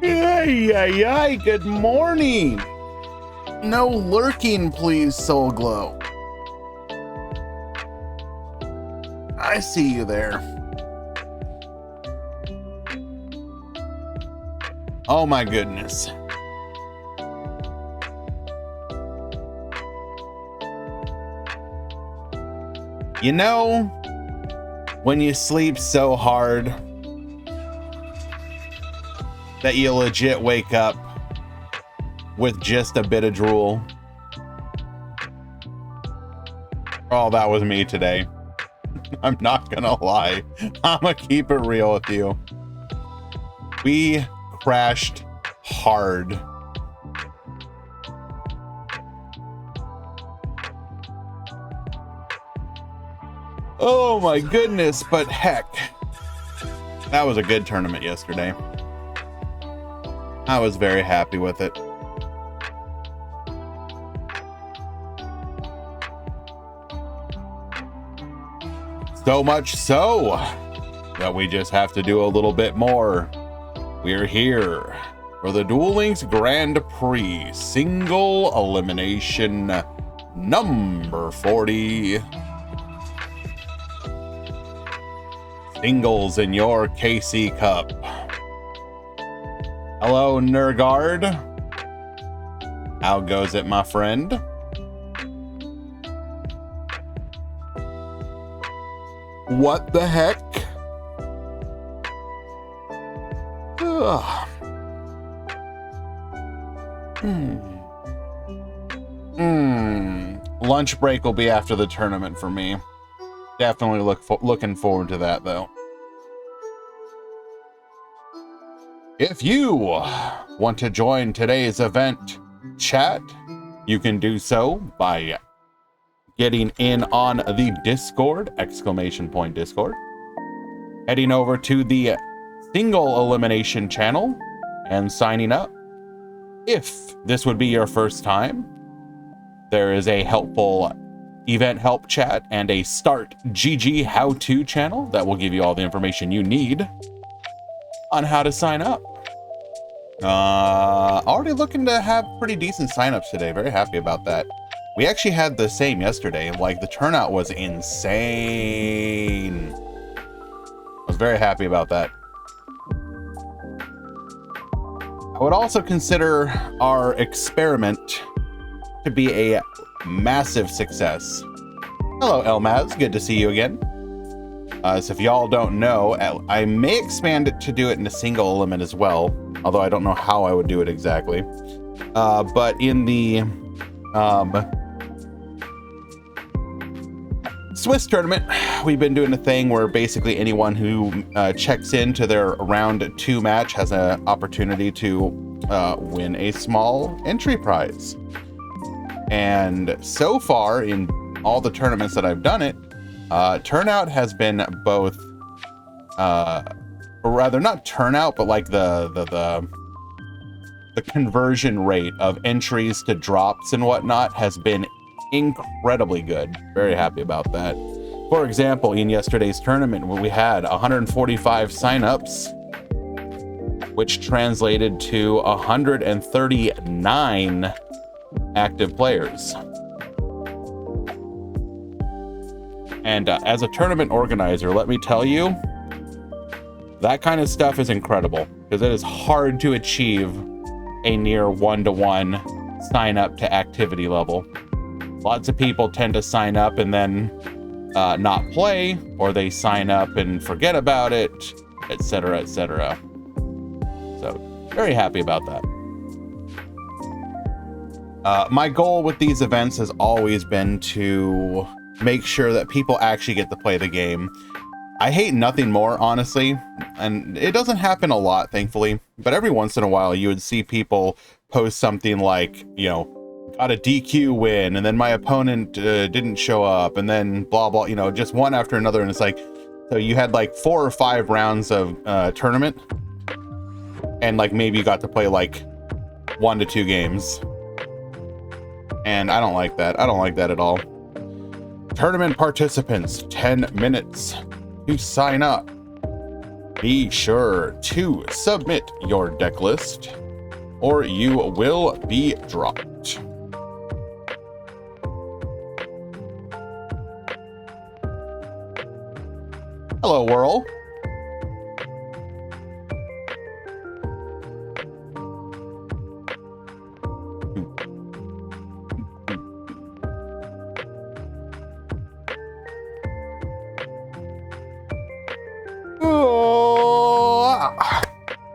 Ay, ay, ay, good morning. No lurking, please, Soul Glow. I see you there. Oh my goodness. You know, when you sleep so hard that you legit wake up with just a bit of drool. Oh, that was me today. I'm not gonna lie. I'm gonna keep it real with you. We crashed hard. Oh my goodness, but heck, that was a good tournament yesterday. I was very happy with it. So much so that we just have to do a little bit more. We're here for the Duel Links Grand Prix single elimination number 40. Singles in your KC Cup. Hello, Nergard. How goes it, my friend? What the heck? Ugh. Lunch break will be after the tournament for me. Definitely looking forward to that, though. If you want to join today's event chat, you can do so by getting in on the Discord, ! Discord, heading over to the single elimination channel and signing up. If this would be your first time, there is a helpful event help chat and a Start GG how-to channel that will give you all the information you need on how to sign up. Already looking to have pretty decent signups today. Very happy about that. We actually had the same yesterday. Like, the turnout was insane. I was very happy about that. I would also consider our experiment to be a massive success. Hello, Elmaz. Good to see you again. So if y'all don't know, I may expand it to do it in a single element as well, although I don't know how I would do it exactly. But in the Swiss tournament, we've been doing a thing where basically anyone who checks into their round 2 match has an opportunity to win a small entry prize. And so far in all the tournaments that I've done it, turnout has been both, or rather not turnout, but like the conversion rate of entries to drops and whatnot has been incredibly good. Very happy about that. For example, in yesterday's tournament, where we had 145 signups, which translated to 139 active players. And as a tournament organizer, let me tell you, that kind of stuff is incredible, because it is hard to achieve a near one-to-one sign up to activity level. Lots of people tend to sign up and then not play, or they sign up and forget about it, etc., etc. So, very happy about that. My goal with these events has always been to make sure that people actually get to play the game. I hate nothing more, honestly, and it doesn't happen a lot, thankfully, but every once in a while you would see people post something like, you know, got a DQ win, and then my opponent didn't show up, and then blah blah, you know, just one after another. And it's like, so you had like 4 or 5 rounds of tournament, and like maybe you got to play like 1 to 2 games, and I don't like that. I don't like that at all. Tournament participants, 10 minutes to sign up. Be sure to submit your deck list, or you will be dropped. Hello, Whirl.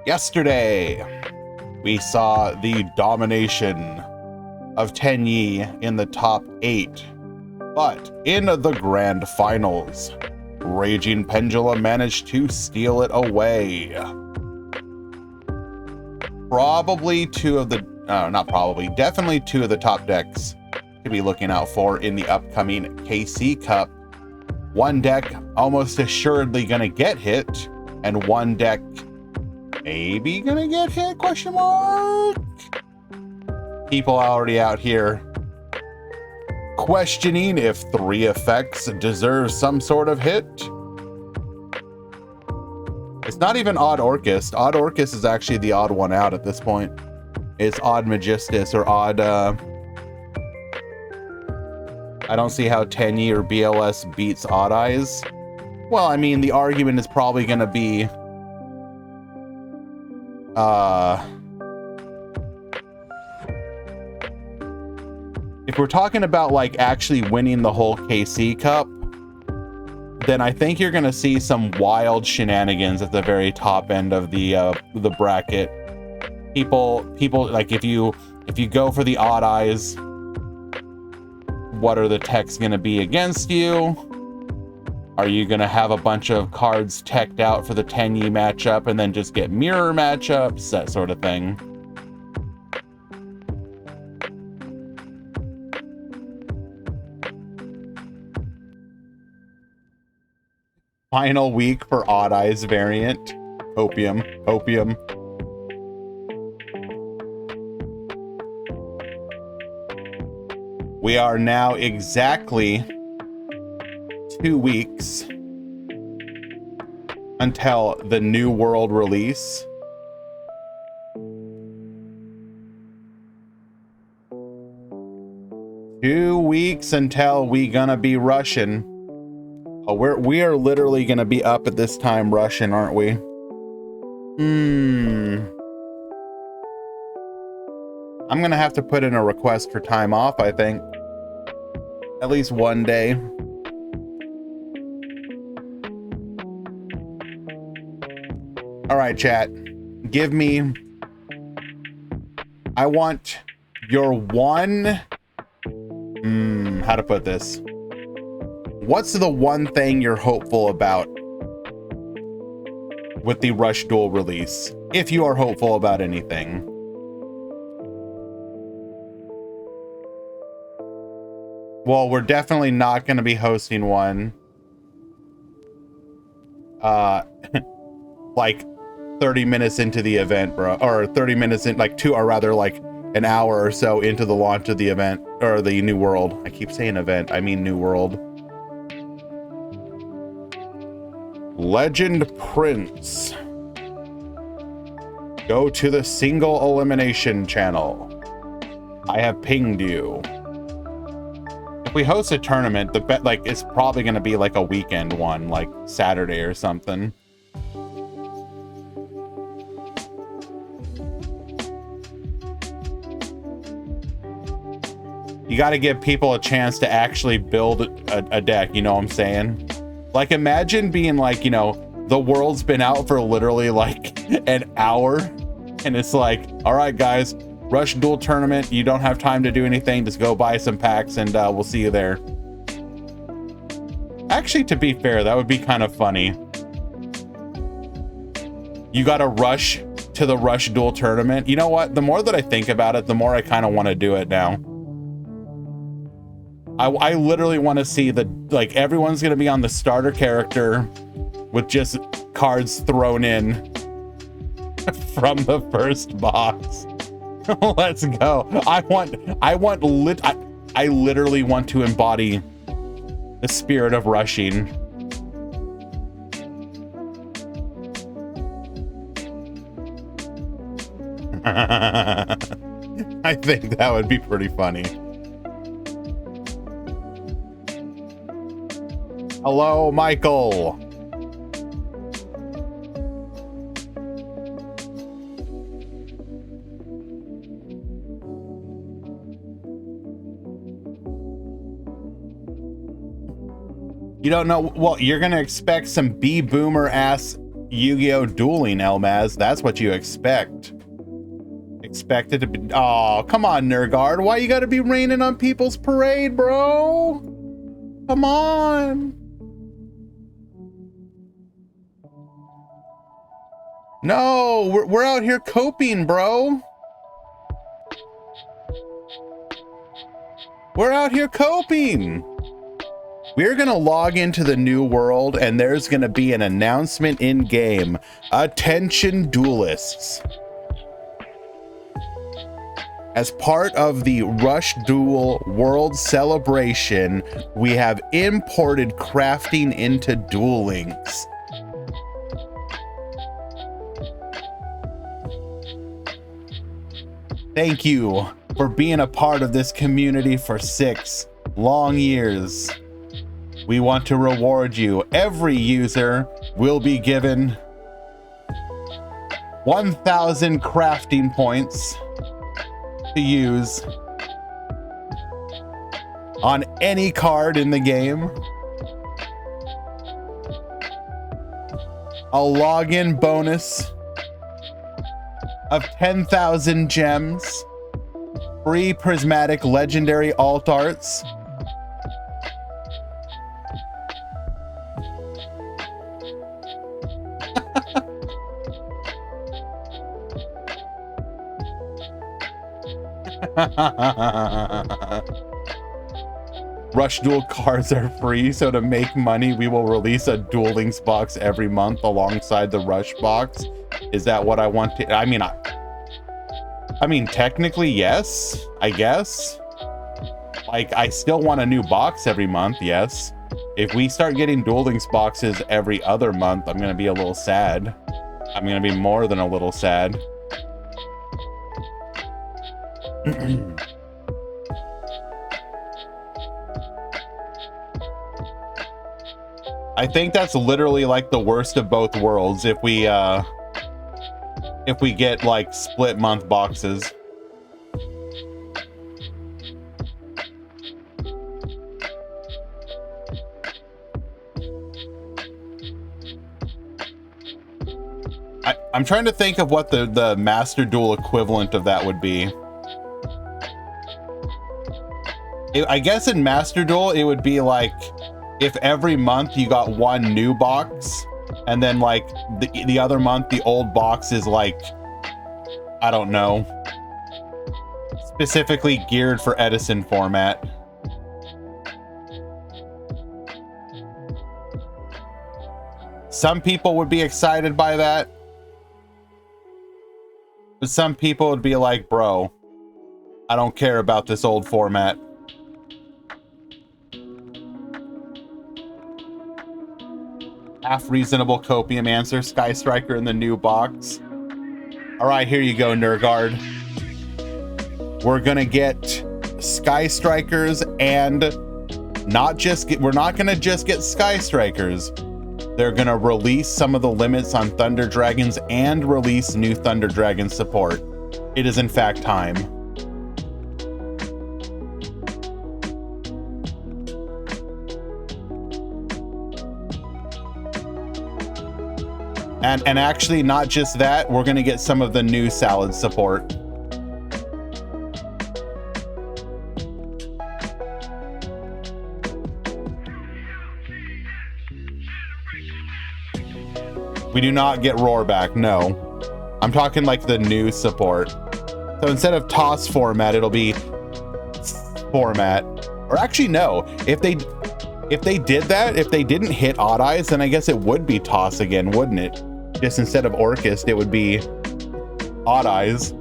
Yesterday, we saw the domination of Tenyi in the top 8, but in the grand finals, Raging Pendulum managed to steal it away. Definitely two of the top decks to be looking out for in the upcoming KC Cup. One deck almost assuredly gonna get hit, and one deck maybe gonna get hit, question mark? People already out here questioning if 3 effects deserve some sort of hit. It's not even Odd Orcus. Odd Orcus is actually the odd one out at this point. It's Odd Magistus or Odd... I don't see how Tenyi or BLS beats Odd Eyes. Well, I mean, the argument is probably going to be... if we're talking about, like, actually winning the whole KC Cup, then I think you're going to see some wild shenanigans at the very top end of the bracket. People, like, if you go for the Odd Eyes, what are the techs going to be against you? Are you going to have a bunch of cards teched out for the Tenyi matchup and then just get mirror matchups, that sort of thing? Final week for Odd Eyes variant. Opium. We are now exactly 2 weeks until the New World release. Two weeks until we gonna be rushing. Oh, we are literally gonna be up at this time rushing, aren't we? I'm gonna have to put in a request for time off, I think. At least one day. All right, chat. Give me... I want your one... how to put this? What's the one thing you're hopeful about with the Rush Duel release? If you are hopeful about anything. Well, we're definitely not going to be hosting one. Like 30 minutes into the event, bro. Or 30 minutes in, like an hour or so into the launch of the event, or the New World. I keep saying event, I mean New World. Legend Prince. Go to the single elimination channel. I have pinged you. If we host a tournament, the bet, like, it's probably going to be like a weekend one, like Saturday or something. You got to give people a chance to actually build a deck, you know what I'm saying? Like, imagine being like, you know, the world's been out for literally like an hour, and it's like, all right, guys, Rush Duel tournament. You don't have time to do anything. Just go buy some packs, and we'll see you there. Actually, to be fair, that would be kind of funny. You got to rush to the Rush Duel tournament. You know what? The more that I think about it, the more I kind of want to do it now. I literally want to see the, like, everyone's going to be on the starter character with just cards thrown in from the first box. Let's go. I literally want to embody the spirit of rushing. I think that would be pretty funny. Hello, Michael. You don't know? Well, you're gonna expect some B-boomer ass Yu-Gi-Oh! Dueling, Elmaz. That's what you expect. Expect it to be. Oh, come on, Nergard. Why you gotta be raining on people's parade, bro? Come on. No, we're out here coping, bro. We're out here coping. We're gonna log into the new world and there's gonna be an announcement in game. Attention duelists. As part of the Rush Duel World Celebration, we have imported crafting into Duel Links. Thank you for being a part of this community for 6 long years. We want to reward you. Every user will be given 1,000 crafting points to use on any card in the game. A login bonus of 10,000 gems, free prismatic legendary alt arts, Rush Duel cards are free, so to make money, we will release a Duel Links box every month alongside the Rush box. Is that what I want to? I mean, technically, yes, I guess. Like, I still want a new box every month, yes. If we start getting Duel Links boxes every other month, I'm gonna be a little sad. I'm gonna be more than a little sad. I think that's literally like the worst of both worlds if we get like split month boxes. I'm trying to think of what the Master Duel equivalent of that would be. I guess in Master Duel, it would be like if every month you got one new box, and then like the other month, the old box is like, I don't know, specifically geared for Edison format. Some people would be excited by that. But some people would be like, bro, I don't care about this old format. Half reasonable copium answer, Sky Striker in the new box. All right, here you go, Nergard. We're gonna get Sky Strikers, and we're not gonna just get Sky Strikers. They're gonna release some of the limits on Thunder Dragons and release new Thunder Dragon support. It is in fact time. And actually, not just that, we're gonna get some of the new salad support. We do not get Roarback, no. I'm talking like the new support. So instead of toss format, it'll be format. Or actually, no. If they did that, if they didn't hit Odd Eyes, then I guess it would be toss again, wouldn't it? Just instead of Orchist, it would be Odd Eyes,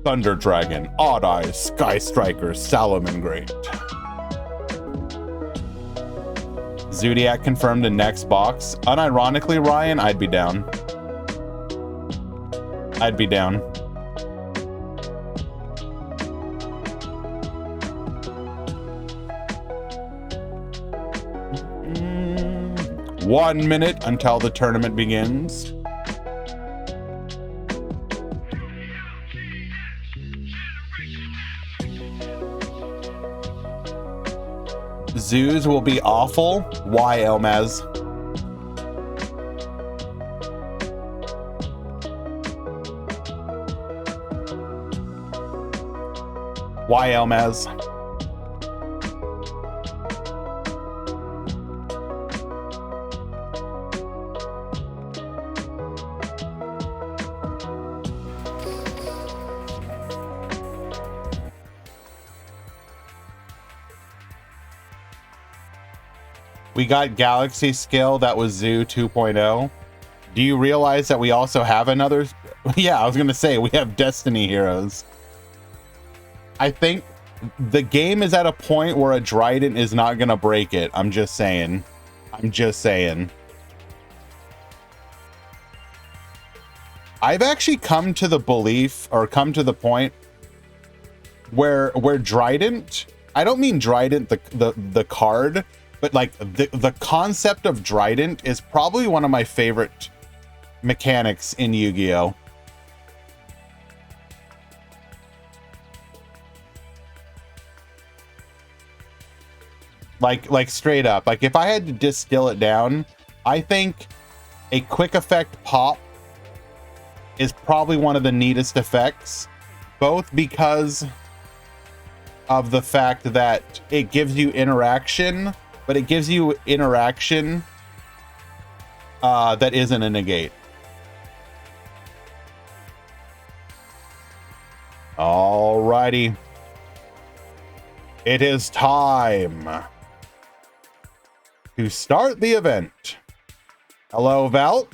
Thunder Dragon, Odd Eyes, Sky Striker, Salamangreat. Zodiac confirmed the next box. Unironically, Ryan, I'd be down. I'd be down. 1 minute until the tournament begins. Zoos will be awful. Why, Elmaz? Why, Elmaz? We got Galaxy Skill, that was Zoo 2.0. Do you realize that we also have another? Yeah, I was gonna say, we have Destiny Heroes. I think the game is at a point where a Trident is not gonna break it. I'm just saying. I'm just saying. I've actually come to the belief, or come to the point where Trident, I don't mean Trident the card, but like the concept of Trident is probably one of my favorite mechanics in Yu-Gi-Oh! Like straight up, like if I had to distill it down, I think a quick effect pop is probably one of the neatest effects, both because of the fact that it gives you interaction, but it gives you interaction that isn't a negate. Alrighty. It is time to start the event. Hello, Valk.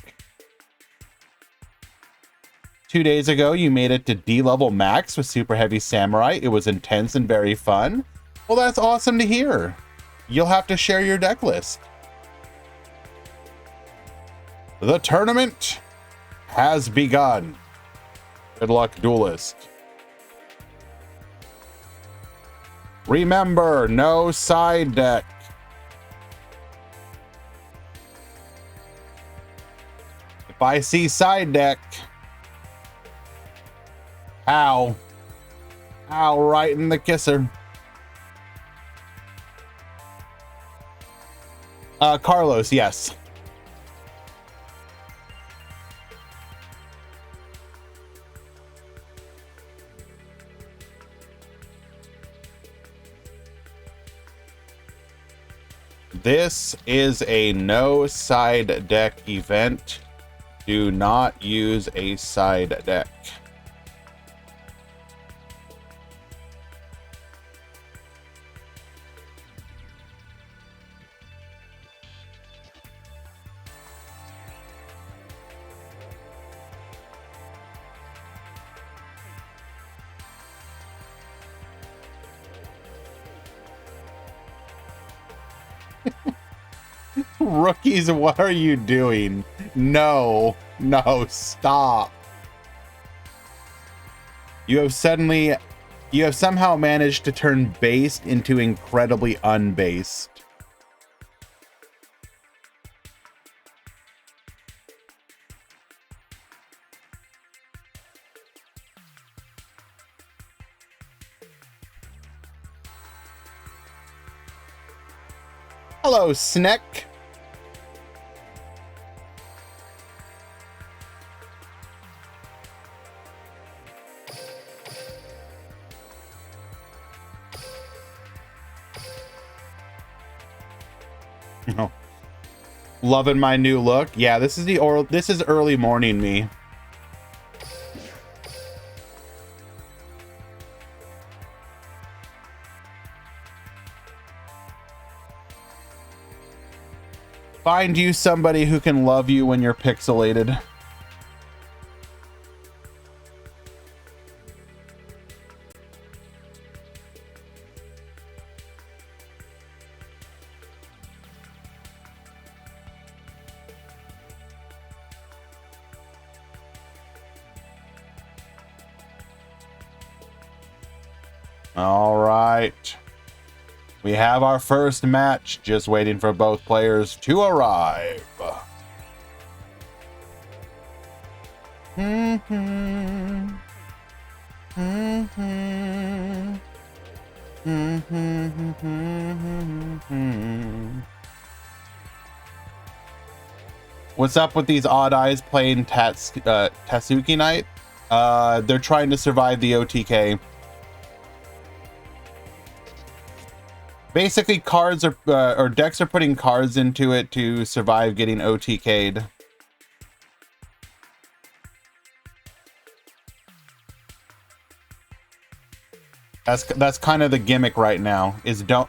2 days ago, you made it to D-level max with Super Heavy Samurai. It was intense and very fun. Well, that's awesome to hear. You'll have to share your deck list. The tournament has begun. Good luck, duelist. Remember, no side deck. If I see side deck, ow. Ow, right in the kisser. Carlos, yes. This is a no side deck event. Do not use a side deck. Rookies, what are you doing? No, stop. You have somehow managed to turn based into incredibly unbased. Hello, Sneck. Oh. Loving my new look. Yeah, this is early morning me. Find you somebody who can love you when you're pixelated. All right. We have our first match, just waiting for both players to arrive. What's up with these odd eyes playing Tatsuki Night? They're trying to survive the OTK. Basically, cards are or decks are putting cards into it to survive getting OTK'd. That's kind of the gimmick right now. Is don't,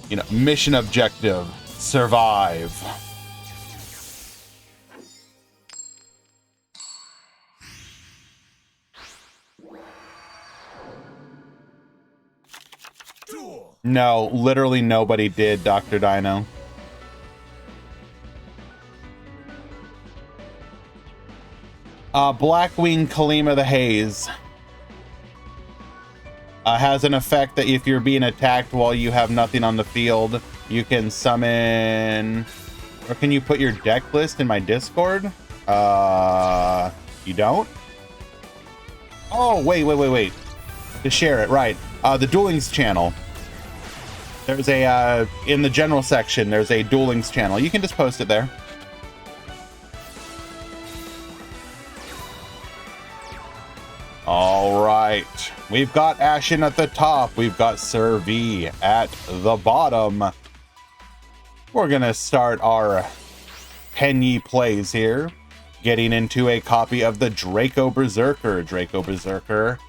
you know, mission objective, survive. No, literally nobody did, Dr. Dino. Blackwing Kalima the Haze has an effect that if you're being attacked while you have nothing on the field, you can summon... Or can you put your deck list in my Discord? You don't? Oh, wait. To share it, right. The Duel Links channel. There's a, in the general section, there's a Duel Links channel. You can just post it there. All right. We've got Ashen at the top. We've got Sir V at the bottom. We're going to start our Penny plays here. Getting into a copy of the Draco Berserker. Draco Berserker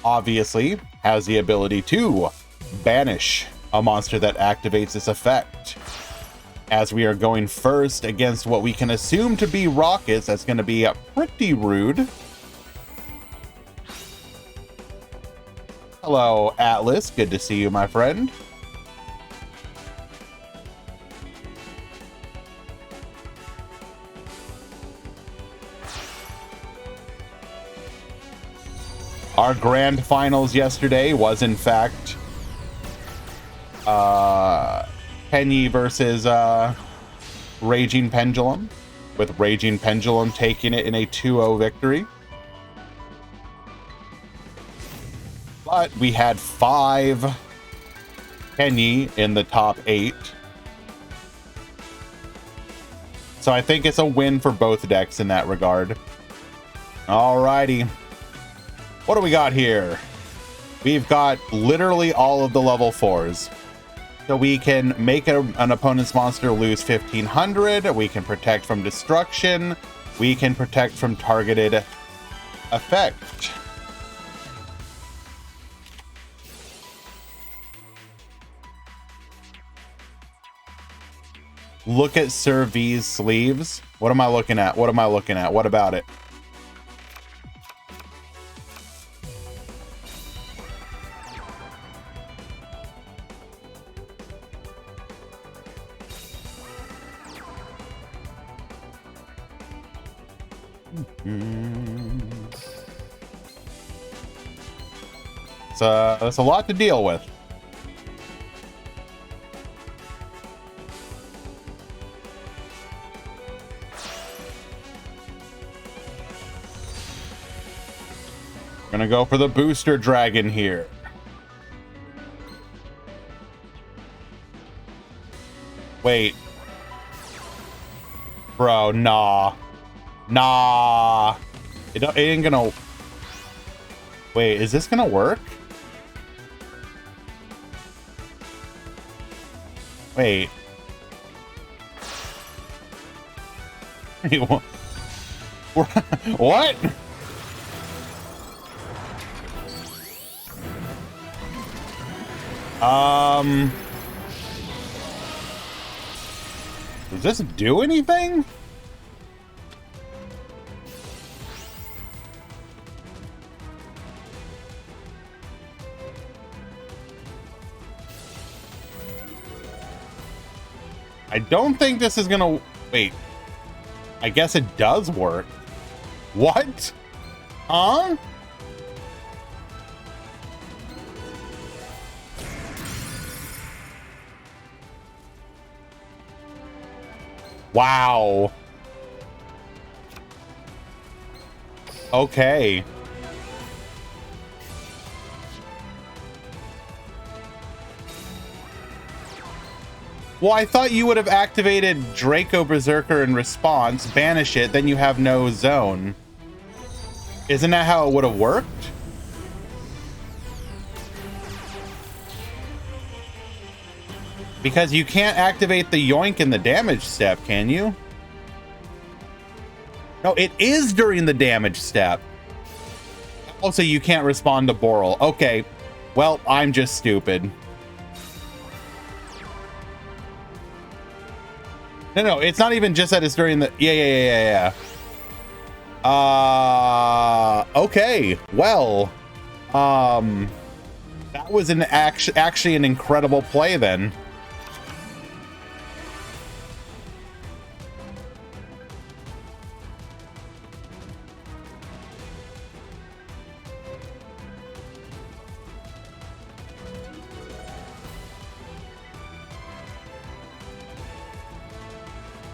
obviously has the ability to banish a monster that activates this effect. As we are going first against what we can assume to be rockets, that's going to be pretty rude. Hello, Atlas. Good to see you, my friend. Our grand finals yesterday was, in fact, Penny versus Raging Pendulum, with Raging Pendulum taking it in a 2-0 victory. But we had 5 Penny in the top 8. So I think it's a win for both decks in that regard. Alrighty. What do we got here? We've got literally all of the level 4s. So we can make an opponent's monster lose 1500. We can protect from destruction. We can protect from targeted effect. Look at Sir V's sleeves. What am I looking at? What am I looking at? What about it? So that's a lot to deal with. Gonna go for the booster dragon here. Wait. Bro, nah. Nah. It ain't gonna... Wait, is this gonna work? Wait. What? Does this do anything? I don't think this is gonna... Wait. I guess it does work. What? Huh? Wow. Okay. Well, I thought you would have activated Draco Berserker in response, banish it, then you have no zone. Isn't that how it would have worked? Because you can't activate the yoink in the damage step, can you? No, it is during the damage step. Also, you can't respond to Boral. Okay, well, I'm just stupid. No, it's not even just that it's during the... Yeah. Okay, well, that was actually an incredible play then.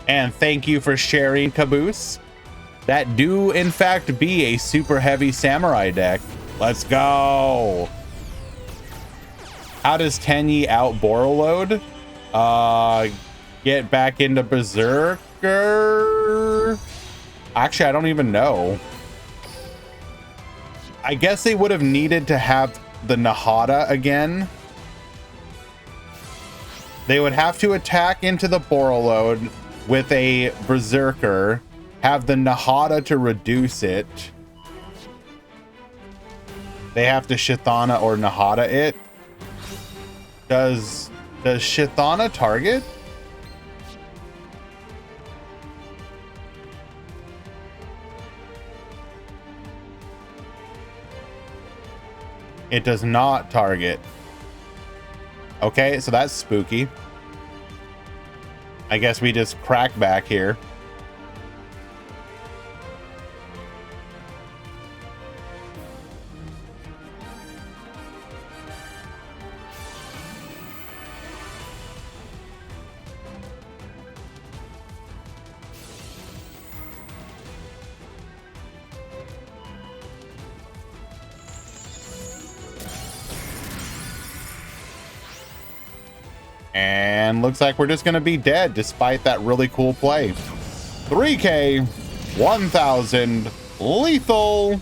And thank you for sharing, Caboose. That do, in fact, be a super heavy samurai deck. Let's go. How does Tenyi out Borreload? Get back into Berserker? Actually, I don't even know. I guess they would have needed to have the Nahata again. They would have to attack into the Borreload with a Berserker, have the Nahata to reduce it. They have to Shithana or Nahata it. Does Shithana target? It does not target. Okay, so that's spooky. I guess we just crack back here. And looks like we're just going to be dead despite that really cool play. 3K, 1000, lethal.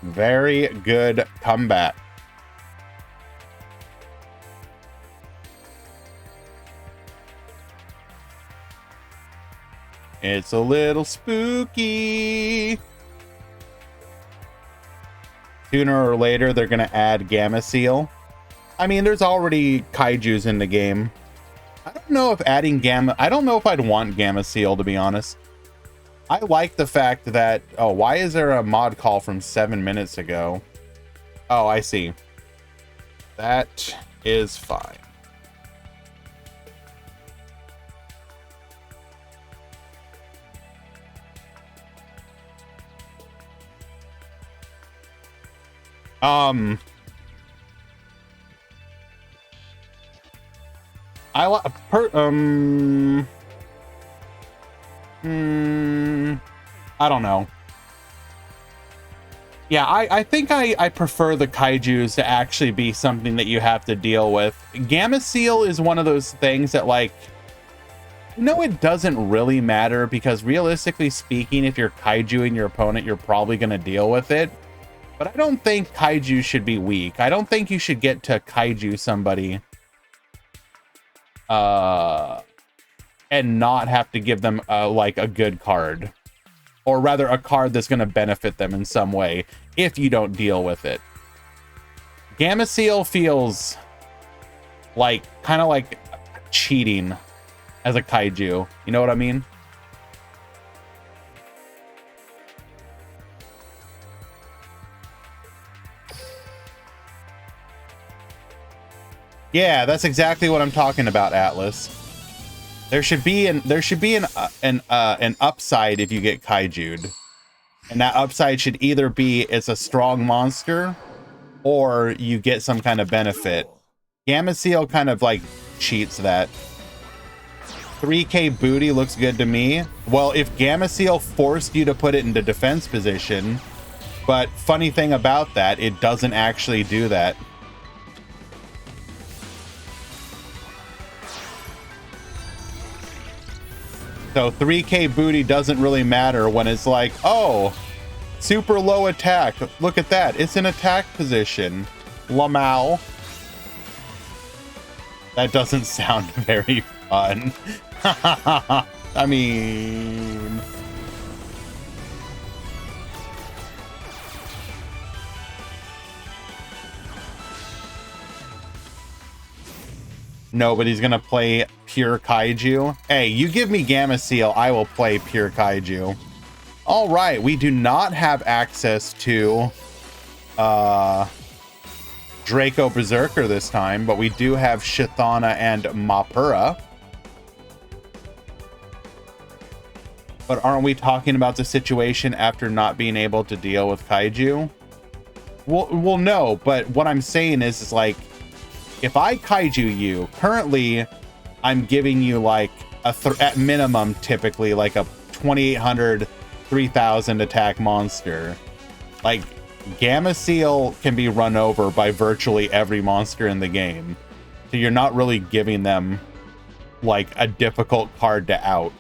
Very good comeback. It's a little spooky. Sooner or later, they're going to add Gamma Seal. I mean, there's already kaijus in the game. I don't know if adding Gamma... I don't know if I'd want Gamma Seal, to be honest. I like the fact that... Oh, why is there a mod call from 7 minutes ago? Oh, I see. That is fine. I don't know. Yeah, I think I prefer the kaijus to actually be something that you have to deal with. Gamma Seal is one of those things that, like, no, it doesn't really matter, because realistically speaking, if you're kaijuing your opponent, you're probably going to deal with it. But I don't think kaiju should be weak. I don't think you should get to kaiju somebody and not have to give them like a good card, or rather a card that's going to benefit them in some way if you don't deal with it. Gamma Seal feels like kind of like cheating as a kaiju. You know what I mean? Yeah, that's exactly what I'm talking about, Atlas. There should be an upside if you get kaiju'd. And that upside should either be it's a strong monster or you get some kind of benefit. Gamma Seal kind of like cheats that. 3k booty looks good to me. Well, if Gamma Seal forced you to put it into defense position, but funny thing about that, it doesn't actually do that. So 3k booty doesn't really matter when it's like, oh, super low attack. Look at that. It's in attack position. Lamau. That doesn't sound very fun. I mean... Nobody's gonna play pure kaiju. Hey, you give me Gamma Seal, I will play pure kaiju. All right, we do not have access to Draco Berserker this time, but we do have Shithana and Mapura. But aren't we talking about the situation after not being able to deal with kaiju? Well, no, but what I'm saying is like, if I kaiju you, currently I'm giving you like at minimum, typically like a 2800, 3000 attack monster. Like Gamma Seal can be run over by virtually every monster in the game. So you're not really giving them like a difficult card to out.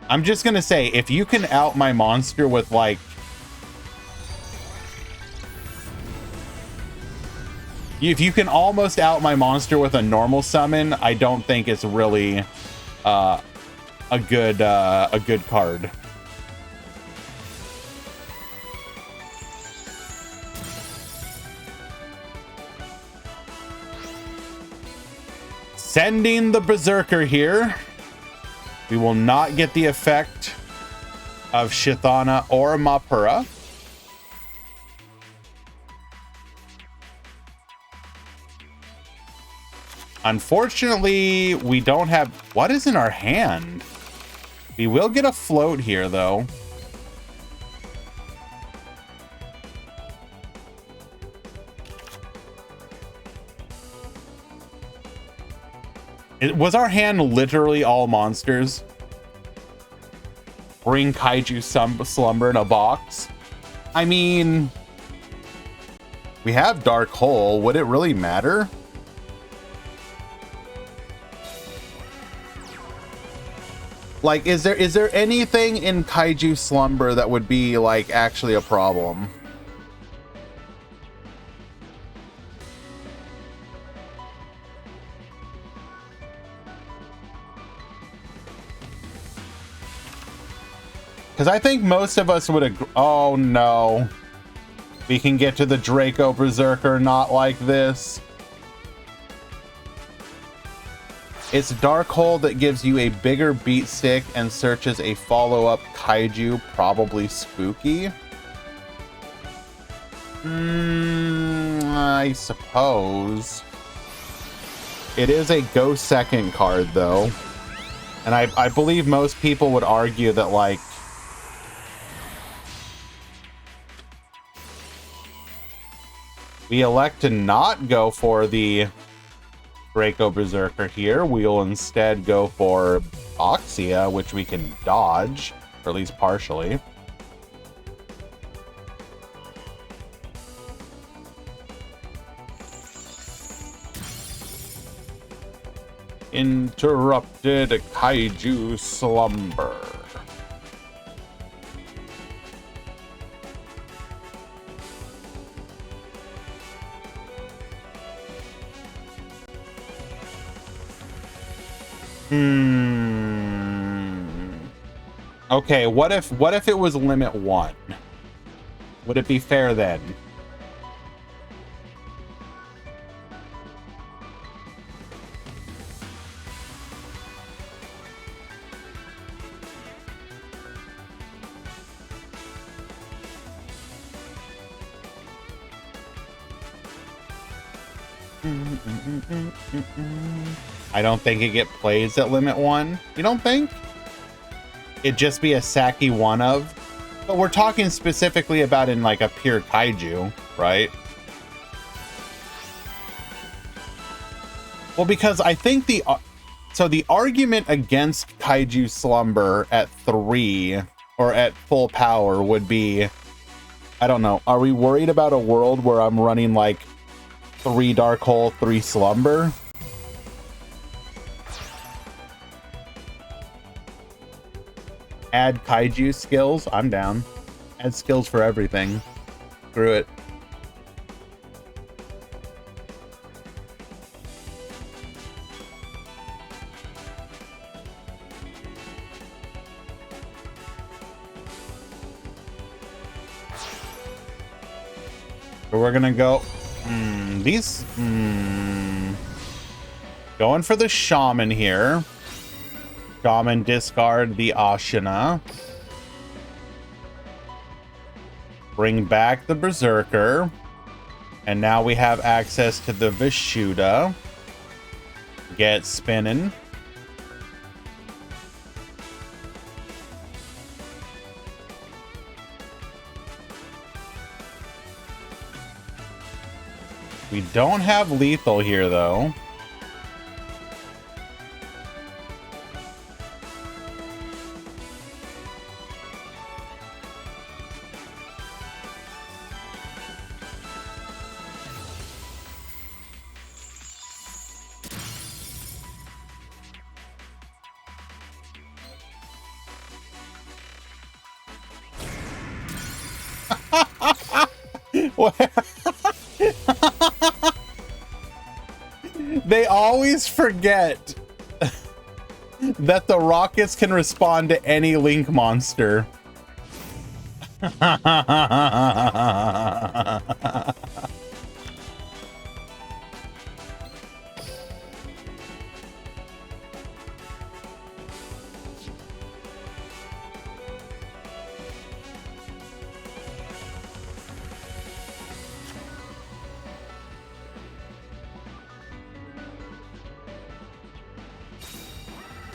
I'm just gonna say, if you can out my monster with like... If you can almost out my monster with a normal summon, I don't think it's really a good card. Sending the Berserker here. We will not get the effect of Shithana or Mapura. Unfortunately, we don't have... What is in our hand? We will get a float here, though. Was our hand literally all monsters? Bring Kaiju Slumber in a box? I mean... We have Dark Hole. Would it really matter? Like, is there anything in Kaiju Slumber that would be, like, actually a problem? Because I think most of us would agree. Oh, no. We can get to the Draco Berserker not like this. It's Dark Hole that gives you a bigger beat stick and searches a follow-up kaiju, probably spooky. I suppose. It is a go second card, though. And I believe most people would argue that, like, we elect to not go for the Draco Berserker here. We'll instead go for Oxia, which we can dodge, or at least partially. Interrupted Kaiju Slumber. Okay, what if it was limit 1? Would it be fair then? I don't think it plays at limit 1. You don't think? it just be a Saki one of. But we're talking specifically about in like a pure kaiju, right? Well, because I think the argument against Kaiju Slumber at 3 or at full power would be, I don't know, are we worried about a world where I'm running like 3 Dark Hole, 3 Slumber? Add Kaiju skills? I'm down. Add skills for everything. Screw it. So we're gonna go going for the shaman here. Shaman discard the Ashina. Bring back the Berserker. And now we have access to the Vishuddha. Get spinning. We don't have lethal here, though. They always forget that the rockets can respond to any Link monster.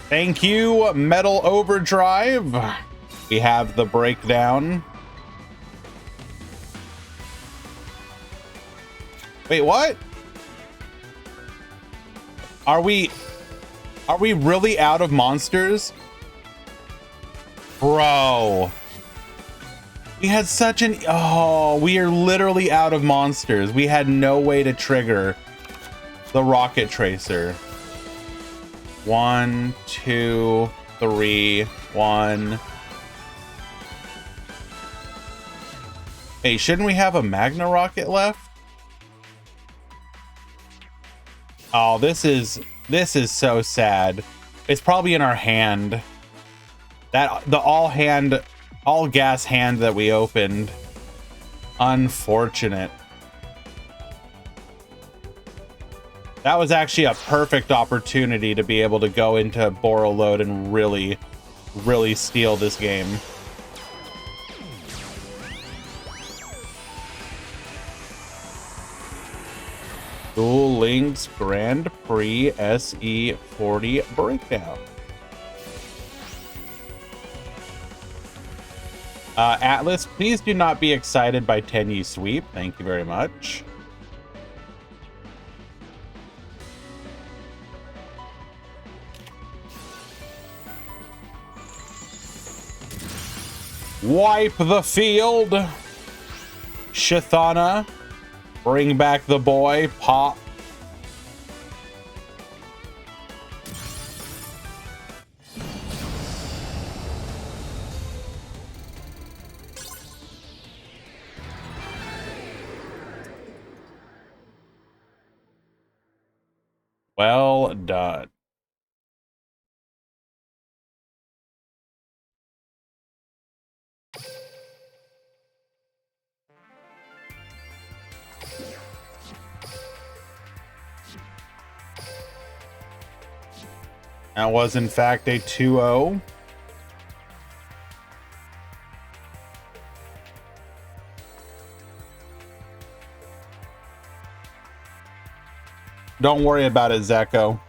Thank you, Metal Overdrive. We have the breakdown. Wait, what? Are we really out of monsters? Bro. We had such an... Oh, we are literally out of monsters. We had no way to trigger the Rocket Tracer. 1, 2, 3, 1. Hey, shouldn't we have a Magna Rocket left? Oh, this is so sad. It's probably in our hand. That the all gas hand that we opened. Unfortunate. That was actually a perfect opportunity to be able to go into Borreload and really, really steal this game. Duel Links Grand Prix SE40 Breakdown. Atlas, please do not be excited by Tenyi Sweep. Thank you very much. Wipe the field. Shithana. Bring back the boy. Pop. Well done. That was, in fact, a 2-0. Don't worry about it, Zeko.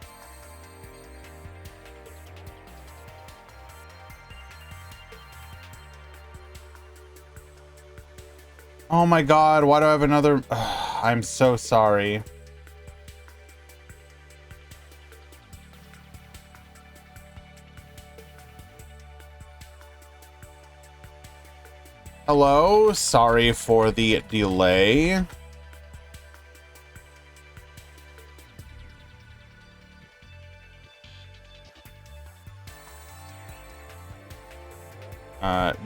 Oh my god, why do I have another? I'm so sorry. Hello, sorry for the delay.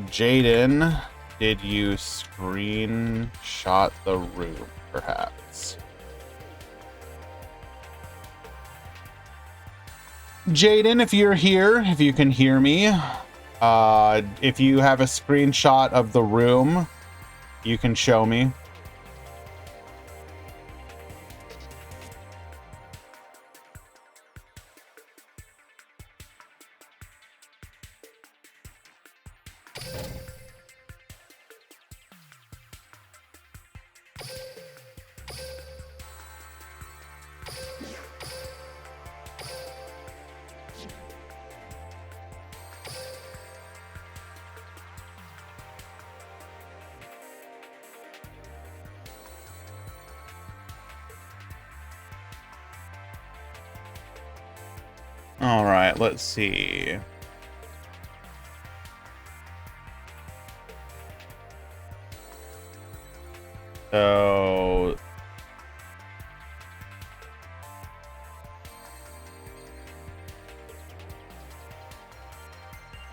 Jaden, did you screenshot the room, perhaps? Jaden, if you're here, if you can hear me, if you have a screenshot of the room, you can show me. All right, let's see. So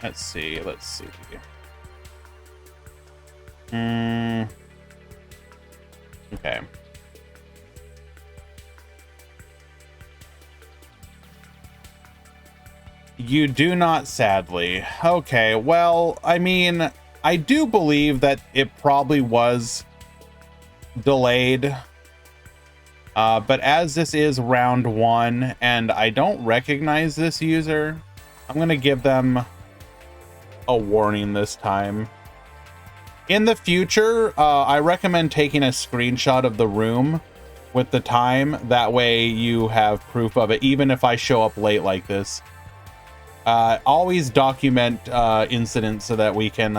let's see. Okay. You do not, sadly. Okay, well, I mean, I do believe that it probably was delayed. But as this is round 1 and I don't recognize this user, I'm gonna give them a warning this time. In the future, I recommend taking a screenshot of the room with the time. That way you have proof of it, even if I show up late like this. Always document incidents so that we can,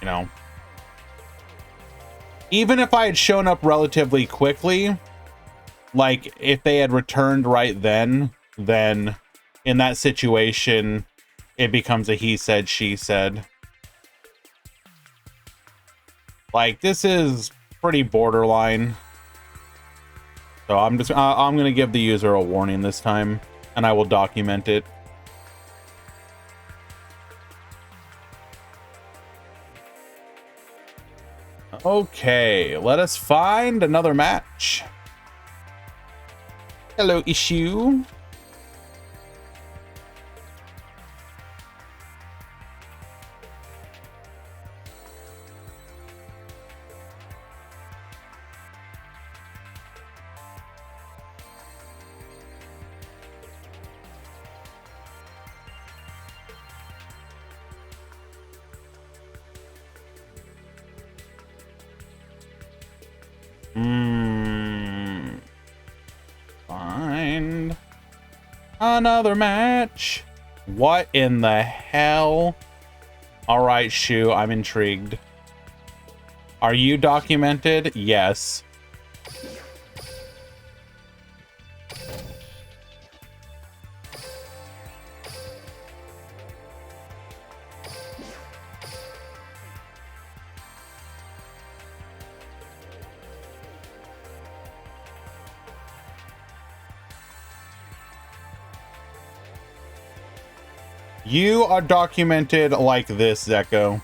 you know, even if I had shown up relatively quickly, like if they had returned right then in that situation, it becomes a he said, she said. Like, this is pretty borderline. So I'm going to give the user a warning this time, and I will document it. Okay, let us find another match. Hello, issue. Find another match. What in the hell? All right, Shu, I'm intrigued. Are you documented? Yes. You are documented like this, Zeko.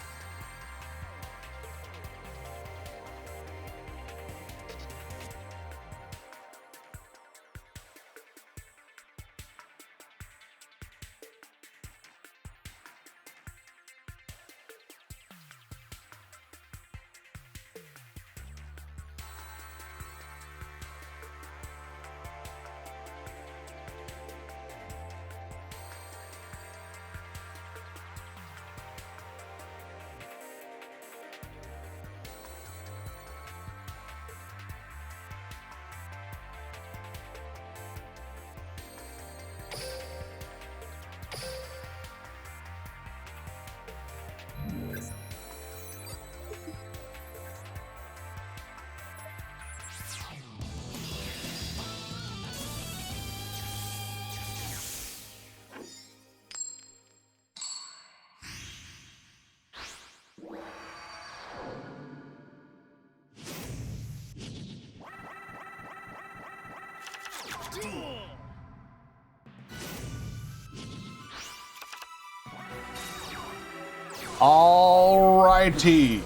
Alrighty.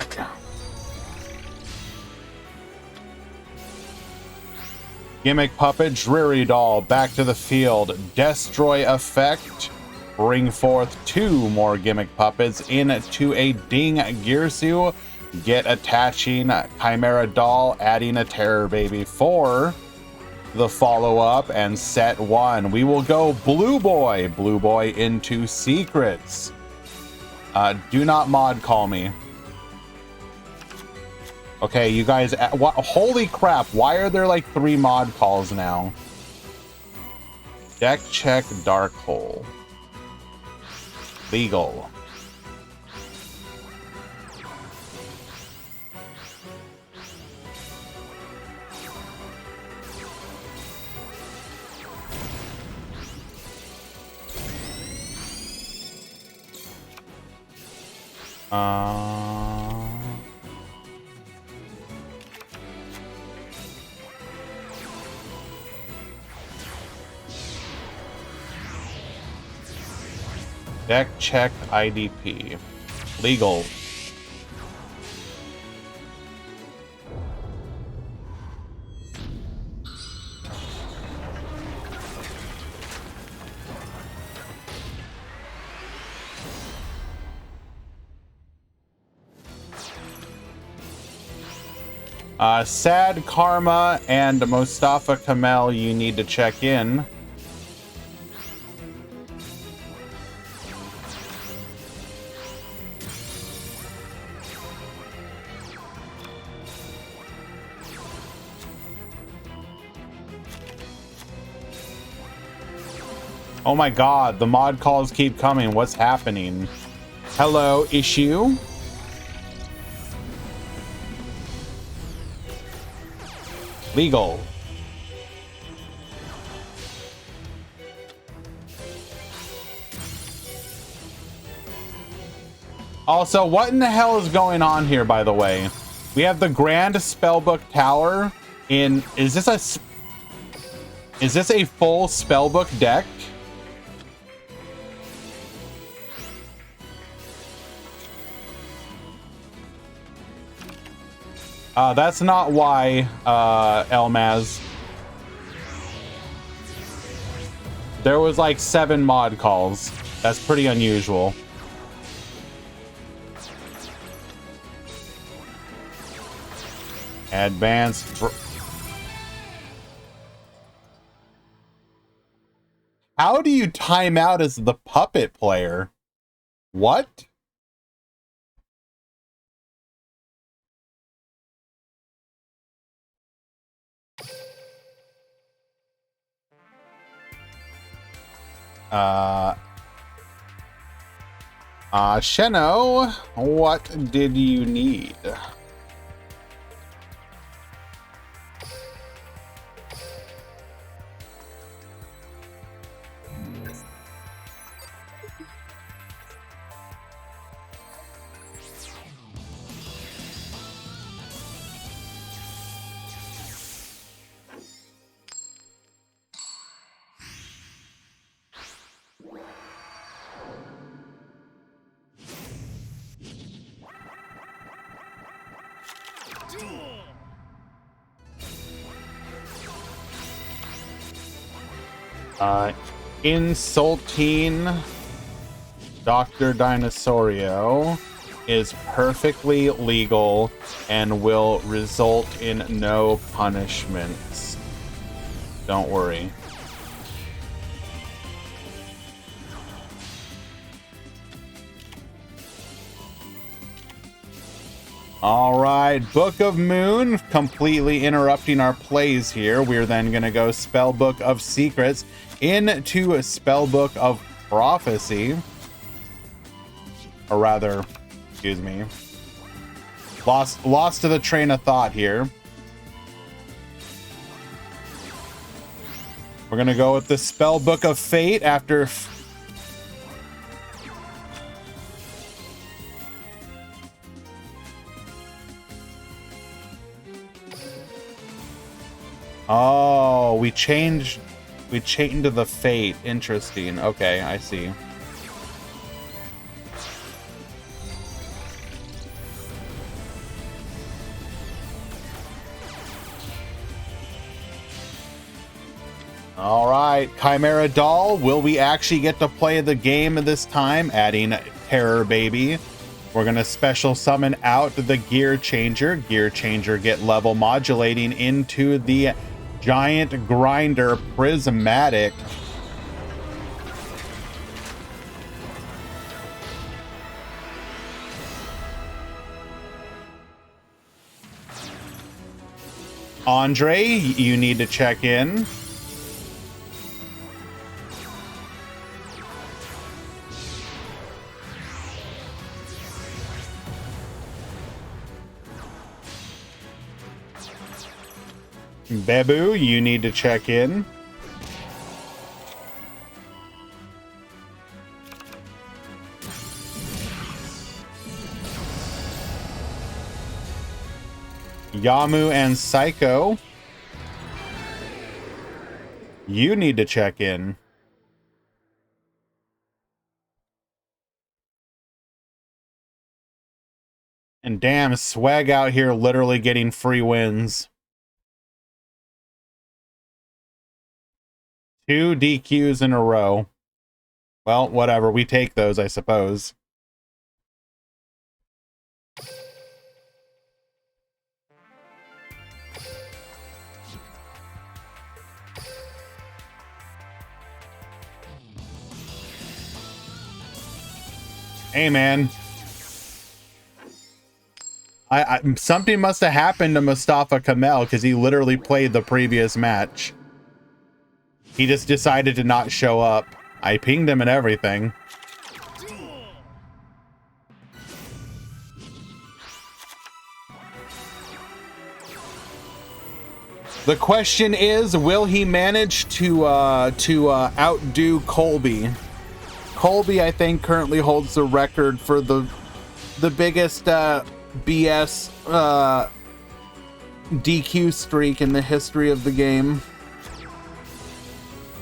Gimmick Puppet, Dreary Doll, back to the field. Destroy effect. Bring forth 2 more Gimmick Puppets into a Ding Girsu. Get attaching Chimera Doll, adding a Terror Baby for the follow-up, and set 1. We will go Blue Boy. Blue Boy into Secrets. Do not mod call me. Okay, you guys, what? Holy crap, why are there like 3 mod calls now? Deck check Dark Hole. Legal. Deck check IDP. Legal. Sad Karma and Mustafa Kamel, you need to check in. Oh my god, the mod calls keep coming. What's happening? Hello, issue? Legal. Also, what in the hell is going on here, by the way? We have the Grand Spellbook Tower in... Is this a full Spellbook deck? That's not why, Elmaz. There was like 7 mod calls. That's pretty unusual. Advanced. How do you time out as the puppet player? What? Sheno, what did you need? Insulting Dr. Dinosaurio is perfectly legal and will result in no punishments. Don't worry. All right, Book of Moon, completely interrupting our plays here. We're then going to go Spellbook of Secrets into a Spellbook of Prophecy. Or rather, excuse me. Lost to the train of thought here. We're going to go with the Spellbook of Fate after... Oh, we changed to the Fate. Interesting. Okay, I see. All right, Chimera Doll. Will we actually get to play the game this time? Adding Terror Baby. We're going to special summon out the Gear Changer. Gear Changer get level modulating into the Giant Grinder Prismatic. Andre, you need to check in. Bebu, you need to check in. Yamu and Psycho, you need to check in. And damn, Swag out here literally getting free wins. 2 DQs in a row. Well, whatever. We take those, I suppose. Hey, man. Something must have happened to Mustafa Kamel because he literally played the previous match. He just decided to not show up. I pinged him and everything. The question is, will he manage to outdo Colby? Colby, I think, currently holds the record for the biggest BS DQ streak in the history of the game.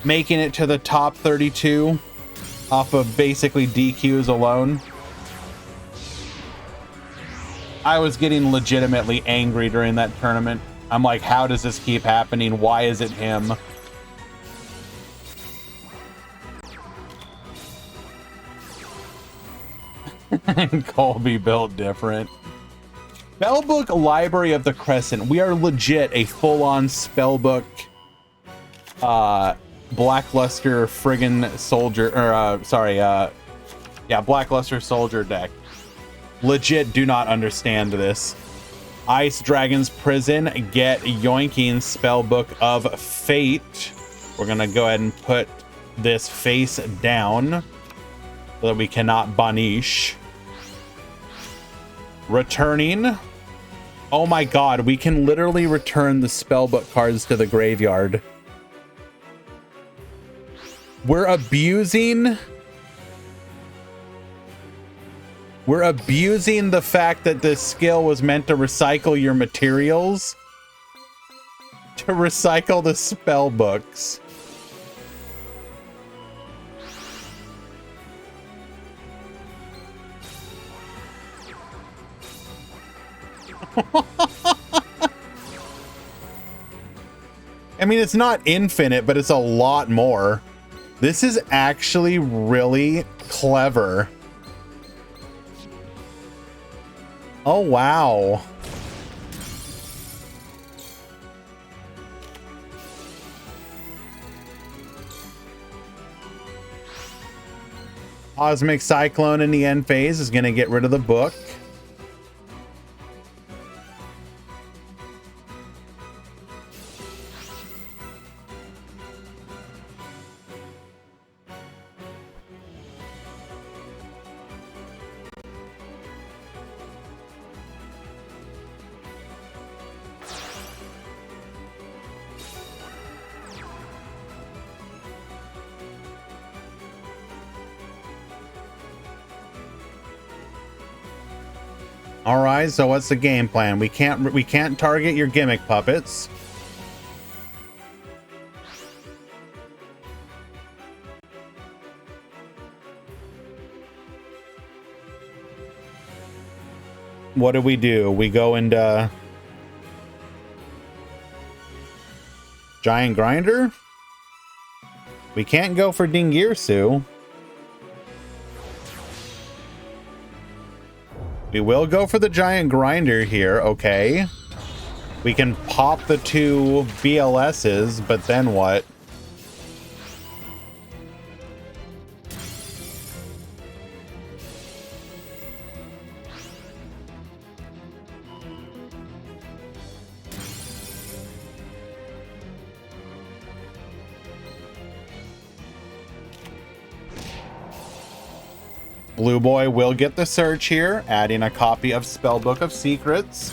Making it to the top 32 off of basically DQs alone. I was getting legitimately angry during that tournament. I'm like, how does this keep happening? Why is it him? Colby built different. Spellbook Library of the Crescent. We are legit a full-on spellbook Blackluster friggin' soldier, or yeah, Blackluster soldier deck. Legit do not understand this. Ice Dragon's Prison, get Yoinking Spellbook of Fate. We're gonna go ahead and put this face down so that we cannot banish. Returning. Oh my god, we can literally return the spellbook cards to the graveyard. We're abusing the fact that this skill was meant to recycle your materials to recycle the spell books. I mean, it's not infinite, but it's a lot more. This is actually really clever. Oh, wow. Cosmic Cyclone in the end phase is going to get rid of the book. All right, so what's the game plan? We can't target your gimmick puppets. What do? We go into Giant Grinder? We can't go for Dingirsu. We will go for the giant grinder here, okay. We can pop the 2 BLSs, but then what? Blue Boy will get the search here, adding a copy of Spellbook of Secrets.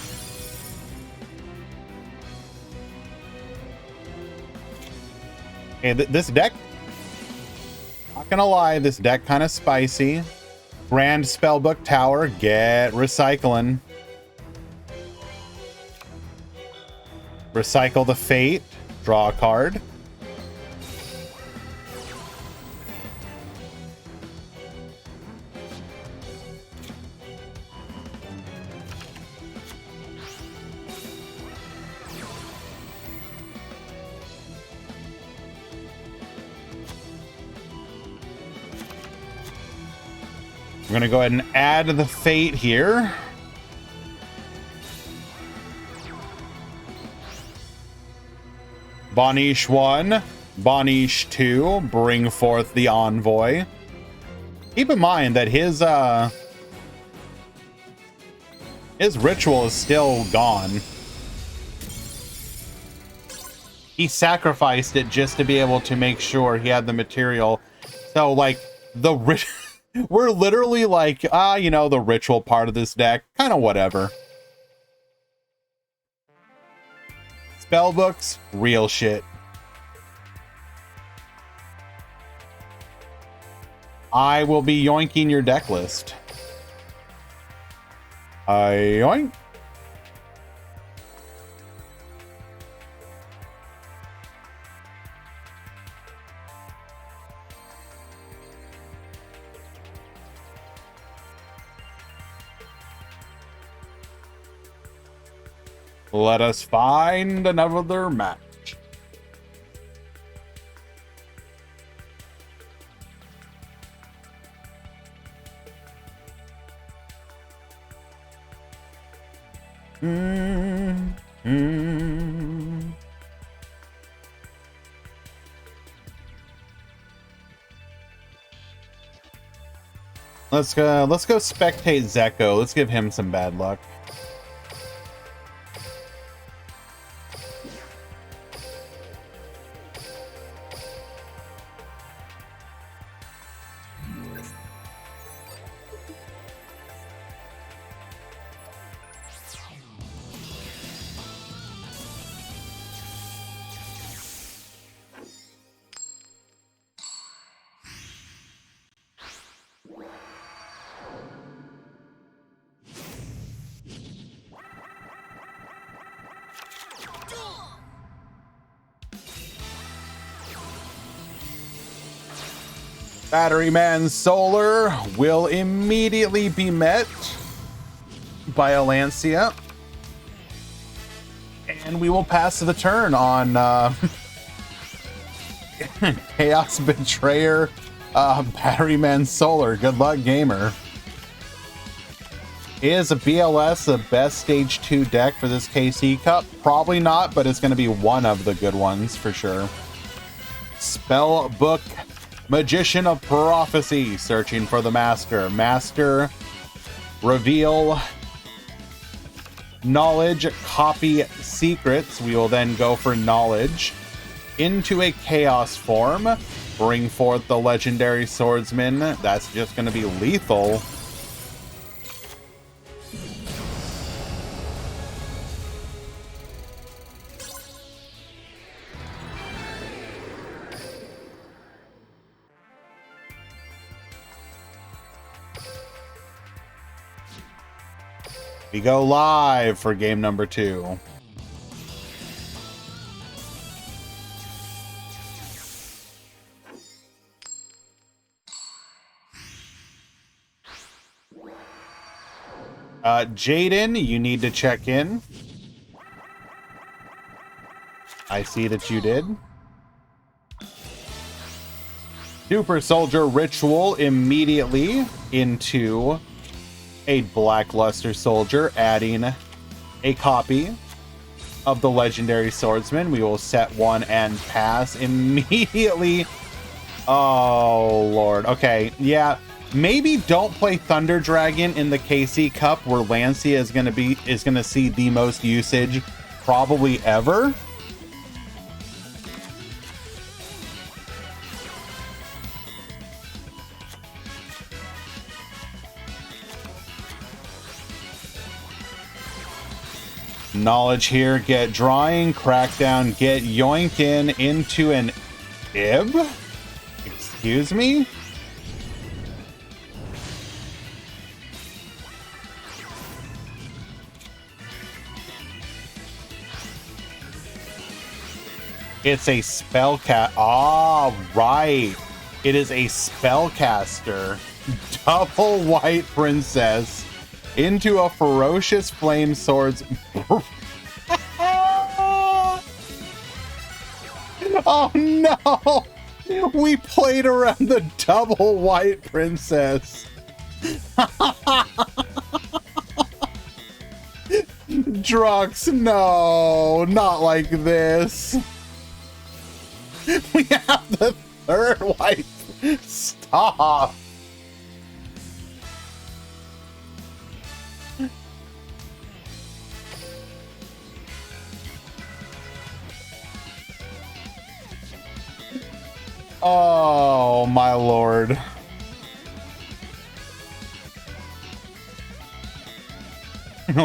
Okay, this deck, not gonna lie, this deck kind of spicy. Grand Spellbook Tower, get recycling. Recycle the Fate, draw a card. We're gonna go ahead and add the Fate here. Banish 1, Banish 2, bring forth the Envoy. Keep in mind that his ritual is still gone. He sacrificed it just to be able to make sure he had the material. So, like, we're literally like, you know, the ritual part of this deck, kind of whatever. Spellbooks, real shit. I will be yoinking your deck list. Yoink. Let us find another match. Let's go spectate Zeko. Let's give him some bad luck. Batteryman Solar will immediately be met by Alancia. And we will pass to the turn on Chaos Betrayer Batteryman Solar. Good luck, gamer. Is a BLS the best stage 2 deck for this KC Cup? Probably not, but it's going to be one of the good ones for sure. Spellbook Magician of Prophecy, searching for the Master. Master, reveal Knowledge, copy Secrets. We will then go for Knowledge. Into a Chaos form, bring forth the Legendary Swordsman. That's just going to be lethal. We go live for game number 2. Jaden, you need to check in. I see that you did. Super Soldier Ritual immediately into a Blackluster Soldier, adding a copy of the Legendary Swordsman. We will set one and pass immediately. Oh, Lord. Okay, yeah. Maybe don't play Thunder Dragon in the KC Cup, where Lancia is gonna see the most usage probably ever. Knowledge here, get drawing, crackdown, get yoinkin into an Ib? Excuse me? It's a spellcast. Ah, right. It is a spellcaster. Double White Princess into a Ferocious Flame Swords. Oh no! We played around the Double White Princess. Drux, no, not like this. We have the third white. Stop. Oh, my lord.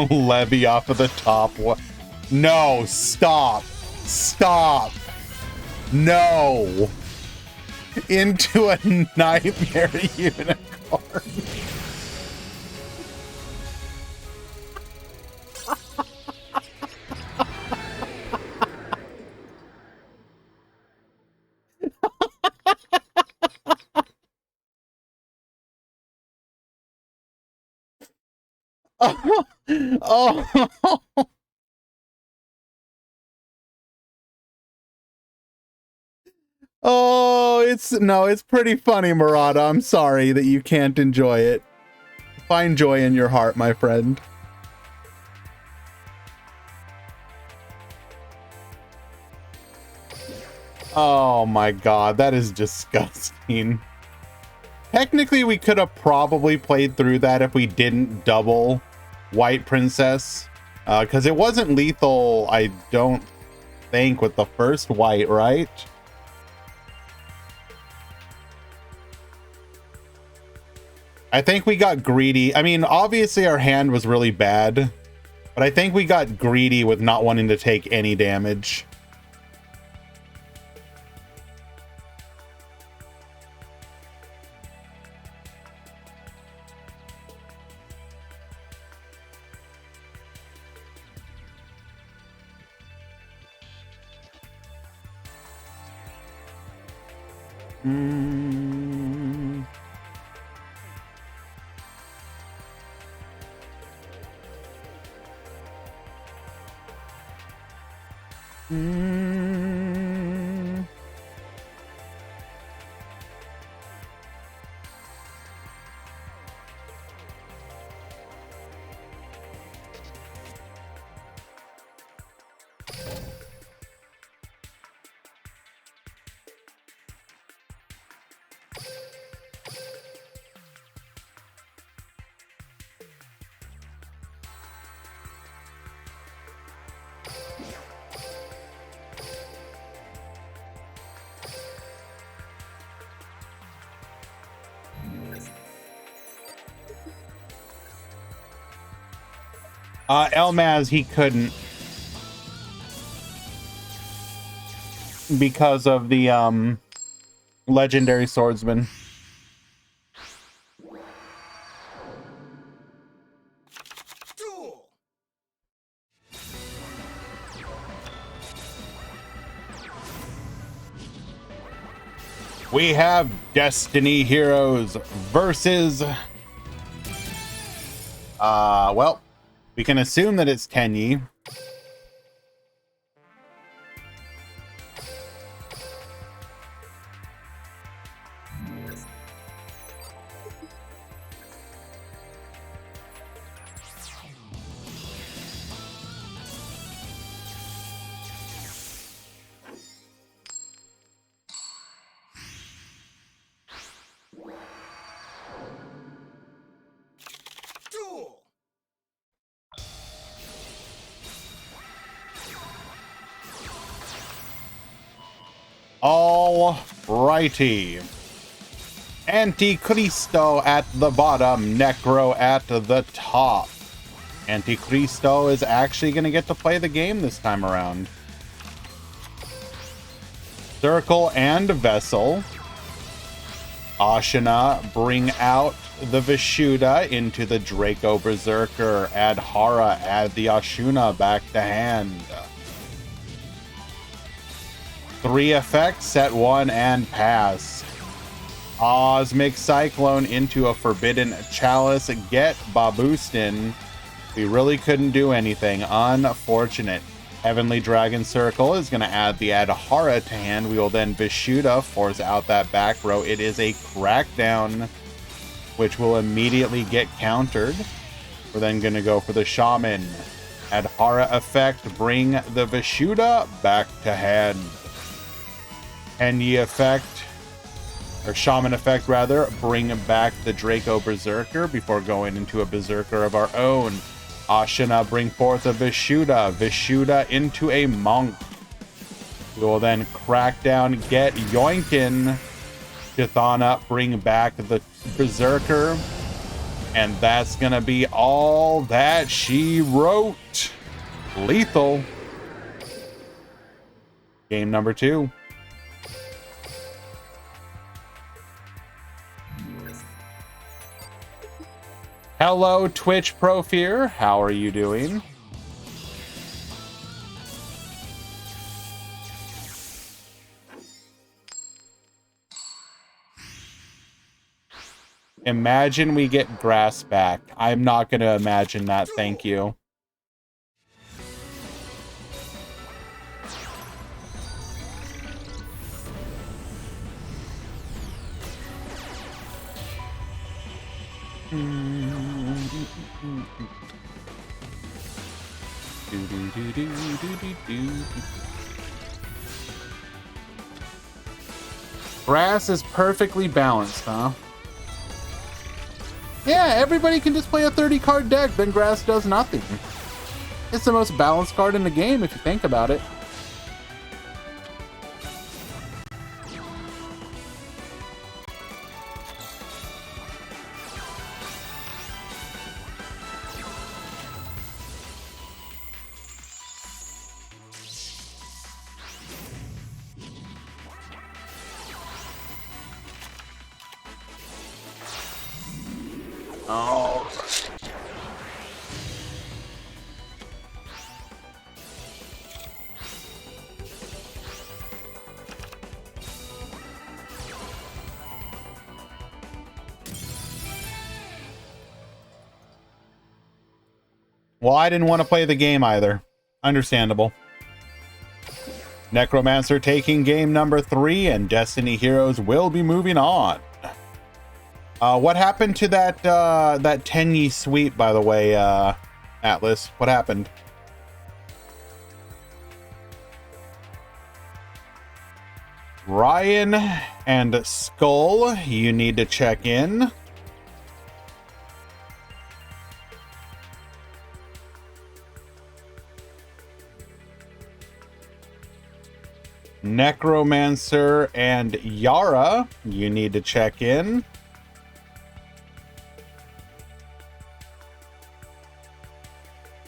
Levy off of the top. No, stop. Stop. No. Into a Nightmare Unicorn. Oh. Oh, it's pretty funny, Murata. I'm sorry that you can't enjoy it. Find joy in your heart, my friend. Oh my god, that is disgusting. Technically, we could have probably played through that if we didn't double White Princess. Because it wasn't lethal, I don't think, with the first white, right? I think we got greedy. I mean, obviously our hand was really bad, but I think we got greedy with not wanting to take any damage. Elmaz, he couldn't. Because of the, Legendary Swordsman. Duel. We have Destiny Heroes versus... well, we can assume that it's Tenyi. All righty. Anticristo at the bottom, Necro at the top. Anticristo is actually going to get to play the game this time around. Circle and Vessel. Ashina bring out the Vishuddha into the Draco Berserker. Add Hara, add the Ashuna back to hand. 3 effects, set 1 and pass. Osmic Cyclone into a Forbidden Chalice. Get Babustin. We really couldn't do anything. Unfortunate. Heavenly Dragon Circle is going to add the Adhara to hand. We will then Vishuddha force out that back row. It is a Crackdown, which will immediately get countered. We're then going to go for the Shaman. Adhara effect, bring the Vishuddha back to hand. Henyi effect, or Shaman effect rather, bring back the Draco Berserker before going into a Berserker of our own. Ashina, bring forth a Vishuddha. Vishuddha into a Monk. We will then crack down, get Yoinkin. Chithana, bring back the Berserker. And that's going to be all that she wrote. Lethal. Game number 2. Hello, Twitch Profear. How are you doing? Imagine we get grass back. I'm not going to imagine that. Thank you. Grass is perfectly balanced, huh? Yeah, everybody can just play a 30-card deck, then grass does nothing. It's the most balanced card in the game if you think about it. Oh. Well, I didn't want to play the game either. Understandable. Necromancer taking game number 3, and Destiny Heroes will be moving on. What happened to that that Tenyi sweep, by the way, Atlas? What happened? Ryan and Skull, you need to check in. Necromancer and Yara, you need to check in.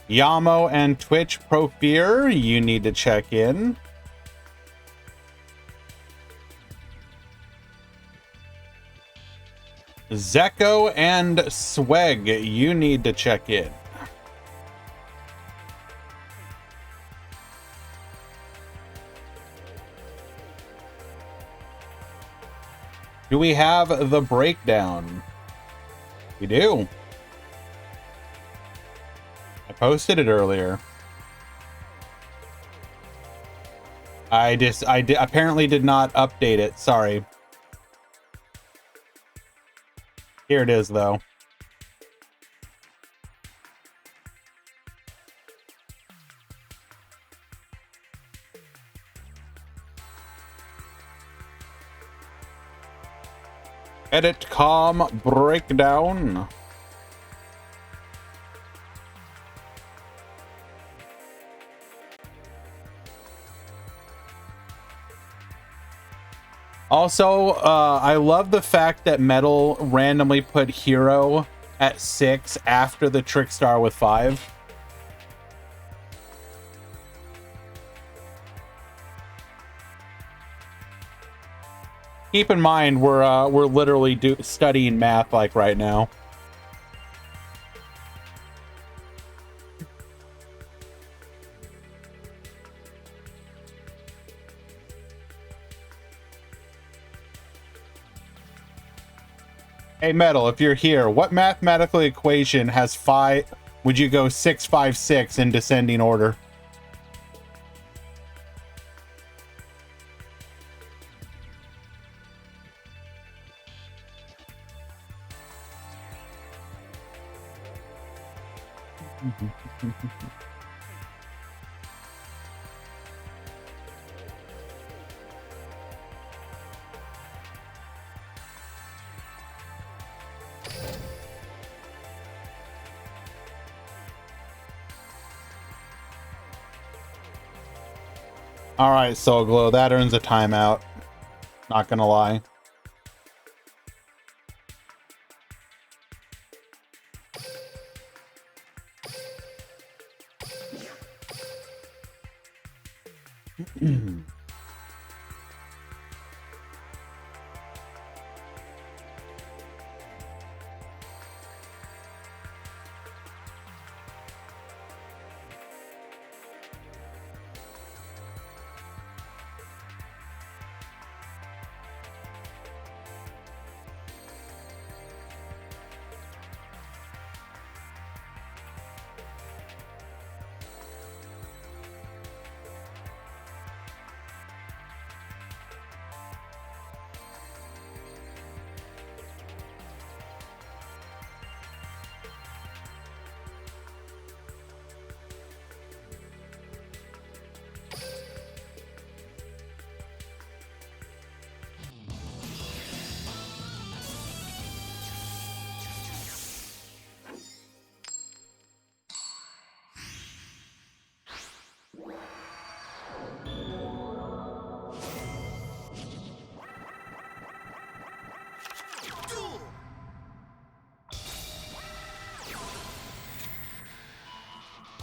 Yamo and Twitch Profear, you need to check in. Zeko and Sweg, you need to check in. Do we have the breakdown? We do. I posted it earlier. I apparently did not update it. Sorry. Here it is, though. Edit com breakdown. Also, I love the fact that Metal randomly put Hero at 6 after the Trickstar with 5. Keep in mind, we're literally studying math like right now. Hey, Metal, if you're here, what mathematical equation has 5? Would you go 6, 5, 6 in descending order? All right, Soul Glow, that earns a timeout. Not gonna lie.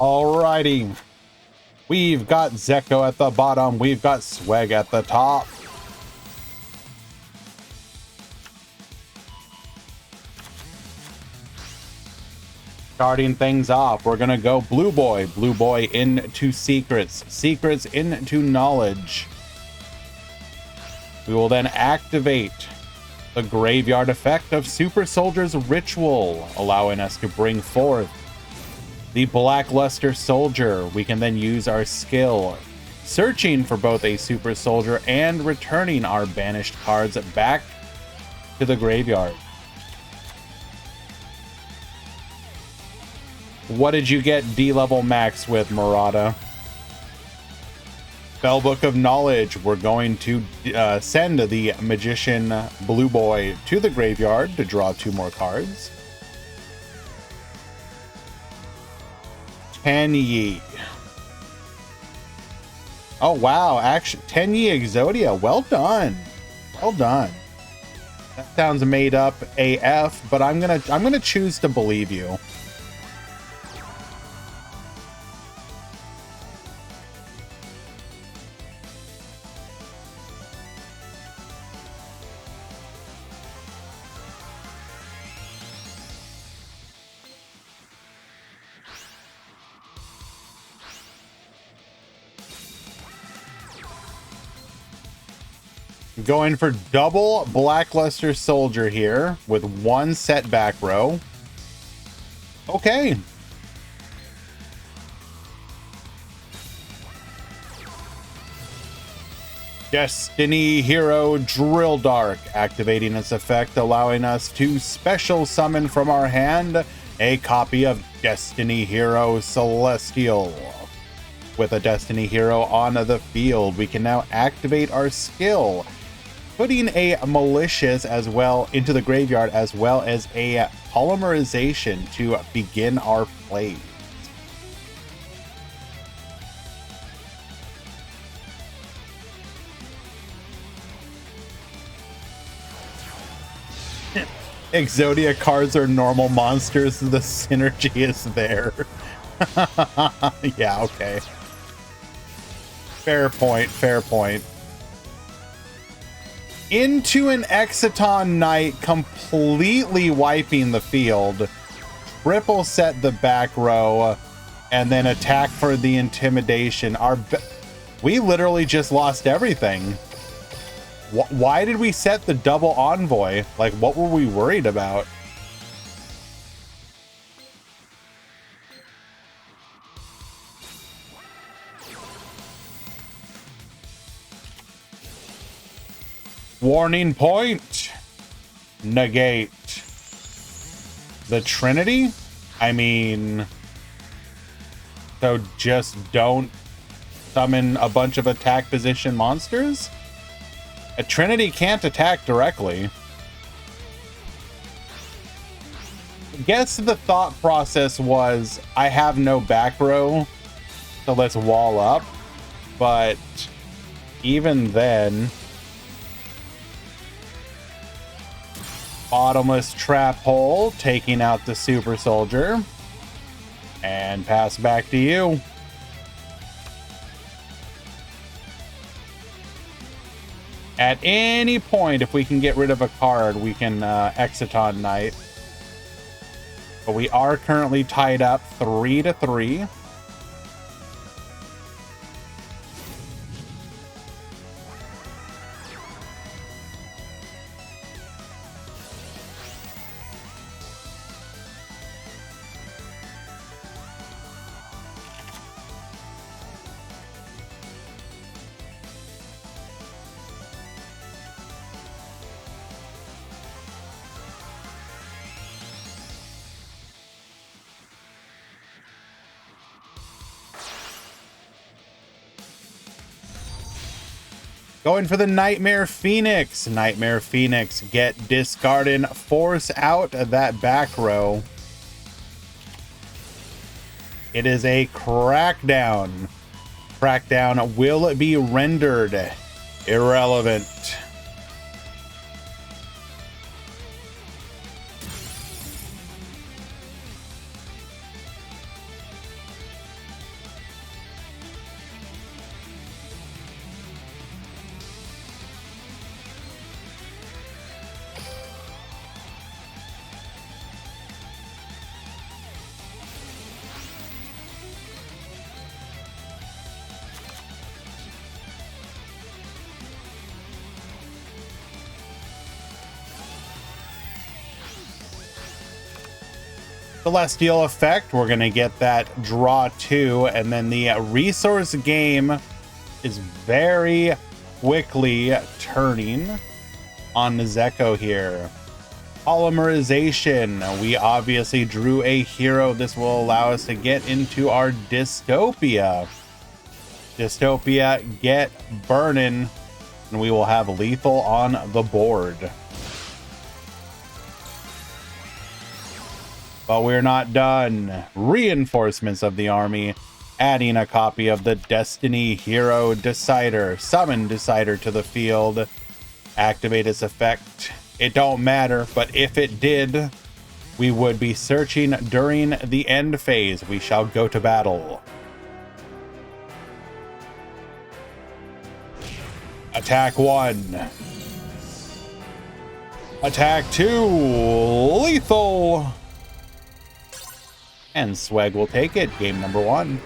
Alrighty. We've got Zeko at the bottom. We've got Swag at the top. Starting things off, we're gonna go Blue Boy. Blue Boy into Secrets. Secrets into Knowledge. We will then activate the Graveyard effect of Super Soldier's Ritual, allowing us to bring forth the Blackluster Soldier. We can then use our skill, searching for both a Super Soldier and returning our banished cards back to the graveyard. What did you get D-level max with, Murata? Spellbook of Knowledge. We're going to send the Magician Blue Boy to the graveyard to draw 2 more cards. Tenyi. Oh wow, actually Tenyi Exodia. Well done. Well done. That sounds made up AF, but I'm gonna choose to believe you. Going for double Blackluster Soldier here with 1 setback row. Okay. Destiny Hero Drill Dark, activating its effect, allowing us to special summon from our hand a copy of Destiny Hero Celestial. With a Destiny Hero on the field, we can now activate our skill, putting a Malicious as well into the graveyard, as well as a Polymerization to begin our plays. Exodia cards are normal monsters. The synergy is there. Yeah, okay. Fair point, fair point. Into an Exciton Knight, completely wiping the field. Triple set the back row, and then attack for the intimidation. We literally just lost everything. Why did we set the double envoy? Like, what were we worried about? Warning point. Negate. The Trinity? I mean... So just don't summon a bunch of attack position monsters? A Trinity can't attack directly. I guess the thought process was, I have no back row, so let's wall up. But even then... Bottomless trap hole, taking out the super soldier. And pass back to you. At any point, if we can get rid of a card, we can Exciton Knight. But we are currently tied up 3-3. Going for the Nightmare Phoenix. Nightmare Phoenix, get discarded, force out that back row. It is a crackdown. Crackdown will be rendered irrelevant. Celestial effect, we're gonna get that draw 2, and then the resource game is very quickly turning on Zeko here. Polymerization, we obviously drew a hero. This will allow us to get into our Dystopia. Dystopia, get burning, and we will have lethal on the board. But we're not done. Reinforcements of the army, adding a copy of the Destiny Hero Decider. Summon Decider to the field. Activate its effect. It don't matter, but if it did, we would be searching during the end phase. We shall go to battle. Attack 1. Attack 2. Lethal. And Swag will take it. Game number 1.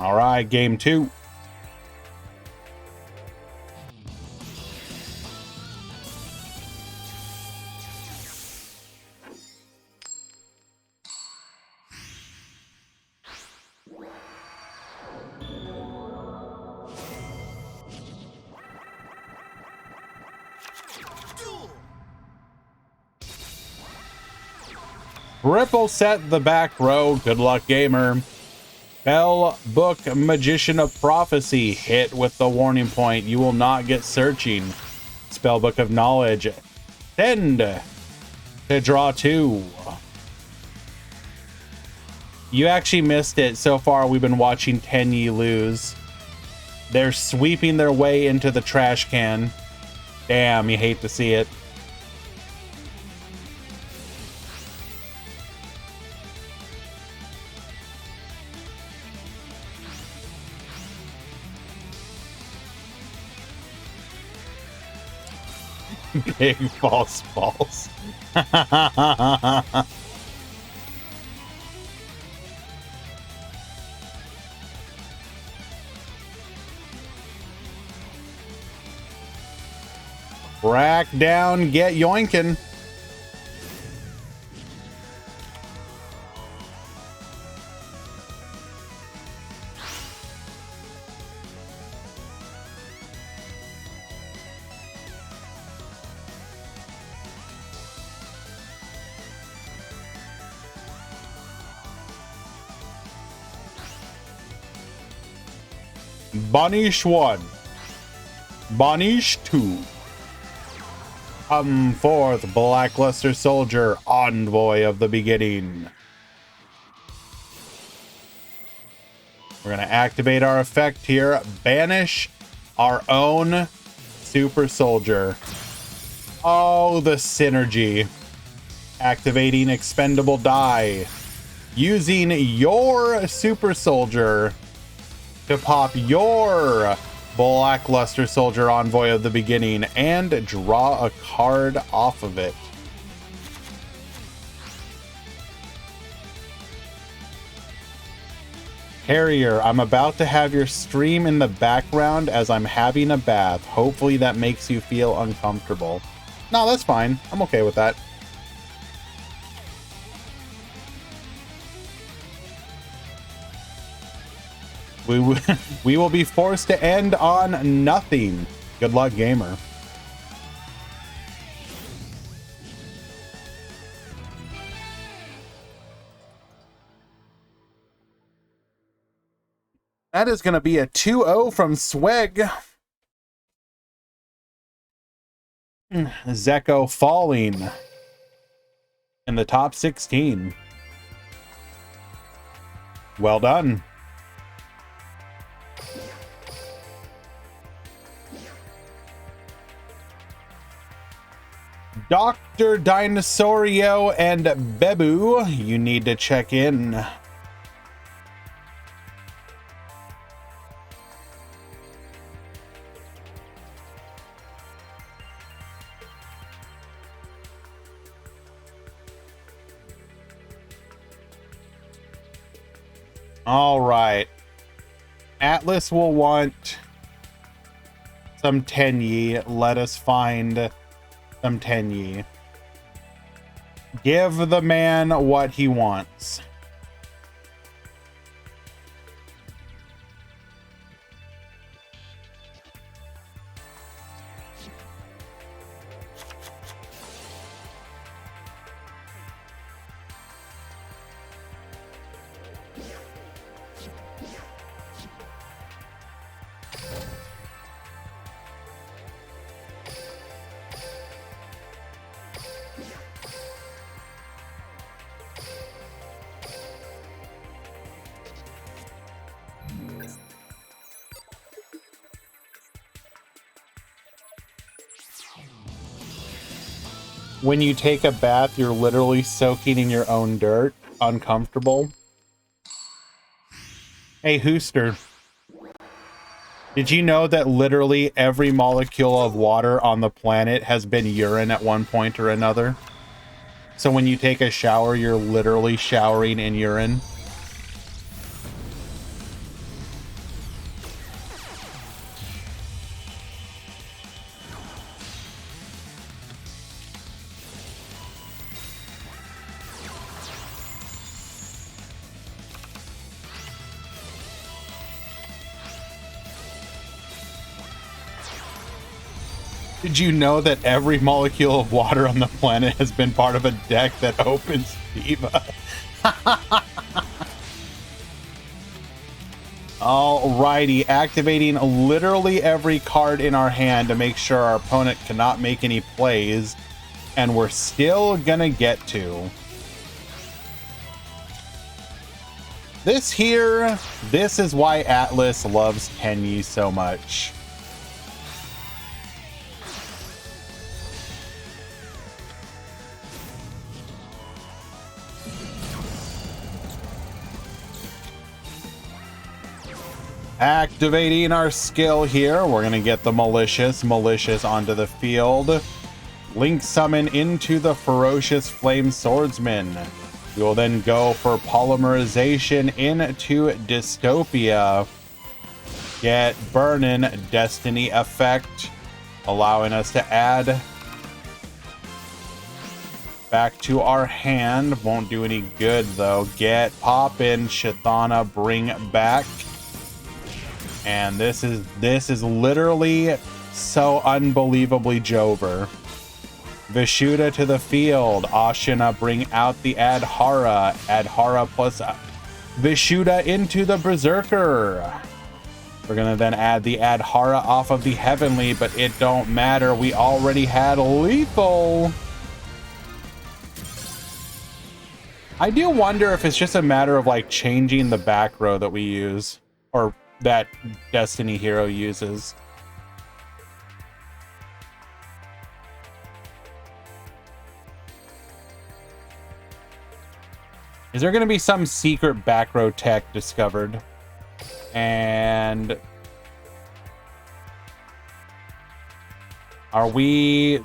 All right, game 2. Ripple set the back row. Good luck, gamer. Bell Book Magician of Prophecy. Hit with the warning point. You will not get searching. Spellbook of Knowledge. Send to draw 2. You actually missed it. So far, we've been watching Tenyi lose. They're sweeping their way into the trash can. Damn, you hate to see it. Big false balls. Rack down, get yoinkin'. Banish 1. Banish 2. Come forth, Blackluster Soldier, envoy of the beginning. We're going to activate our effect here. Banish our own Super Soldier. Oh, the synergy. Activating expendable die. Using your Super Soldier to pop your Blackluster Soldier, envoy of the beginning, and draw a card off of it. Harrier, I'm about to have your stream in the background as I'm having a bath. Hopefully that makes you feel uncomfortable. No, that's fine. I'm okay with that. We will be forced to end on nothing. Good luck, gamer. That is going to be a 2-0 from Sweg. Zeko falling in the top 16. Well done. Dr. Dinosaurio and Bebu, you need to check in. All right. Atlas will want some Tenyi. Let us find some Tenyi. Give the man what he wants. When you take a bath, you're literally soaking in your own dirt. Uncomfortable. Hey, Hooster. Did you know that literally every molecule of water on the planet has been urine at one point or another? So when you take a shower, you're literally showering in urine. Did you know that every molecule of water on the planet has been part of a deck that opens Diva? Alrighty, activating literally every card in our hand to make sure our opponent cannot make any plays, and we're still gonna get to. This here, this is why Atlas loves Kenyi so much. Activating our skill here, we're gonna get the Malicious onto the field. Link summon into the Ferocious Flame Swordsman. We will then go for Polymerization into Dystopia. Get Burnin' Destiny effect, allowing us to add back to our hand. Won't do any good though. Get Poppin', Shithana, bring back. And this is literally so unbelievably Jover. Vishuddha to the field. Ashina, bring out the Adhara. Adhara plus Vishuddha into the Berserker. We're gonna then add the Adhara off of the Heavenly, but it don't matter. We already had Lethal. I do wonder if it's just a matter of like changing the back row that we use, or that Destiny hero uses. Is there going to be some secret back row tech discovered? And are we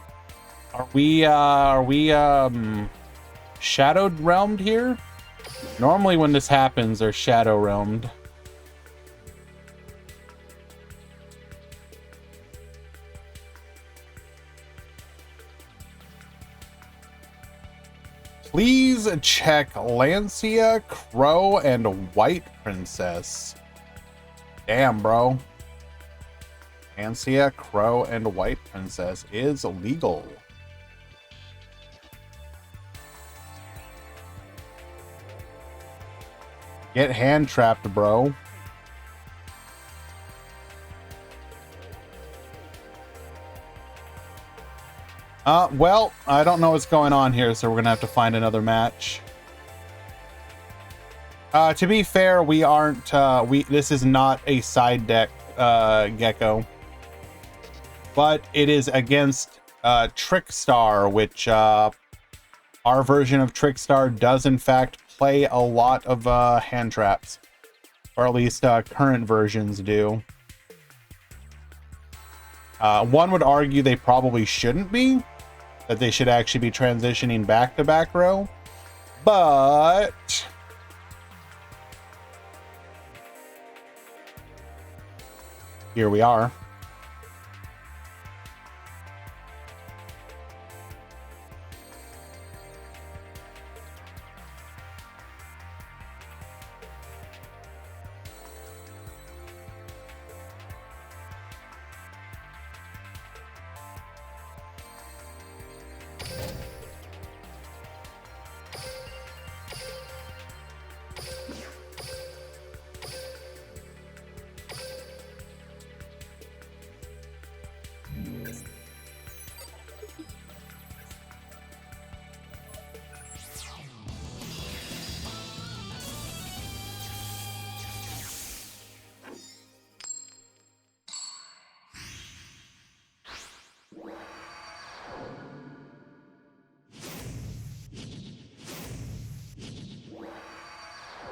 shadowed realmed here? Normally when this happens, they're shadow realmed. Please check Lancia, Crow, and White Princess. Damn, bro. Lancia, Crow, and White Princess is legal. Get hand trapped, bro. Well, I don't know what's going on here, so we're gonna have to find another match. To be fair, we aren't, this is not a side deck, Gecko. But it is against, Trickstar, which, our version of Trickstar does in fact play a lot of, hand traps. Or at least, current versions do. One would argue they probably shouldn't be, that they should actually be transitioning back to back row, but here we are.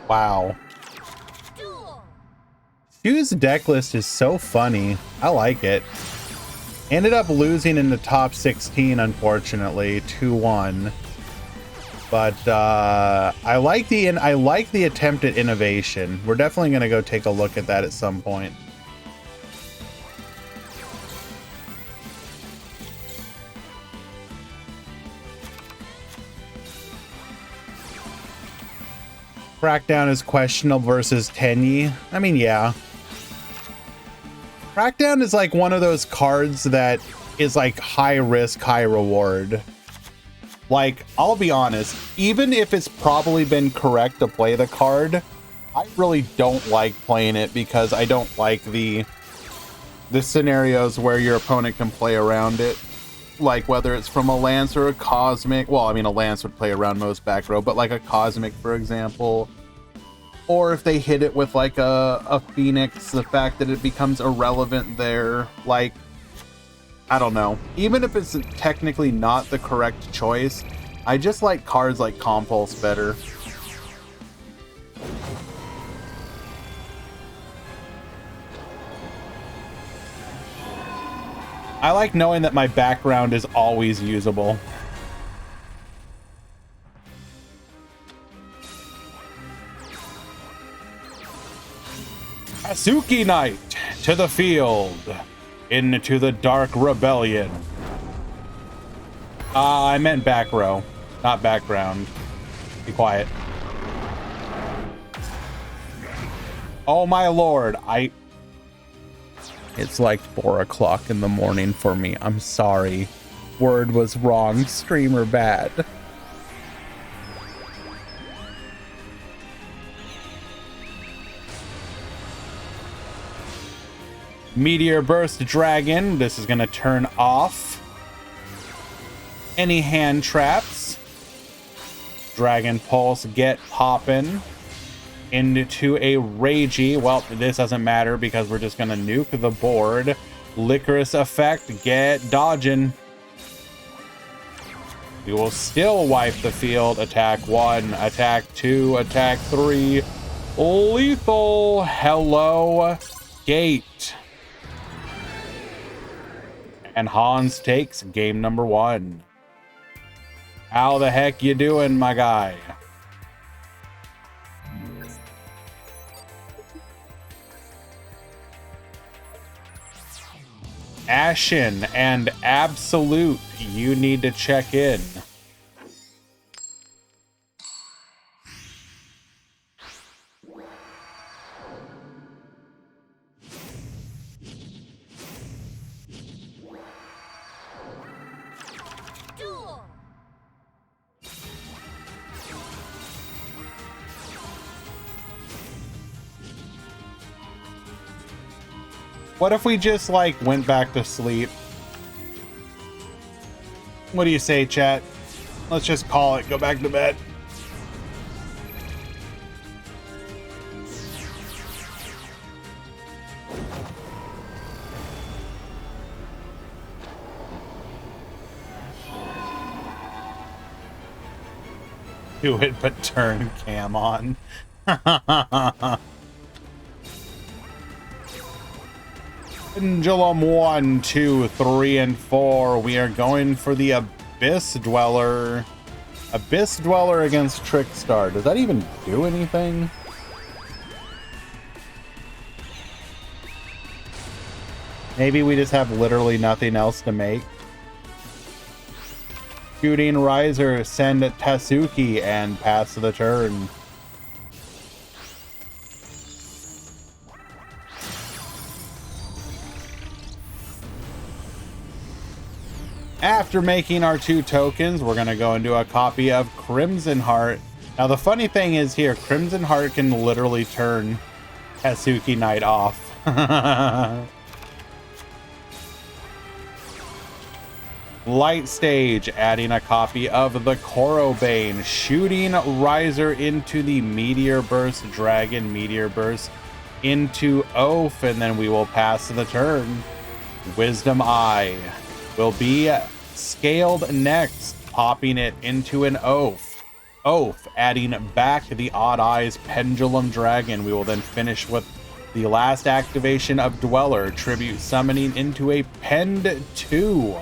Wow. Stu's deck list is so funny. I like it. Ended up losing in the top 16, unfortunately, 2-1. But I like the attempt at innovation. We're definitely gonna go take a look at that at some point. Crackdown is questionable versus Tenyi. I mean, yeah. Crackdown is like one of those cards that is like high risk, high reward. Like, I'll be honest, even if it's probably been correct to play the card, I really don't like playing it because I don't like the scenarios where your opponent can play around it. Like whether it's from a Lance or a Cosmic. Well, I mean, a Lance would play around most back row, but like a Cosmic, for example. Or if they hit it with like a Phoenix, the fact that it becomes irrelevant there. Like, I don't know. Even if it's technically not the correct choice, I just like cards like Compulse better. I like knowing that my background is always usable. Asuki Knight to the field. Into the Dark Rebellion. I meant back row, not background. Be quiet. Oh my lord, It's like 4 o'clock in the morning for me. I'm sorry. Word was wrong. Streamer bad. Meteor Burst Dragon. This is going to turn off any hand traps. Dragon Pulse get poppin'. Into a Ragey. Well, this doesn't matter because we're just gonna nuke the board. Licorice Effect, get dodging. We will still wipe the field. Attack 1, attack 2, attack 3. Lethal. Hello, Gate. And Hans takes game number 1. How the heck you doing, my guy? Ashen and Absolute, you need to check in. Duel. What if we just, like, went back to sleep? What do you say, chat? Let's just call it. Go back to bed. Do it, but turn cam on. Pendulum 1, 2, 3, and 4. We are going for the Abyss Dweller. Abyss Dweller against Trickstar. Does that even do anything? Maybe we just have literally nothing else to make. Shooting Riser, send Tatsuki, and pass the turn. After making our 2 tokens, we're going to go into a copy of Crimson Heart. Now, the funny thing is here, Crimson Heart can literally turn Tatsuki Knight off. Light Stage, adding a copy of the Korobane. Shooting Riser into the Meteor Burst Dragon. Meteor Burst into Oath, and then we will pass the turn. Wisdom Eye will be scaled next, popping it into an Oath. Oath, adding back the Odd Eyes Pendulum Dragon. We will then finish with the last activation of Dweller, tribute summoning into a Pend 2.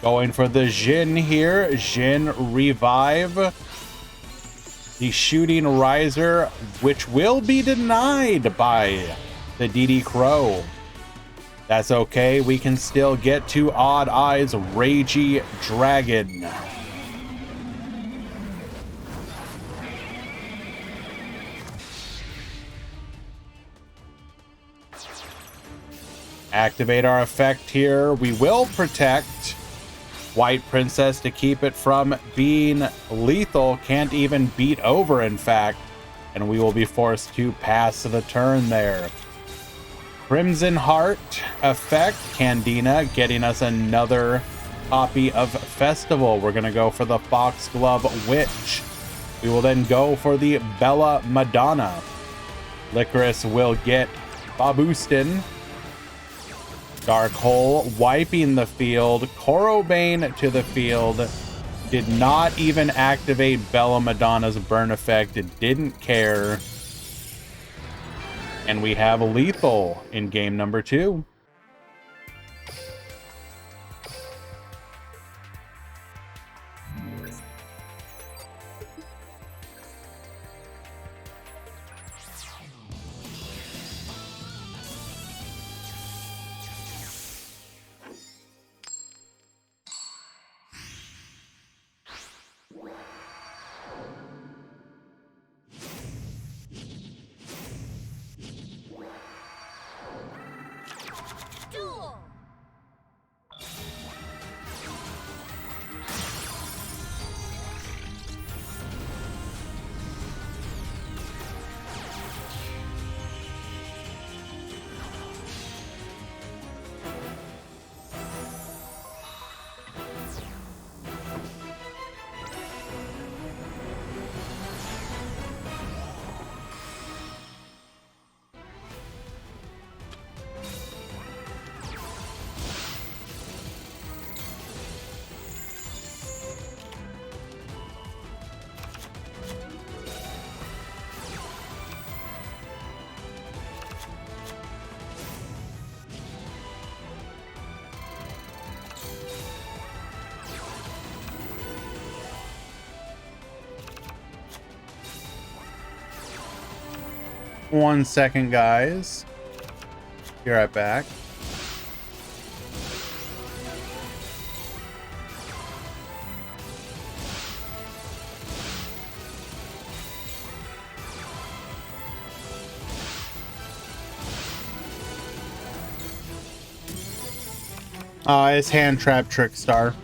Going for the Jin here. Jin Revive. The Shooting Riser, which will be denied by the DD Crow. That's okay, we can still get to Odd Eyes Ragey Dragon. Activate our effect here. We will protect White Princess to keep it from being lethal. Can't even beat over, in fact. And we will be forced to pass the turn there. Crimson Heart effect. Candina getting us another copy of Festival. We're going to go for the Foxglove Witch. We will then go for the Bella Madonna. Licorice will get Babustin. Dark Hole wiping the field. Corobane to the field. Did not even activate Bella Madonna's burn effect. It didn't care. And we have lethal in game number 2. Duel. One second, guys. Be right back. It's Hand Trap Trickstar.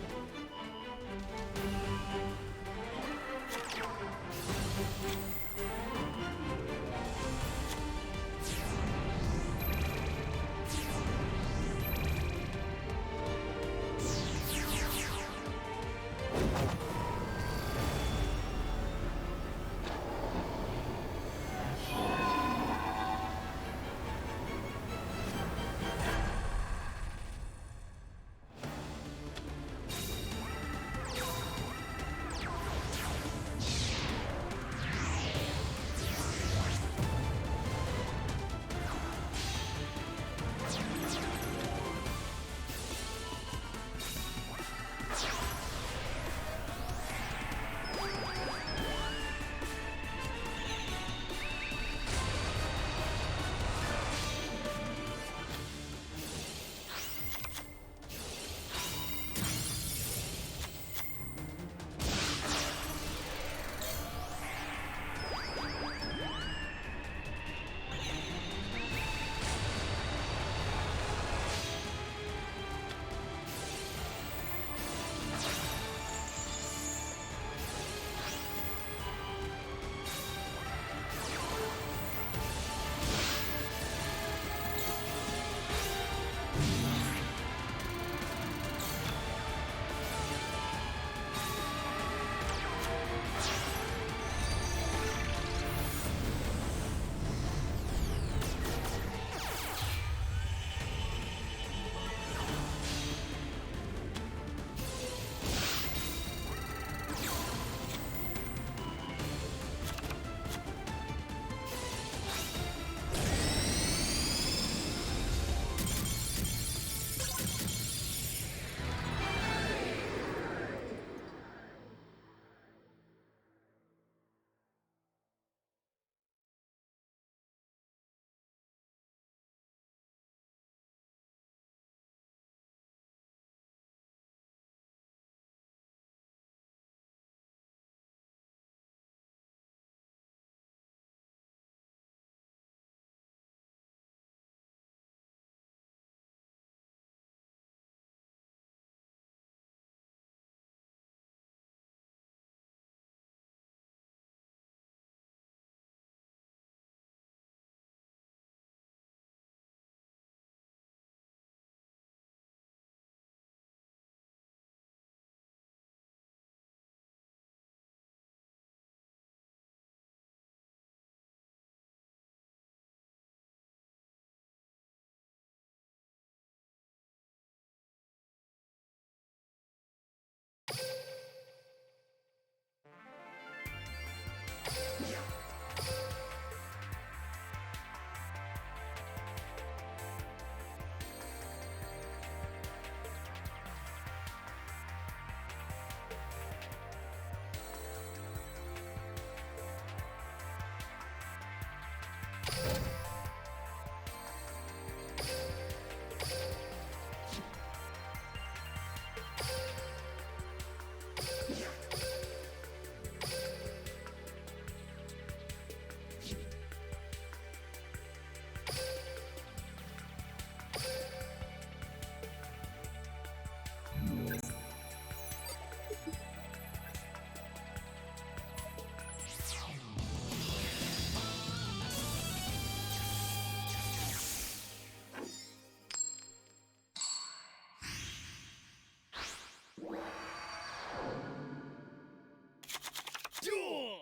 Duel!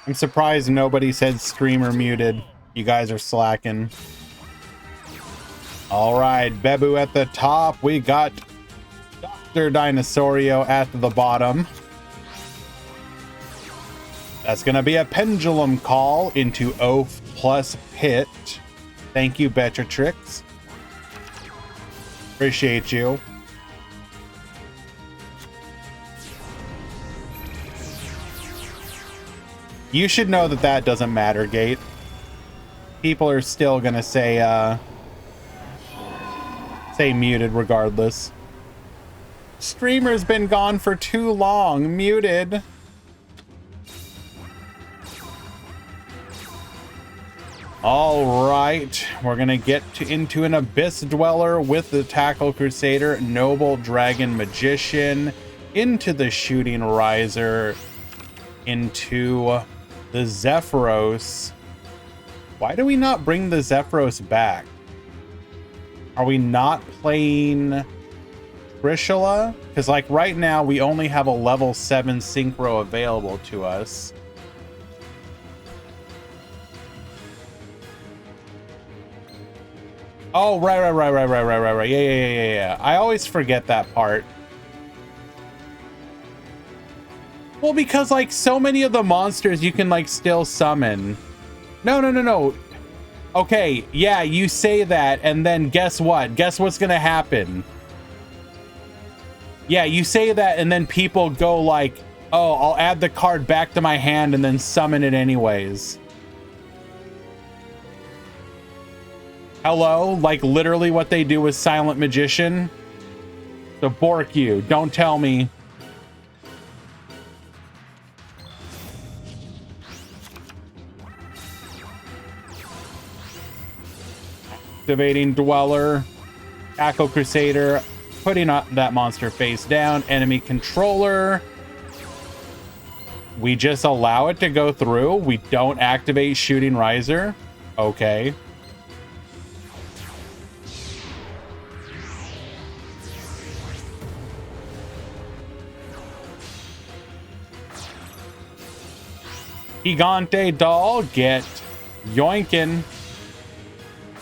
I'm surprised nobody said streamer muted. You guys are slacking. All right, Bebu at the top. We got Dr. Dinosaurio at the bottom. That's going to be a pendulum call into Oaf plus Pit. Thank you, Betratrix. Appreciate you. You should know that that doesn't matter, Gate. People are still gonna say muted regardless. Streamer's been gone for too long. Muted. All right, we're gonna get into an Abyss Dweller with the Tackle Crusader, Noble Dragon Magician, into the Shooting Riser, into the Zephyros. Why do we not bring the Zephyros back? Are we not playing Trishula? Because like right now we only have a level 7 synchro available to us. Oh, right. Yeah. I always forget that part. Well, because like so many of the monsters you can like still summon. No. Okay, yeah, you say that, and then guess what? Guess what's gonna happen? Yeah, you say that, and then people go like, oh, I'll add the card back to my hand and then summon it anyways. Hello? Like literally what they do with Silent Magician? So bork you, don't tell me. Activating Dweller, Tackle Crusader, putting that monster face down, enemy controller. We just allow it to go through. We don't activate Shooting Riser. Okay. Gigante doll, get yoinkin'.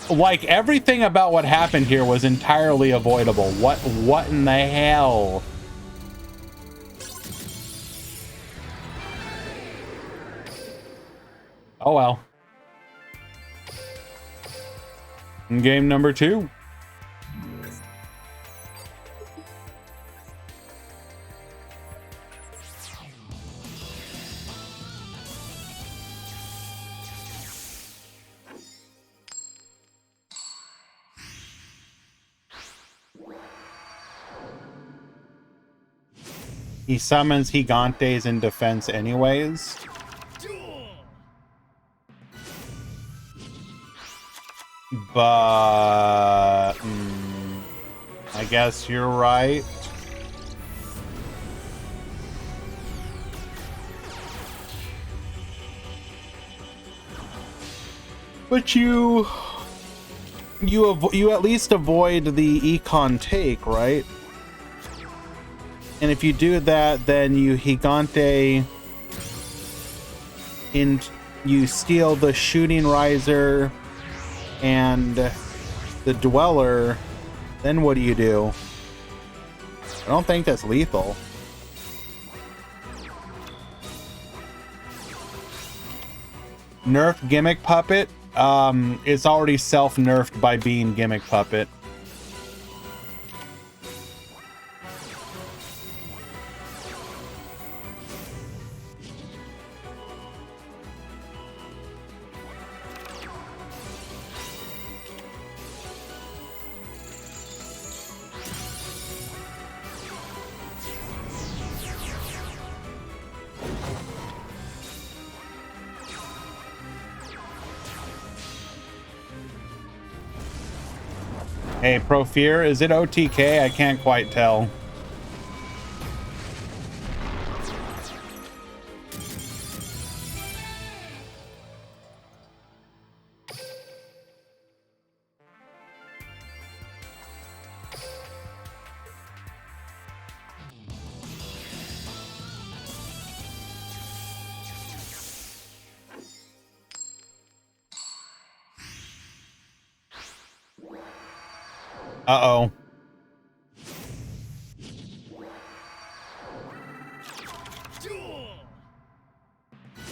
Like everything about what happened here was entirely avoidable. What in the hell? Oh well. Game number 2. He summons Gigantes in defense anyways. But I guess you're right. But you at least avoid the econ take, right? And if you do that, then you Gigante you steal the Shooting Riser and the Dweller. Then what do you do? I don't think that's lethal. Nerf Gimmick Puppet. It's already self-nerfed by being Gimmick Puppet. Hey, Profear, is it OTK? I can't quite tell. Uh-oh.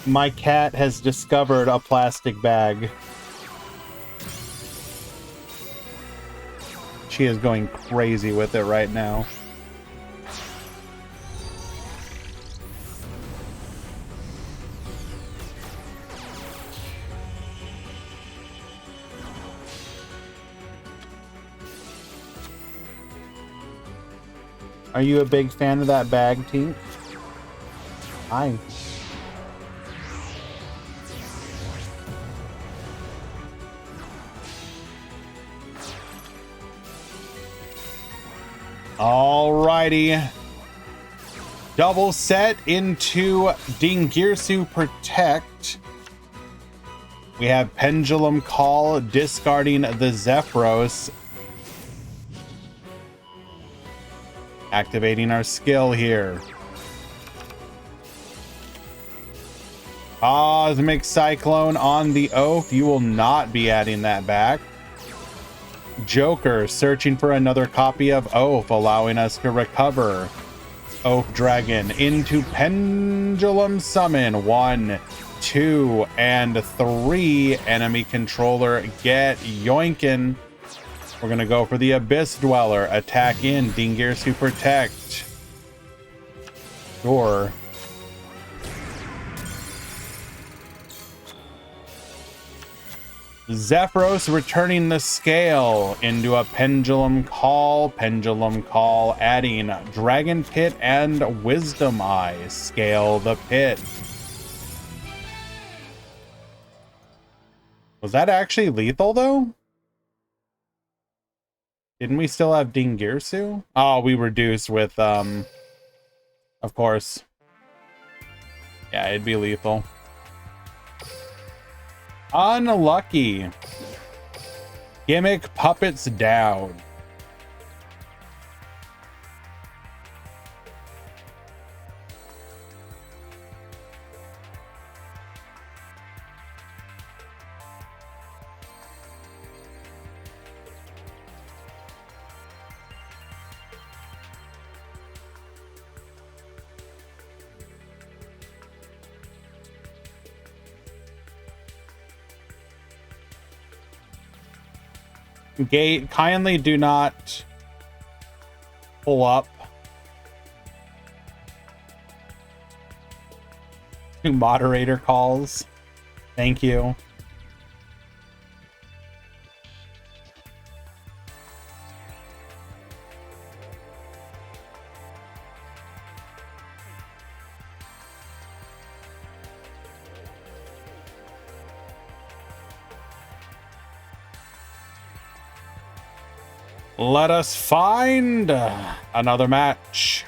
My cat has discovered a plastic bag. She is going crazy with it right now. Are you a big fan of that bag, Tink? Hi. Alrighty. Double set into Dingirsu Protect. We have Pendulum Call, discarding the Zephyros. Activating our skill here. Cosmic Cyclone on the Oath. You will not be adding that back. Joker searching for another copy of Oath, allowing us to recover. Oath Dragon into Pendulum Summon. 1, 2, and 3. Enemy controller get yoinkin'. We're gonna go for the Abyss Dweller. Attack in Dingirsu Protect. Sure. Zephyros returning the scale into a Pendulum Call. Pendulum Call adding Dragon Pit and Wisdom Eye. Scale the pit. Was that actually lethal though? Didn't we still have Dingirsu? Oh, we reduced with, of course. Yeah, it'd be lethal. Unlucky. Gimmick Puppets down. Gate, kindly do not pull up. Moderator calls. Thank you. Let us find another match.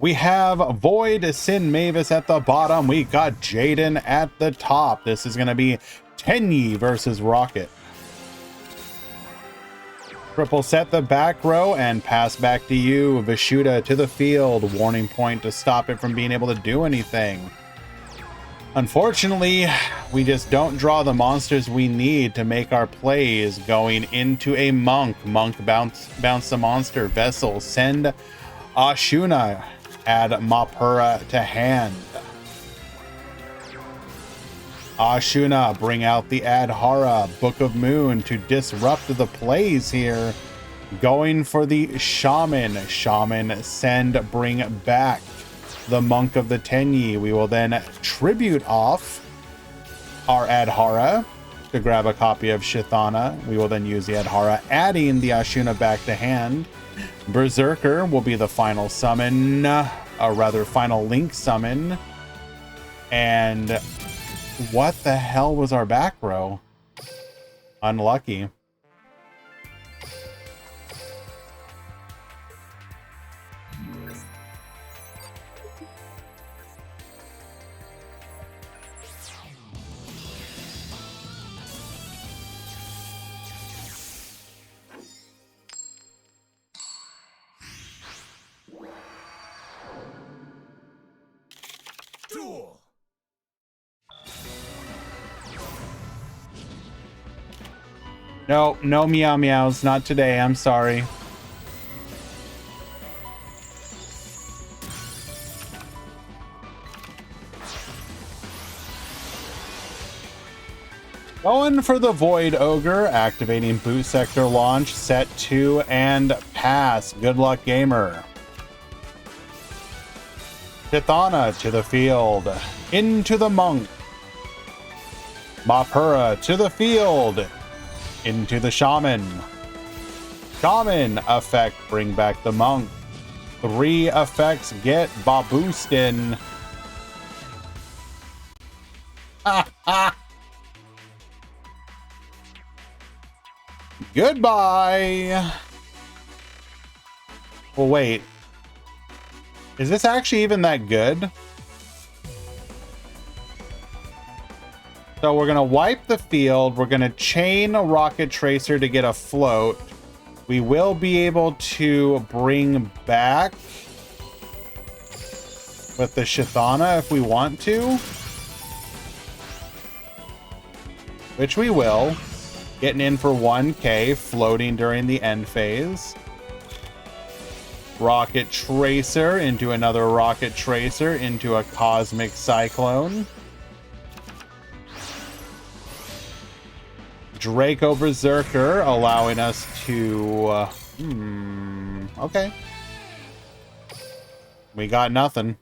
We have Void, Sin Mavis at the bottom. We got Jaden at the top. This is going to be Tenyi versus Rocket. Triple set the back row and pass back to you. Vishuda to the field. Warning point to stop it from being able to do anything. Unfortunately, we just don't draw the monsters we need to make our plays. Going into a Monk. Monk bounce the monster. Vessel, send Ashuna. Add Mapura to hand. Ashuna, bring out the Adhara. Book of Moon to disrupt the plays here. Going for the Shaman. Shaman, send, bring back the Monk of the Tenyi. We will then tribute off our Adhara to grab a copy of Shithana. We will then use the Adhara, adding the Ashuna back to hand. Berserker will be the final summon, or rather final link summon. And what the hell was our back row? Unlucky. Duel. No, no meow meows, not today, I'm sorry. Going for the Void Ogre, activating boot sector launch, set 2 and pass. Good luck, gamer. Chithana to the field, into the Monk. Mapura to the field, into the Shaman. Shaman effect, bring back the Monk. 3 effects get Baboostin. Goodbye. Well, wait. Is this actually even that good? So we're going to wipe the field. We're going to chain a Rocket Tracer to get a float. We will be able to bring back with the Shithana if we want to. Which we will. Getting in for 1k, floating during the end phase. Rocket Tracer into another Rocket Tracer into a Cosmic Cyclone. Draco Berserker allowing us to... okay. We got nothing.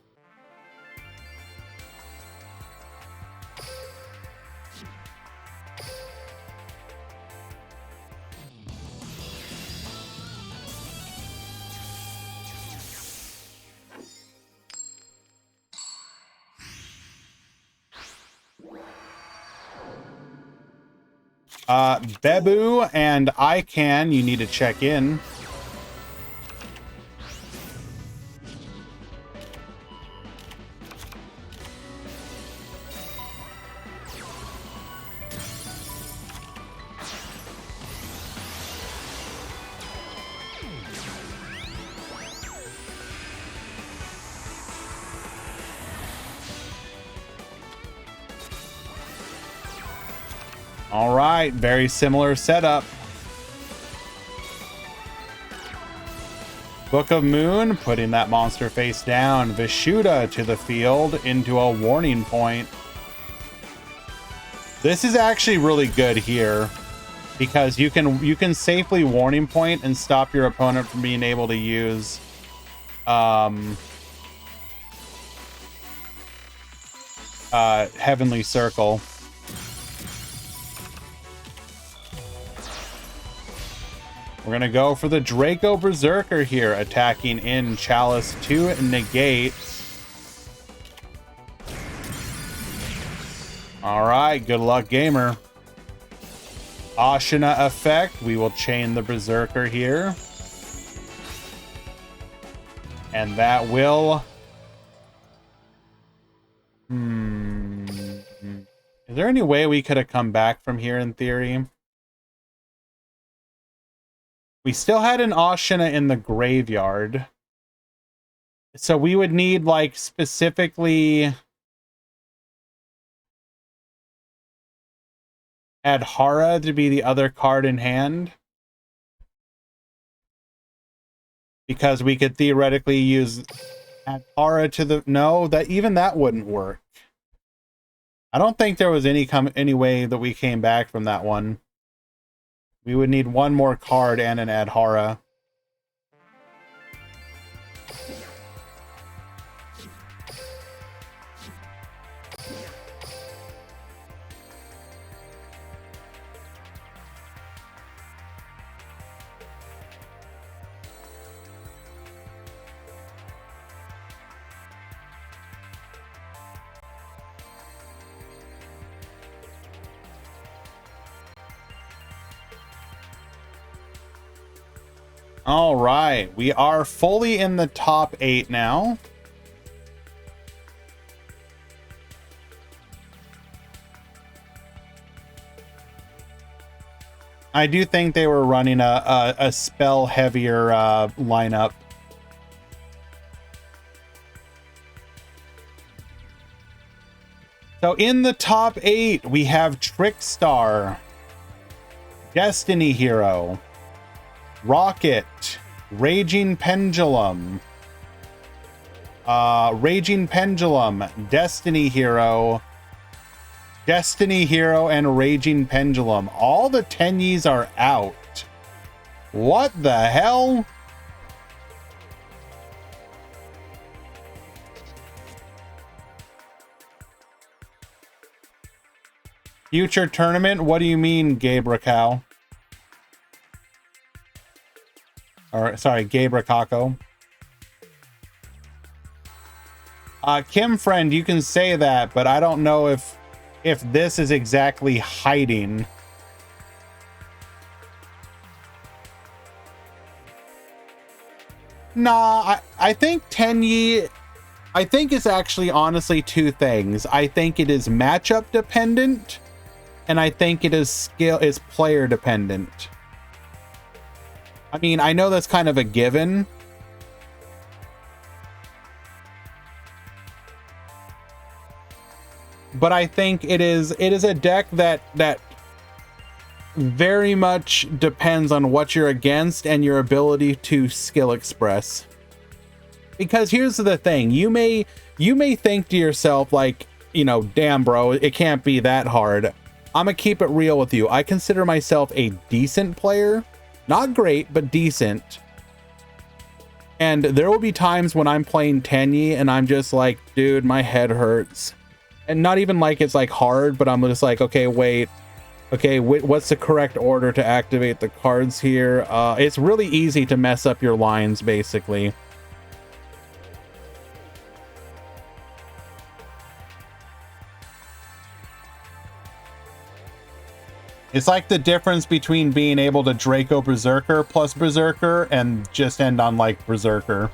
Bebu and Ican, you need to check in. All right, very similar setup. Book of Moon, putting that monster face down. Vishuda to the field into a warning point. This is actually really good here because you can safely warning point and stop your opponent from being able to use Heavenly Circle. We're going to go for the Draco Berserker here, attacking in Chalice to negate. All right, good luck, gamer. Ashina effect. We will chain the Berserker here. And that will any way we could have come back from here in theory? We still had an Ashina in the graveyard. So we would need, like, specifically Adhara to be the other card in hand. Because we could theoretically use Adhara to the... No, even that wouldn't work. I don't think there was any way that we came back from that one. We would need one more card and an Adhara. All right, we are fully in the top 8 now. I do think they were running a spell heavier lineup. So in the top 8, we have Trickstar, Destiny Hero, Rocket, Raging Pendulum, Destiny Hero, and Raging Pendulum. All the Tenyis are out. What the hell? Future tournament? What do you mean, Gabe Rakau? Or, sorry, Gabe Rakako. Kim friend, you can say that, but I don't know if this is exactly hiding. Nah, I think Tenyi... I think it's actually honestly two things. I think it is matchup dependent, and I think it is player dependent. I mean, I know that's kind of a given. But I think it is a deck that very much depends on what you're against and your ability to skill express. Because here's the thing, you may think to yourself, like, you know, damn bro, it can't be that hard. I'm gonna keep it real with you. I consider myself a decent player. Not great, but decent. And there will be times when I'm playing Tenyi and I'm just like, dude, my head hurts. And not even like it's like hard, but I'm just like, okay, wait. Okay, what's the correct order to activate the cards here? It's really easy to mess up your lines, basically. It's like the difference between being able to Draco Berserker plus Berserker and just end on like Berserker.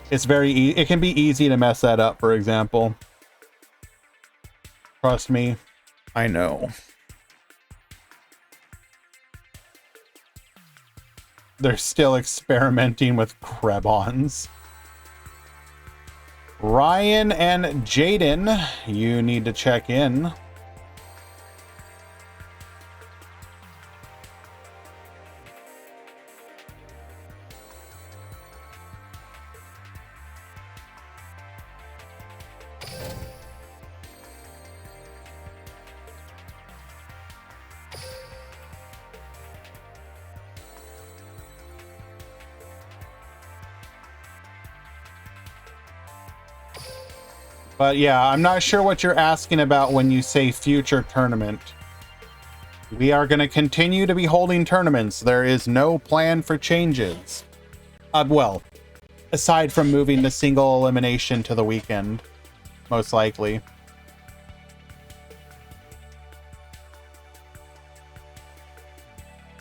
It's it can be easy to mess that up, for example. Trust me, I know. They're still experimenting with Krebons. Ryan and Jaden, you need to check in. But yeah, I'm not sure what you're asking about when you say future tournament. We are going to continue to be holding tournaments. There is no plan for changes. Well, aside from moving the single elimination to the weekend, most likely.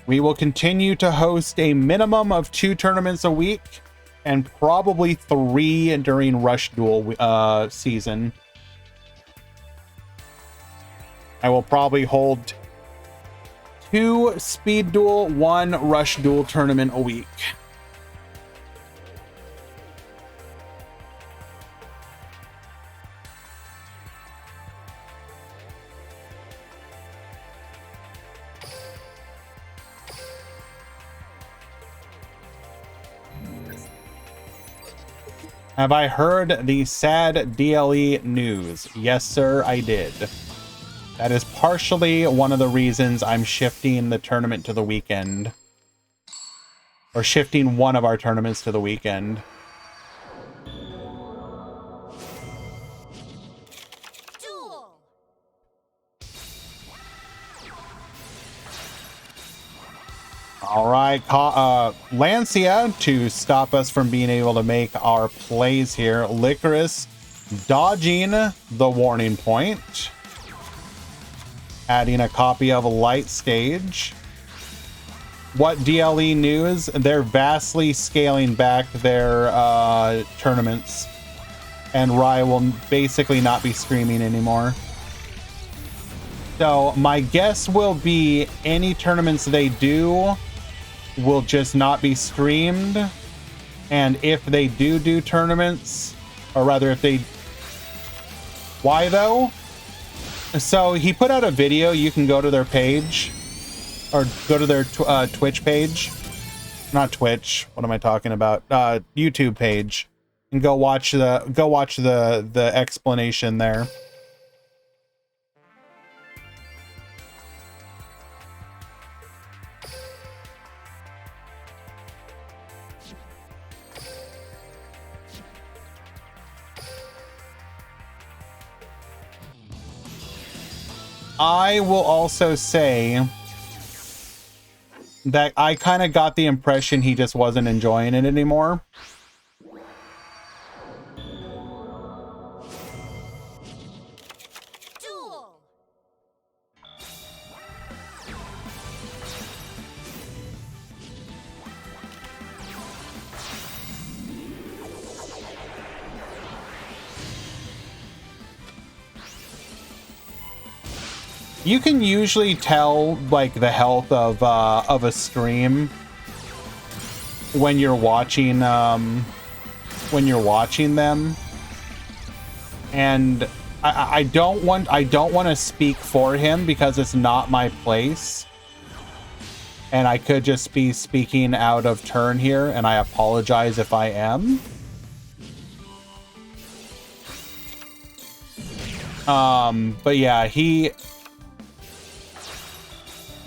We will continue to host a minimum of 2 tournaments a week, and probably 3 during Rush Duel season. I will probably hold 2 speed duel, 1 rush duel tournament a week. Have I heard the sad DLE news? Yes, sir, I did. That is partially one of the reasons I'm shifting the tournament to the weekend. Or shifting one of our tournaments to the weekend. Duel. All right, Lancia to stop us from being able to make our plays here. Licorice dodging the warning point. Adding a copy of Light Stage. What DLE news? They're vastly scaling back their tournaments. And Rye will basically not be streaming anymore. So my guess will be any tournaments they do will just not be streamed. And if they do tournaments, or rather if they... Why though? So he put out a video. You can go to their page, or go to their Twitch page, not Twitch. What am I talking about? YouTube page, and go watch the explanation there. I will also say that I kind of got the impression he just wasn't enjoying it anymore. Duel. You can usually tell like the health of a stream when you're watching them, and I don't want to speak for him because it's not my place, and I could just be speaking out of turn here, and I apologize if I am. But yeah, he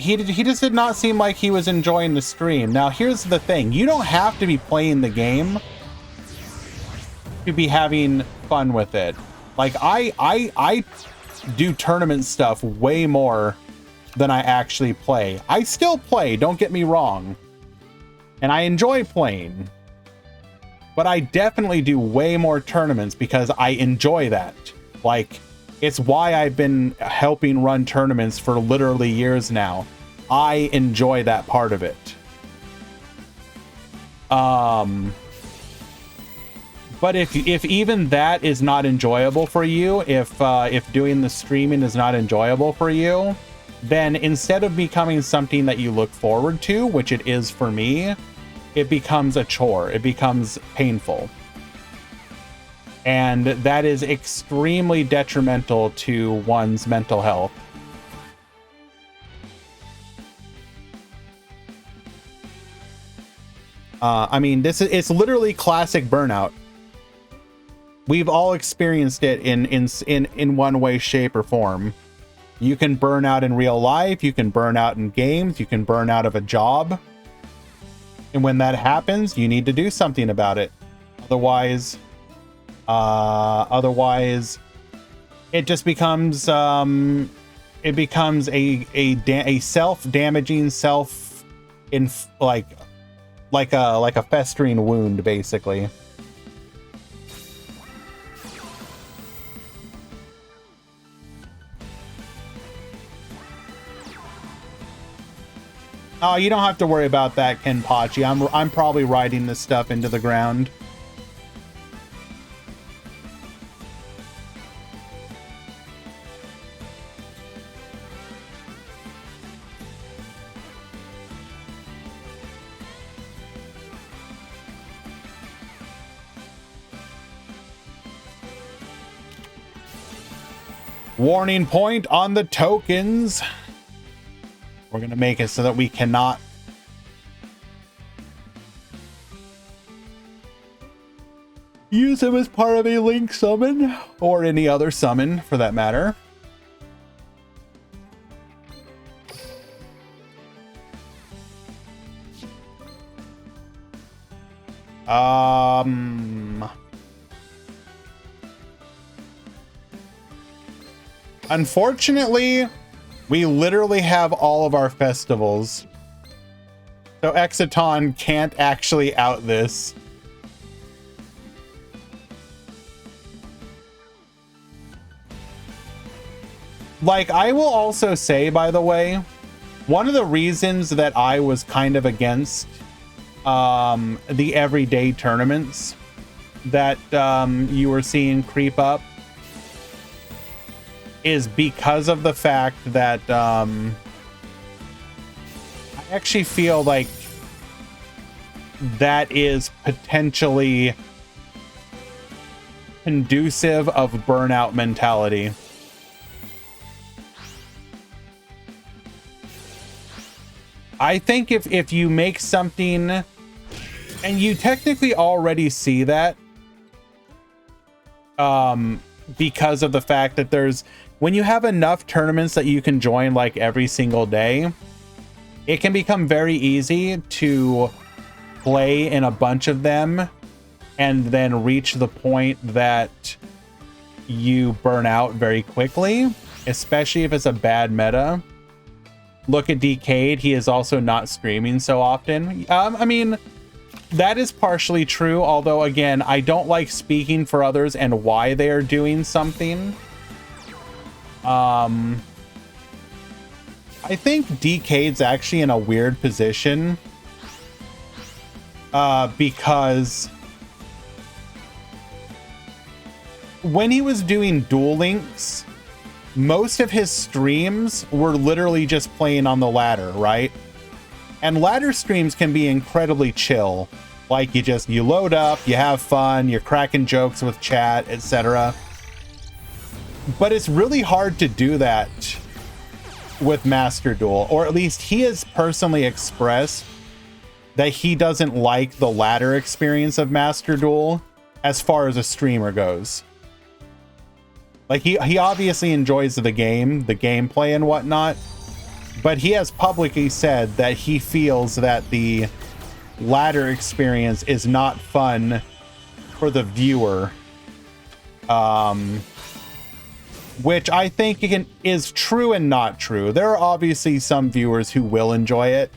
just did not seem like he was enjoying the stream. Now, here's the thing. You don't have to be playing the game to be having fun with it. Like, I do tournament stuff way more than I actually play. I still play, don't get me wrong. And I enjoy playing. But I definitely do way more tournaments because I enjoy that. Like, it's why I've been helping run tournaments for literally years now. I enjoy that part of it. But if even that is not enjoyable for you, if doing the streaming is not enjoyable for you, then instead of becoming something that you look forward to, which it is for me, it becomes a chore. It becomes painful. And that is extremely detrimental to one's mental health. I mean, it's literally classic burnout. We've all experienced it in one way, shape, or form. You can burn out in real life, you can burn out in games, you can burn out of a job. And when that happens, you need to do something about it. Otherwise, it just becomes a self-damaging, like a festering wound, basically. Oh, you don't have to worry about that, Kenpachi. I'm probably riding this stuff into the ground. Warning point on the tokens. We're going to make it so that we cannot use them as part of a link summon or any other summon for that matter. Unfortunately, we literally have all of our festivals. So Exciton can't actually out this. Like, I will also say, by the way, one of the reasons that I was kind of against the everyday tournaments that you were seeing creep up is because of the fact that I actually feel like that is potentially conducive of burnout mentality. I think if you make something, and you technically already see that, because of the fact that when you have enough tournaments that you can join like every single day, it can become very easy to play in a bunch of them and then reach the point that you burn out very quickly, especially if it's a bad meta. Look at Decade, he is also not streaming so often. I mean, that is partially true, although again, I don't like speaking for others and why they are doing something. I think Decade's actually in a weird position because when he was doing Duel Links, most of his streams were literally just playing on the ladder, right? And ladder streams can be incredibly chill. Like you load up, you have fun, you're cracking jokes with chat, etc. But it's really hard to do that with Master Duel, or at least he has personally expressed that he doesn't like the ladder experience of Master Duel as far as a streamer goes. Like he obviously enjoys the game, the gameplay and whatnot, but he has publicly said that he feels that the ladder experience is not fun for the viewer. Which I think is true and not true. There are obviously some viewers who will enjoy it,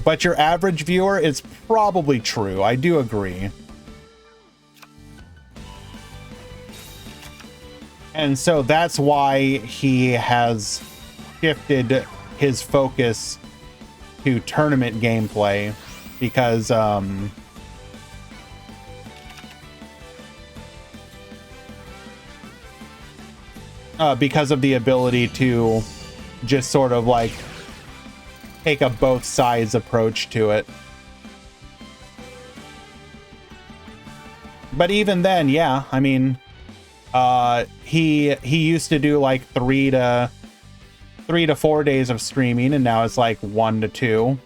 but your average viewer is probably true. I do agree. And so that's why he has shifted his focus to tournament gameplay, because because of the ability to just sort of like take a both sides approach to it. But even then, yeah, I mean, he used to do like 3 to 4 days of streaming, and now it's like 1 to 2.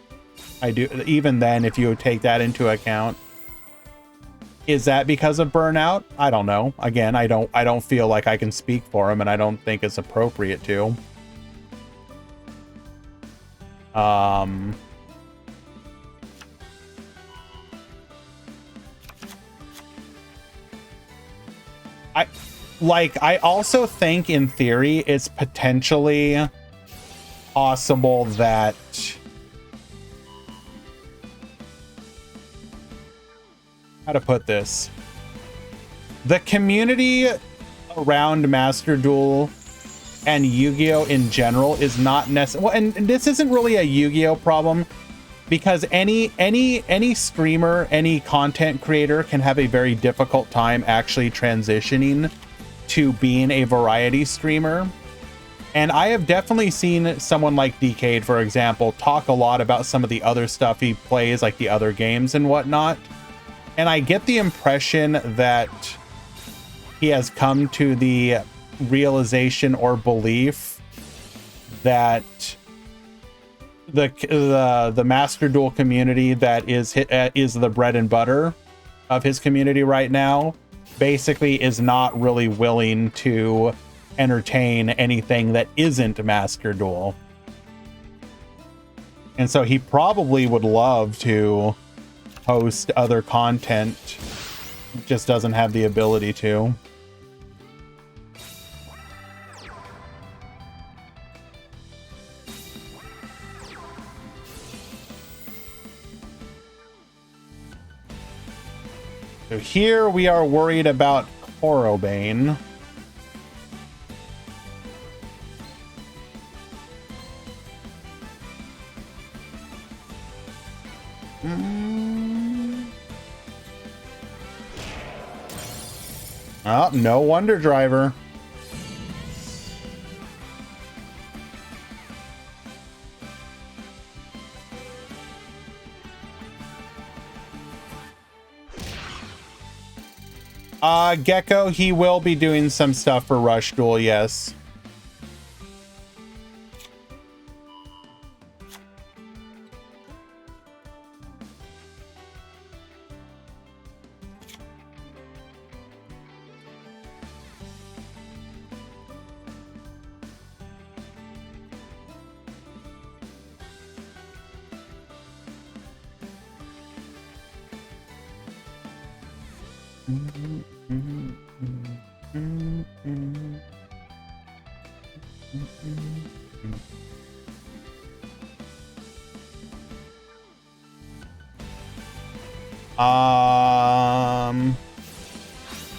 Even then, if you take that into account. Is that because of burnout? I don't know. Again, I don't feel like I can speak for him, and I don't think it's appropriate to. I also think in theory it's potentially possible that how to put this, the community around Master Duel and Yu-Gi-Oh in general is not necessarily, well, and this isn't really a Yu-Gi-Oh problem, because any streamer, any content creator can have a very difficult time actually transitioning to being a variety streamer. And I have definitely seen someone like Decade, for example, talk a lot about some of the other stuff he plays, like the other games and whatnot. And I get the impression that he has come to the realization or belief that the Master Duel community that is the bread and butter of his community right now basically is not really willing to entertain anything that isn't Master Duel. And so he probably would love to host other content, just doesn't have the ability to. So here we are worried about Korobane. Oh, no Wonder Driver. Gecko, he will be doing some stuff for Rush Duel, yes.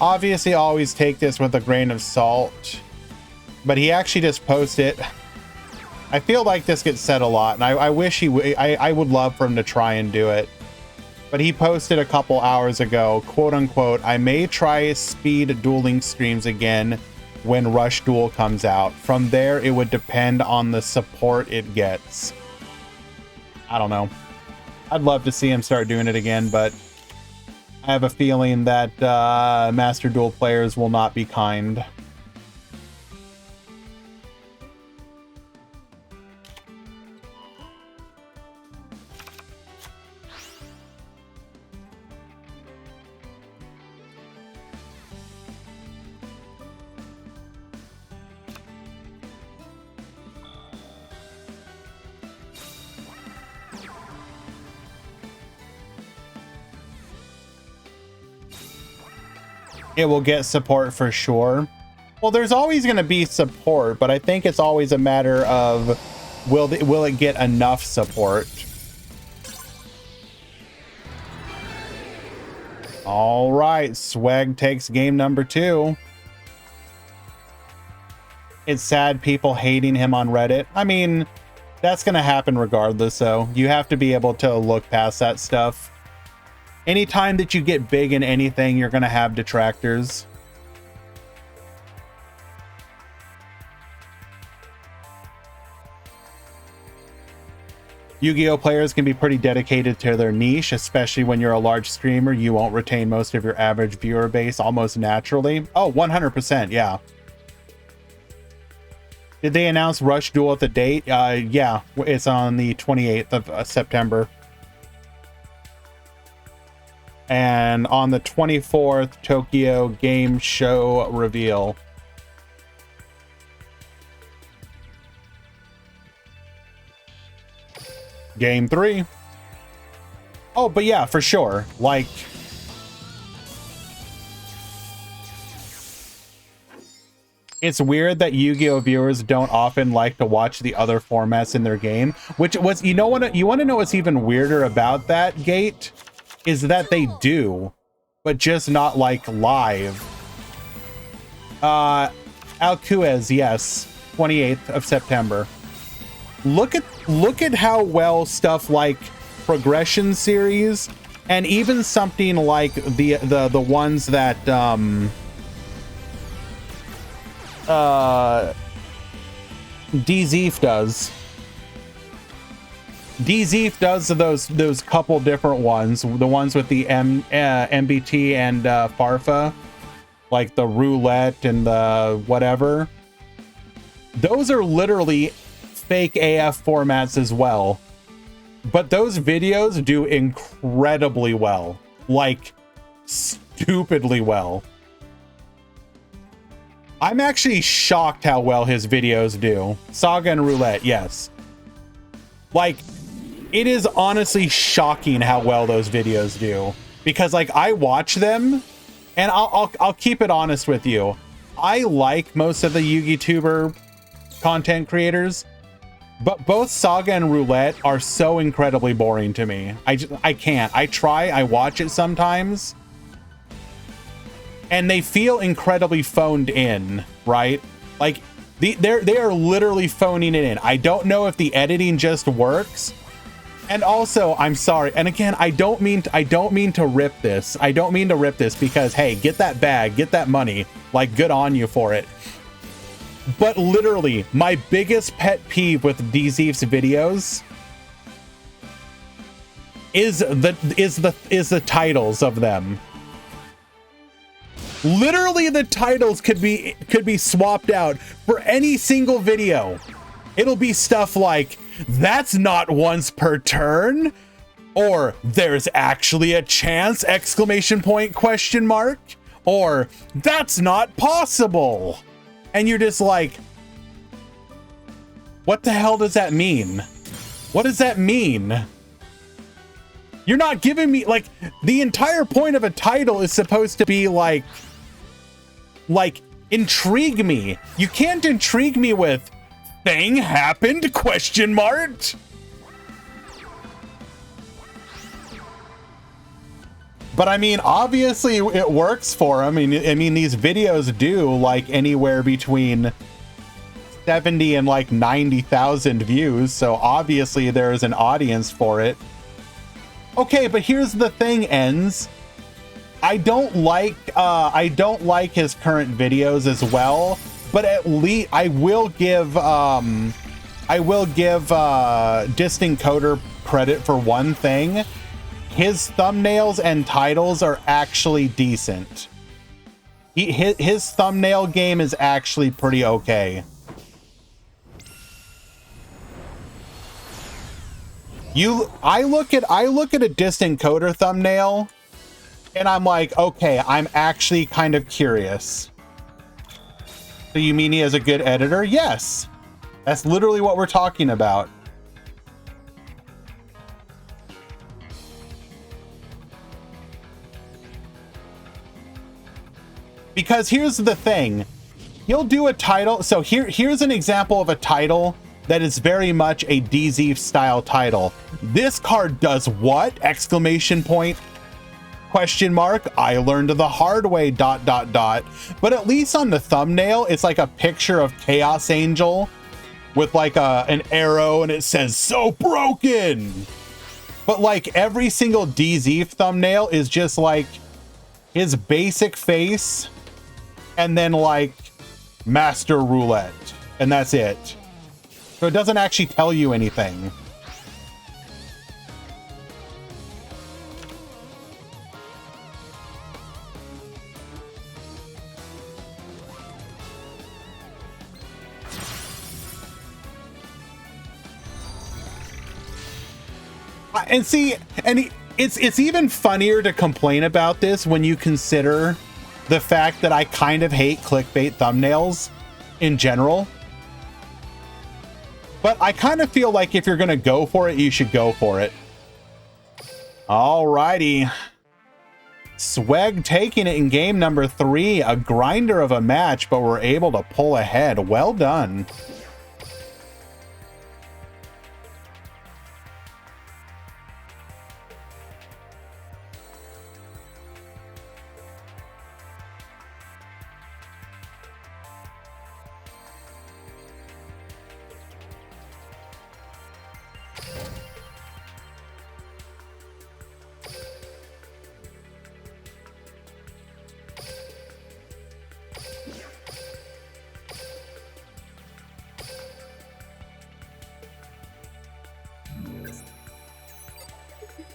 Obviously always take this with a grain of salt, but he actually just posted. I feel like this gets said a lot, and I wish I would love for him to try and do it. But he posted a couple hours ago, quote unquote, I may try speed dueling streams again when Rush Duel comes out. From there, it would depend on the support it gets. I don't know. I'd love to see him start doing it again, but I have a feeling that Master Duel players will not be kind. It will get support for sure. Well, there's always going to be support, but I think it's always a matter of will it get enough support? All right, Swag takes game number 2. It's sad people hating him on Reddit. I mean, that's going to happen regardless, though. You have to be able to look past that stuff. Anytime that you get big in anything, you're going to have detractors. Yu-Gi-Oh! Players can be pretty dedicated to their niche, especially when you're a large streamer. You won't retain most of your average viewer base almost naturally. Oh, 100%, yeah. Did they announce Rush Duel at the date? Yeah, it's on the 28th of September. And on the 24th, Tokyo Game Show reveal. Game 3. Oh, but yeah, for sure. Like, it's weird that Yu-Gi-Oh viewers don't often like to watch the other formats in their game, which was, you want to know what's even weirder about that, Gate? Is that they do, but just not like live. Alcuez, yes, 28th of September. Look at how well stuff like Progression series and even something like the ones that DZeef does. DZeef does those couple different ones, the ones with the MBT and Farfa. like the roulette and the whatever. Those are literally fake AF formats as well. But those videos do incredibly well. Like, stupidly well. I'm actually shocked how well his videos do. Saga and Roulette, yes. Like, it is honestly shocking how well those videos do. Because, like, I watch them, and I'll keep it honest with you. I like most of the YouTuber content creators, but both Saga and Roulette are so incredibly boring to me. I can't. I try, I watch it sometimes, and they feel incredibly phoned in, right? Like, they are literally phoning it in. I don't know if the editing just works. And also, I'm sorry, and again, I don't mean to rip this. I don't mean to rip this because, hey, get that bag, get that money. Like, good on you for it. But literally, my biggest pet peeve with DZeef's videos is the titles of them. Literally, the titles could be swapped out for any single video. It'll be stuff like, "That's not once per turn," or "There's actually a chance!" exclamation point question mark, or "That's not possible." And you're just like, what the hell does that mean? What does that mean? You're not giving me, like, the entire point of a title is supposed to be like intrigue me. You can't intrigue me with "Thing happened?" question mark. But I mean, obviously it works for him. I mean, these videos do like anywhere between 70 and like 90,000 views. So obviously there is an audience for it. Okay, but here's the thing, Ends. I don't like his current videos as well, but at least I will give Distinct Coder credit for one thing. His thumbnails and titles are actually decent. His thumbnail game is actually pretty okay. I look at a Distinct Coder thumbnail, and I'm like, okay, I'm actually kind of curious. So you mean he has a good editor? Yes. That's literally what we're talking about. Because here's the thing. He'll do a title. So here's an example of a title that is very much a DZeef style title. "This card does what?" exclamation point question mark. "I learned the hard way ... But at least on the thumbnail, it's like a picture of Chaos Angel with like an arrow, and it says "so broken." But like every single DZeef thumbnail is just like his basic face and then like Master Roulette, and that's it. So it doesn't actually tell you anything. And see, and it's even funnier to complain about this when you consider the fact that I kind of hate clickbait thumbnails in general. But I kind of feel like if you're gonna go for it, you should go for it. Alrighty. Swag taking it in game number 3. A grinder of a match, but we're able to pull ahead. Well done.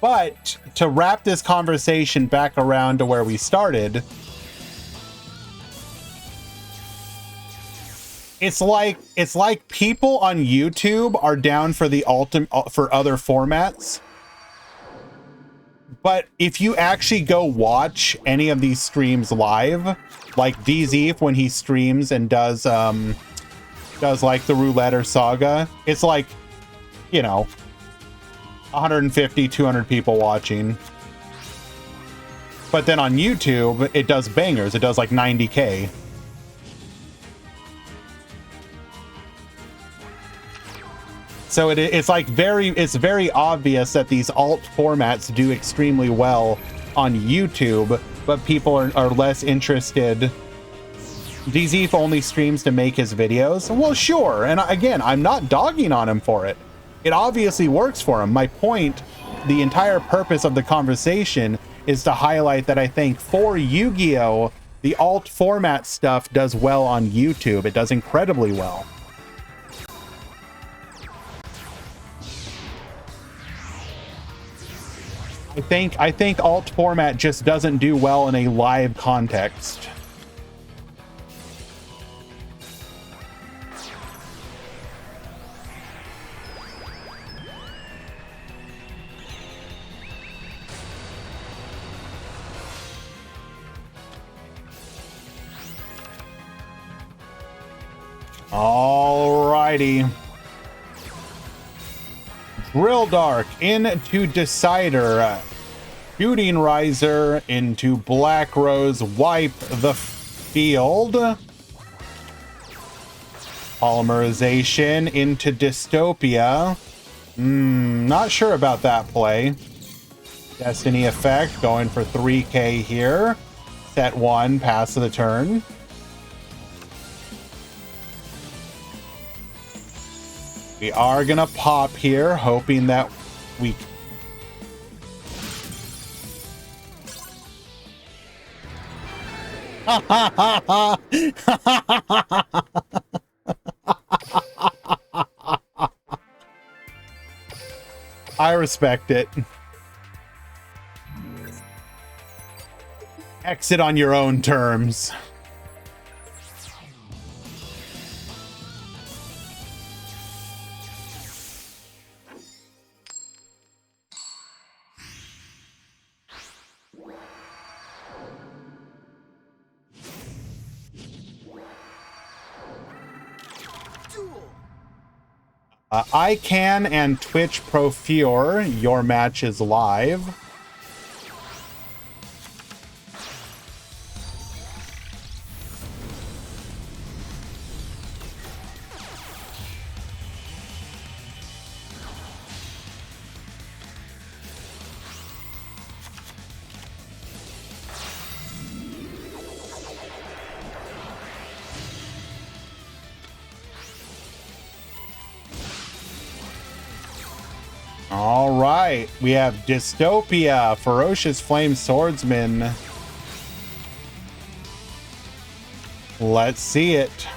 But to wrap this conversation back around to where we started, It's like people on YouTube are down for the for other formats. But if you actually go watch any of these streams live, like DZ when he streams and does like the roulette or saga, it's like, you know, 150, 200 people watching. But then on YouTube, it does bangers. It does like 90K. So it's like it's very obvious that these alt formats do extremely well on YouTube, but people are less interested. DZ only streams to make his videos. Well, sure. And again, I'm not dogging on him for it. It obviously works for him. My point, the entire purpose of the conversation is to highlight that I think for Yu-Gi-Oh, the alt format stuff does well on YouTube. It does incredibly well. I think alt format just doesn't do well in a live context. Alrighty. Drill Dark into Decider. Shooting Riser into Black Rose. Wipe the field. Polymerization into Dystopia. Not sure about that play. Destiny Effect going for 3K here. Set 1, pass of the turn. We are gonna pop here, hoping that we... I respect it. Exit on your own terms. ICANN and Twitch Profure, your match is live. All right, we have Dystopia, Ferocious Flame Swordsman. Let's see it.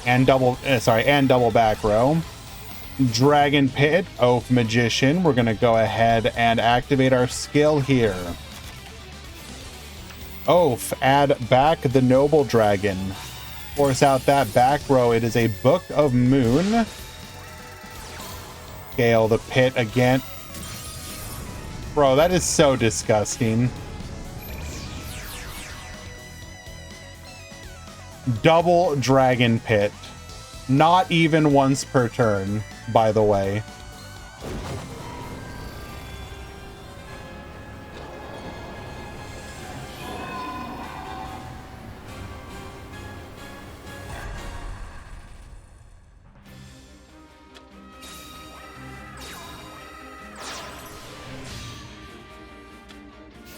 And double back row. Dragon Pit, Oath Magician. We're gonna go ahead and activate our skill here. Oath, add back the Noble Dragon. Force out that back row. It is a Book of Moon. Scale the pit again. Bro, that is so disgusting. Double Dragon Pit. Not even once per turn, by the way.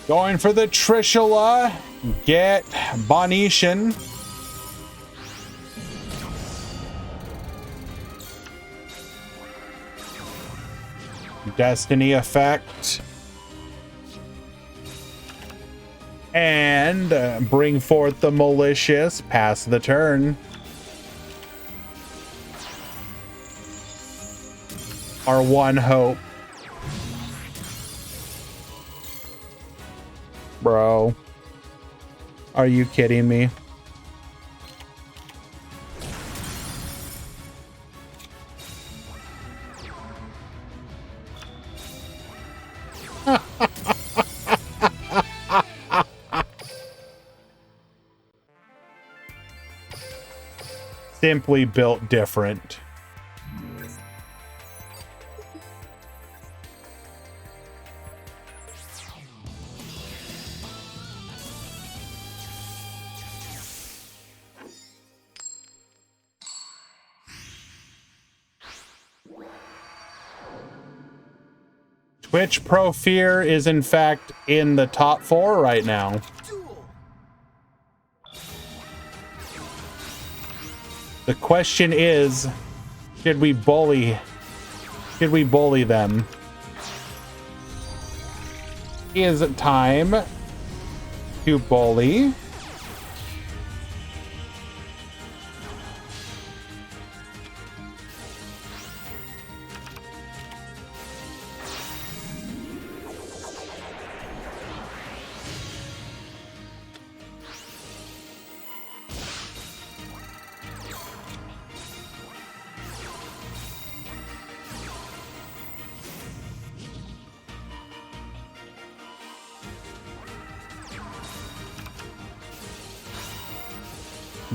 Going for the Trishula. Get Bonetian. Destiny Effect. And bring forth the Malicious. Pass the turn. Our one hope. Bro, are you kidding me? simply built different. Twitch Pro Fear is in fact in the top 4 right now. The question is, should we bully them? Is it time to bully?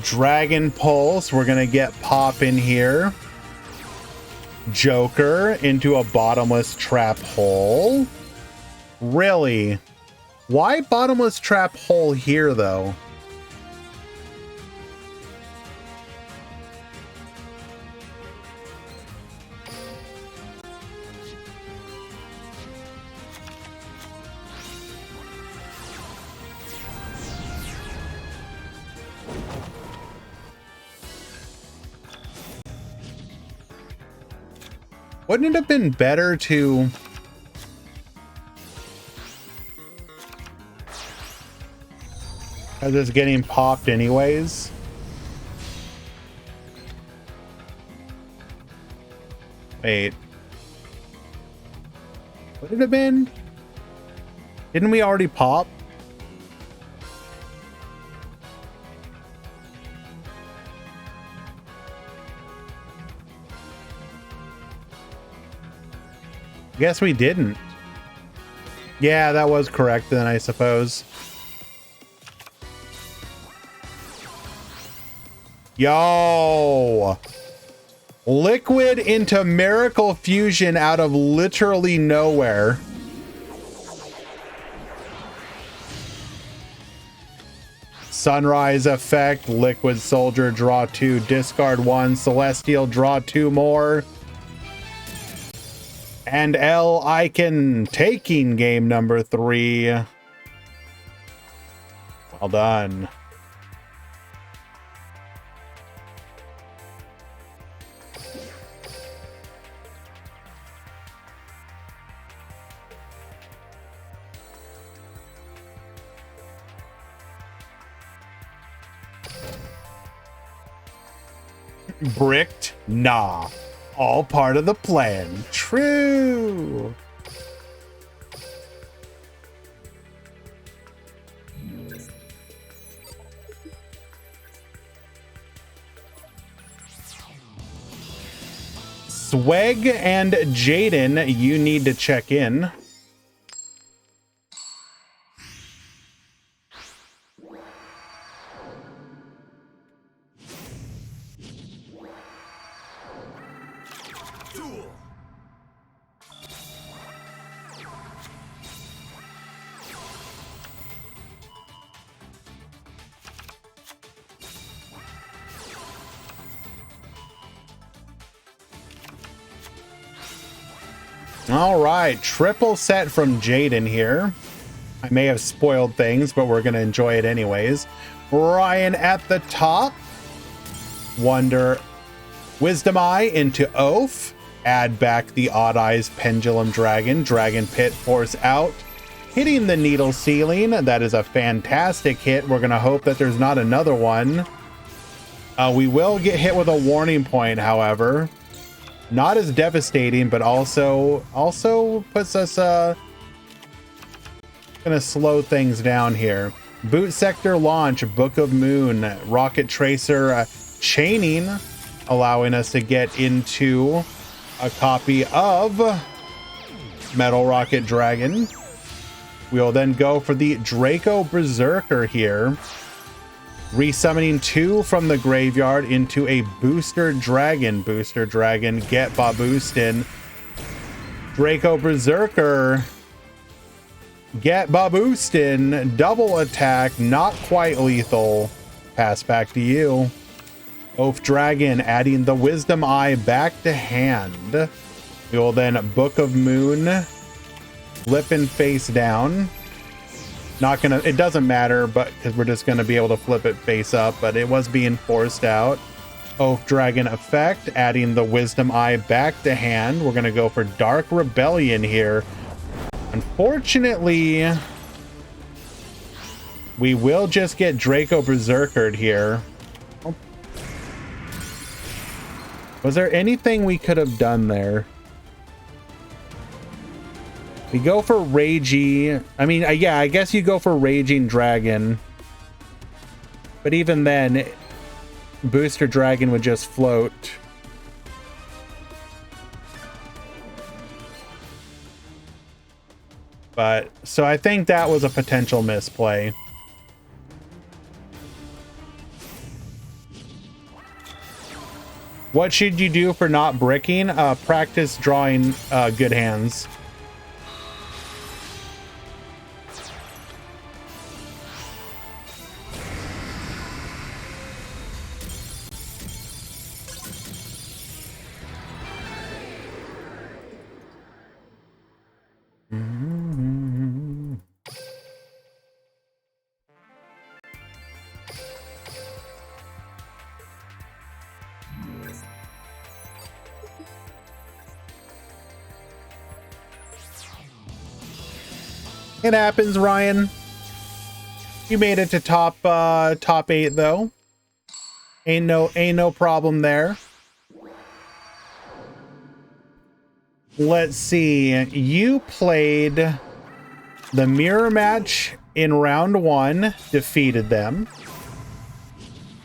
Dragon Pulse, we're gonna get Pop in here. Joker into a bottomless trap hole. Really? Why bottomless trap hole here though? Wouldn't it have been better to... Because it's getting popped anyways. Wait. Would it have been? Didn't we already pop? Guess we didn't. Yeah, that was correct then, I suppose. Yo! Liquid into Miracle Fusion out of literally nowhere. Sunrise effect, Liquid Soldier, draw 2, discard 1, Celestial, draw 2 more. And L Icon taking game number 3. Well done. Bricked? Nah. All part of the plan. True. Swag and Jaden, you need to check in. All right, triple set from Jaden here. I may have spoiled things, but we're going to enjoy it anyways. Ryan at the top. Wonder Wisdom Eye into Oath. Add back the Odd Eyes Pendulum Dragon. Dragon Pit Force out. Hitting the needle ceiling. That is a fantastic hit. We're going to hope that there's not another one. We will get hit with a warning point, however. Not as devastating, but also puts us gonna slow things down here. Boot Sector launch, Book of Moon, Rocket Tracer chaining, allowing us to get into a copy of Metal Rocket Dragon. We'll then go for the Draco Berserker here. Resummoning 2 from the graveyard into a booster dragon. Booster dragon, get Baboostin. Draco Berserker. Get Baboostin. Double attack, not quite lethal. Pass back to you. Oath Dragon, adding the Wisdom Eye back to hand. We will then Book of Moon. Flipping face down. Not gonna, it doesn't matter, but because we're just gonna be able to flip it face up, but it was being forced out. Oath Dragon effect, adding the Wisdom Eye back to hand. We're gonna go for Dark Rebellion here. Unfortunately, we will just get Draco Berserkered here. Oh. Was there anything we could have done there? We go for Ragey. I mean, yeah, I guess you go for Raging Dragon. But even then, Booster Dragon would just float. But, so I think that was a potential misplay. What should you do for not bricking? Practice drawing good hands. It happens, Ryan. You made it to top 8 though. Ain't no problem there. Let's see. You played the mirror match in round 1, defeated them.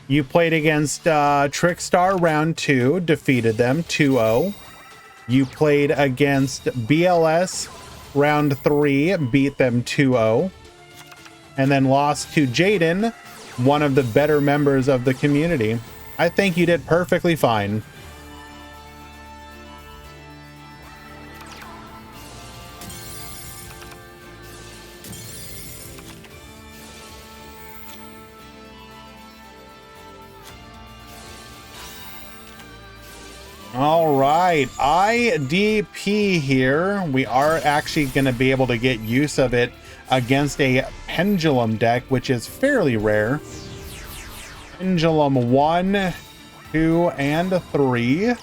You played against Trickstar round 2, defeated them 2-0. You played against BLS round 3, beat them 2-0. And then lost to Jaden, one of the better members of the community. I think you did perfectly fine. All right, IDP here. We are actually going to be able to get use of it against a Pendulum deck, which is fairly rare. Pendulum 1, 2, and 3.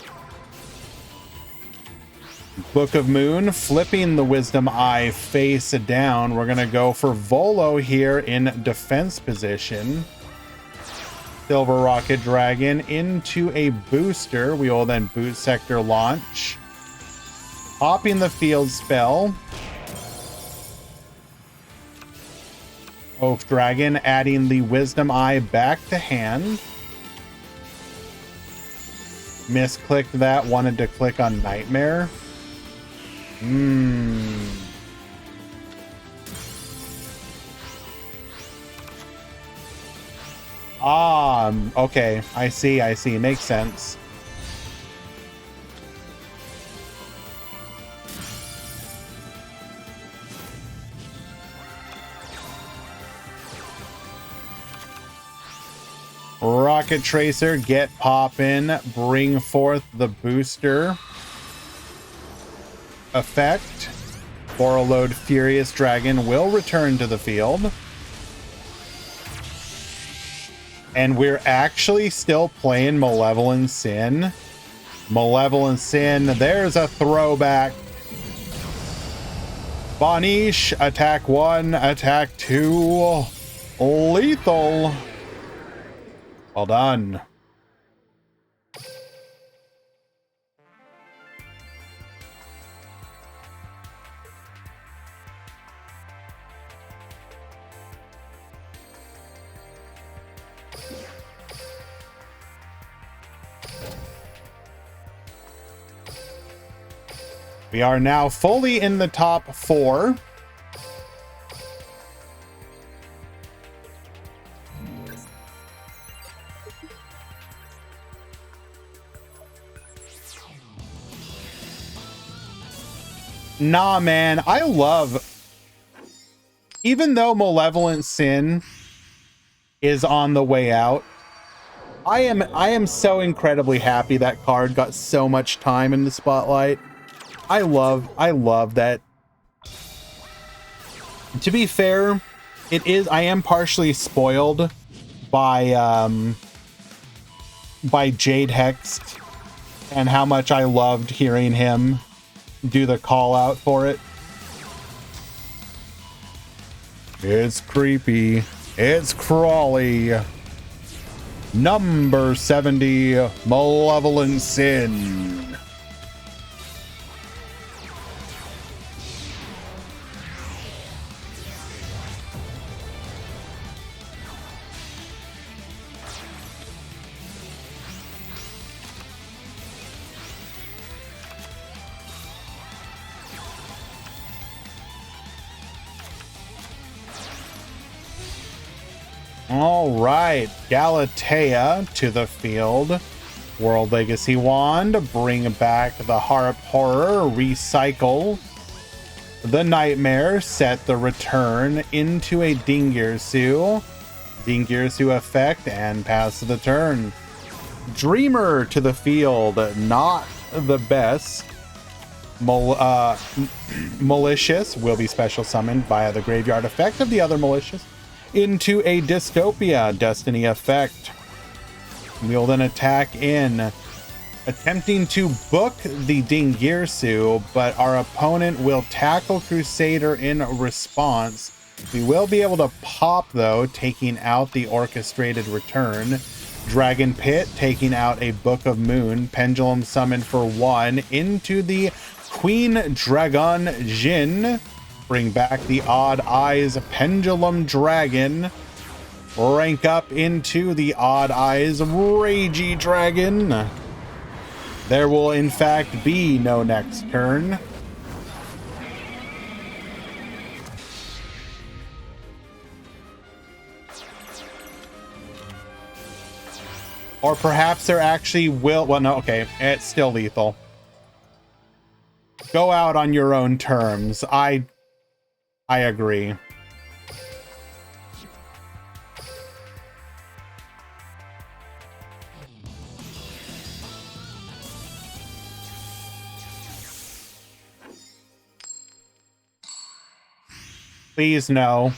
Book of Moon, flipping the Wisdom Eye face down. We're going to go for Volo here in defense position. Silver Rocket Dragon into a booster. We will then boot sector launch. Popping the field spell. Oath Dragon, adding the Wisdom Eye back to hand. Misclicked that, wanted to click on Nightmare. Okay, I see, makes sense. Rocket Tracer, get poppin', bring forth the booster effect. Borreload Furious Dragon will return to the field. And we're actually still playing Malevolent Sin. Malevolent Sin, there's a throwback. Banish, attack 1, attack 2. Lethal. Well done. We are now fully in the top 4. Nah, man, I love, even though Malevolent Sin is on the way out, I am so incredibly happy that card got so much time in the spotlight. I love that. To be fair, I am partially spoiled by Jade Hext and how much I loved hearing him do the call out for it. It's creepy. It's crawly. Number 70, Malevolent Sin. All right, Galatea to the field. World Legacy Wand, bring back the Harp Horror, recycle the Nightmare, set the return into a Dingirsu. Dingirsu effect, and pass the turn. Dreamer to the field, not the best. Malicious will be special summoned via the graveyard effect of the other Malicious into a Dystopia Destiny effect. We'll then attack in, attempting to book the Dingirsu, but our opponent will tackle Crusader in response. We will be able to pop, though, taking out the Orchestrated Return. Dragon Pit, taking out a Book of Moon. Pendulum Summon for 1 into the Queen Dragon Jin. Bring back the Odd Eyes Pendulum Dragon. Rank up into the Odd Eyes Ragey Dragon. There will in fact be no next turn. Or perhaps there actually will, well, no, okay, it's still lethal. Go out on your own terms. I agree. Please no.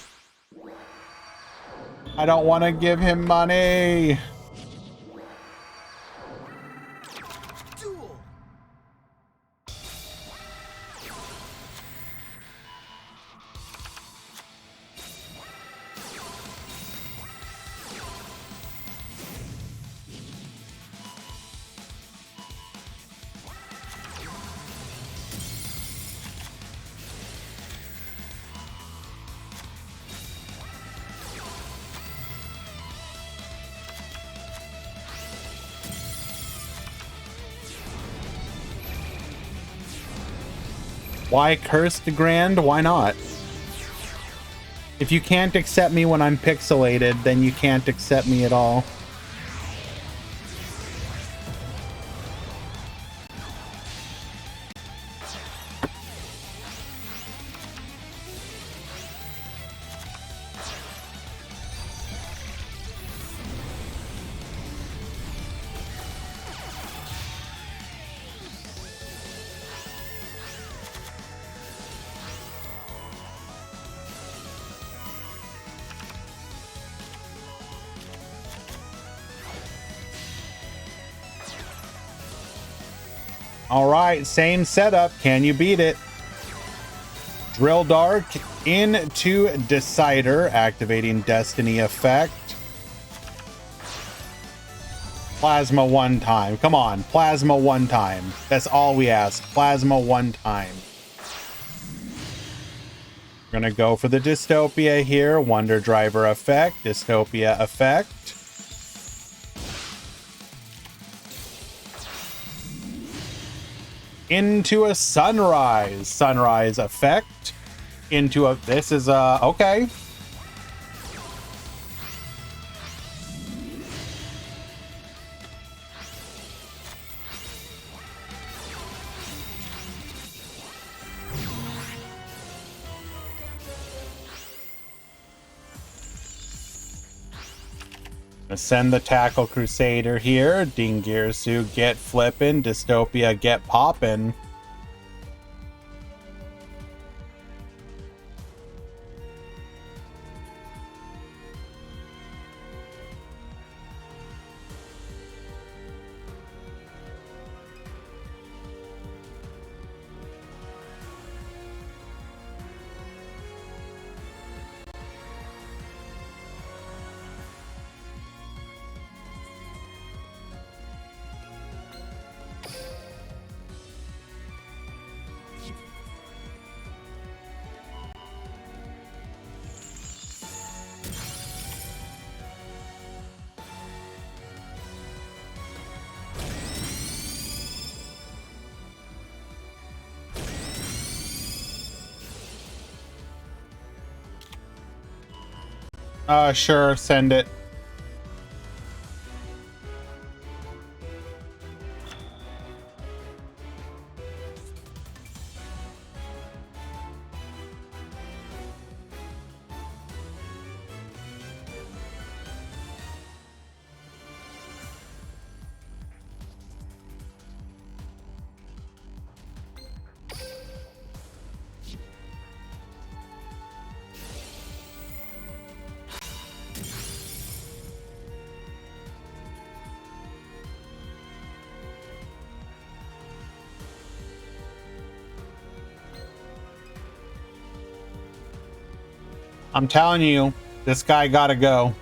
I don't want to give him money. Duel. Why Cursed Grand? Why not? If you can't accept me when I'm pixelated, then you can't accept me at all. All right, same setup. Can you beat it? Drill Dark into Decider, activating Destiny effect. Plasma one time. Come on, Plasma one time. That's all we ask. Plasma one time. We're gonna go for the Dystopia here. Wonder Driver effect, Dystopia effect. Into a Sunrise effect, into a, this is okay. Send the Tackle Crusader here. Dingirsu, get flippin'. Dystopia, get poppin'. Sure, send it. I'm telling you, this guy gotta go.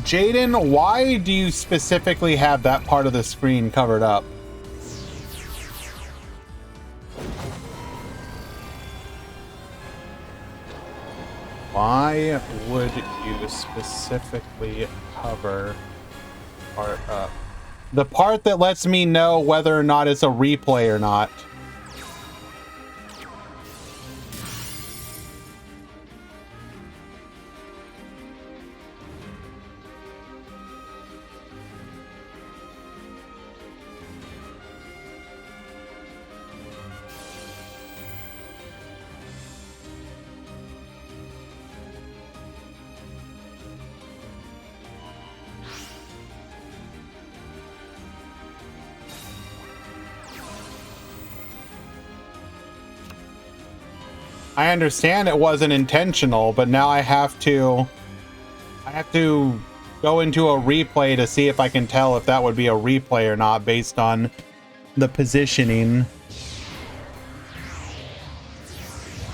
Jaden, why do you specifically have that part of the screen covered up? Why would you specifically cover part up? The part that lets me know whether or not it's a replay or not. I understand it wasn't intentional, but now I have to go into a replay to see if I can tell if that would be a replay or not based on the positioning.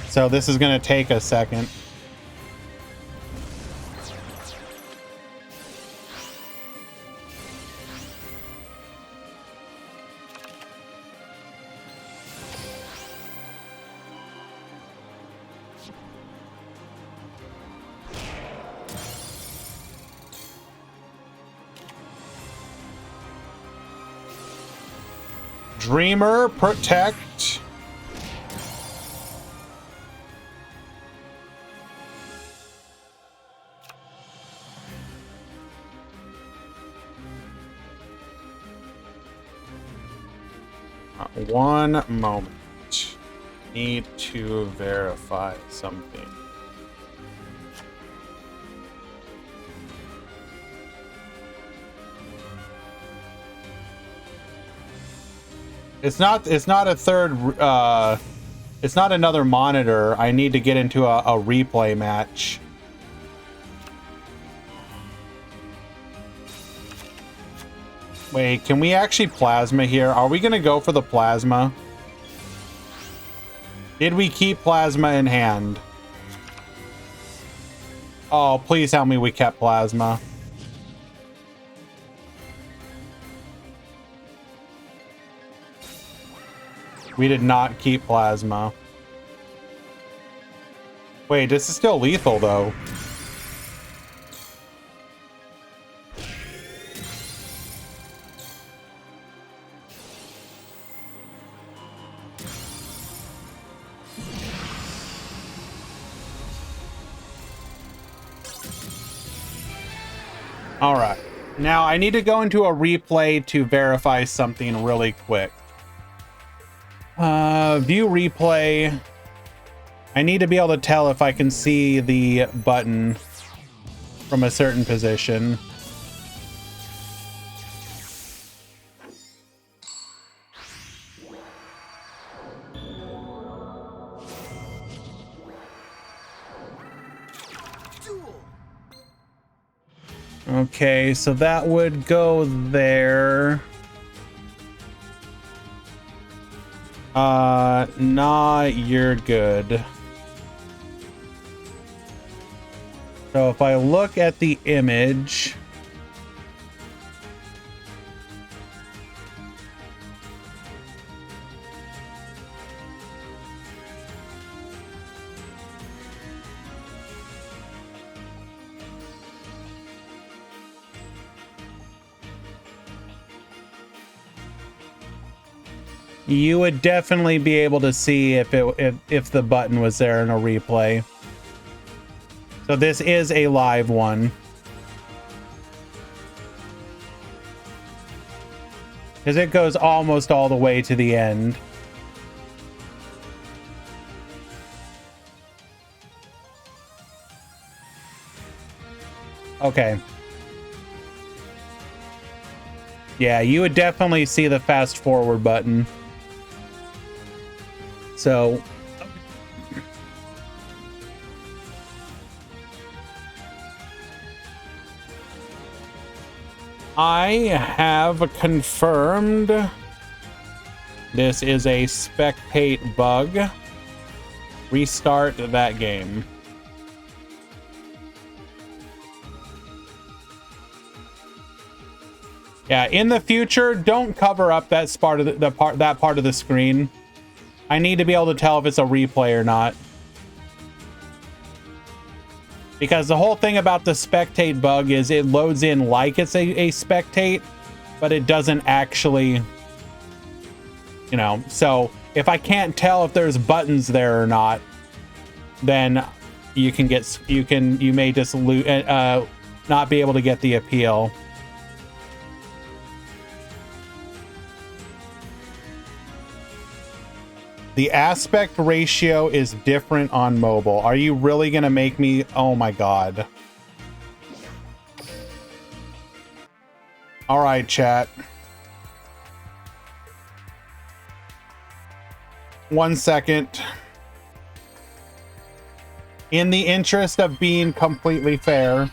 So this is going to take a second. Dreamer, protect. One moment. Need to verify something. It's not a third, it's not another monitor. I need to get into a replay match. Wait, can we actually plasma here? Are we gonna go for the plasma? Did we keep plasma in hand? Oh, please tell me we kept plasma. We did not keep plasma. Wait, this is still lethal though. All right. Now I need to go into a replay to verify something really quick. View replay. I need to be able to tell if I can see the button from a certain position. Duel. Okay, so that would go there. Nah, you're good. So if I look at the image, you would definitely be able to see if the button was there in a replay. So this is a live one. Because it goes almost all the way to the end. Okay. Yeah, you would definitely see the fast forward button. So I have confirmed this is a spectate bug. Restart that game. Yeah, in the future, don't cover up that part of that part of the screen. I need to be able to tell if it's a replay or not. Because the whole thing about the spectate bug is it loads in like it's a spectate, but it doesn't actually, you know. So if I can't tell if there's buttons there or not, then you may just not be able to get the appeal. The aspect ratio is different on mobile. Are you really gonna make me? Oh my god. All right, chat. 1 second. In the interest of being completely fair,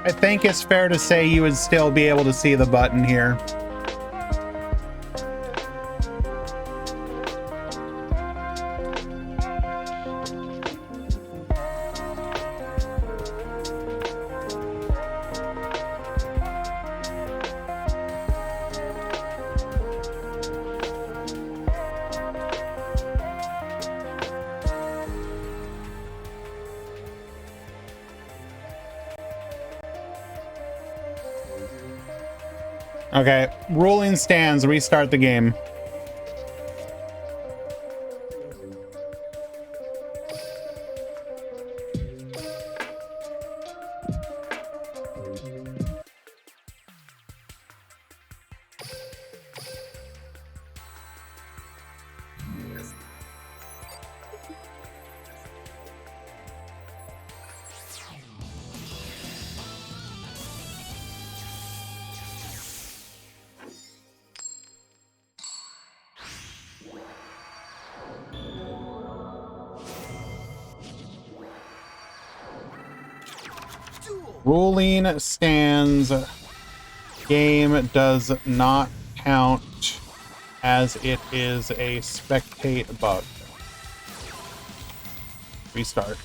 I think it's fair to say you would still be able to see the button here. Okay, ruling stands. Restart the game. Duel. Ruling stands. Game does not count as it is a spectate bug. Restart.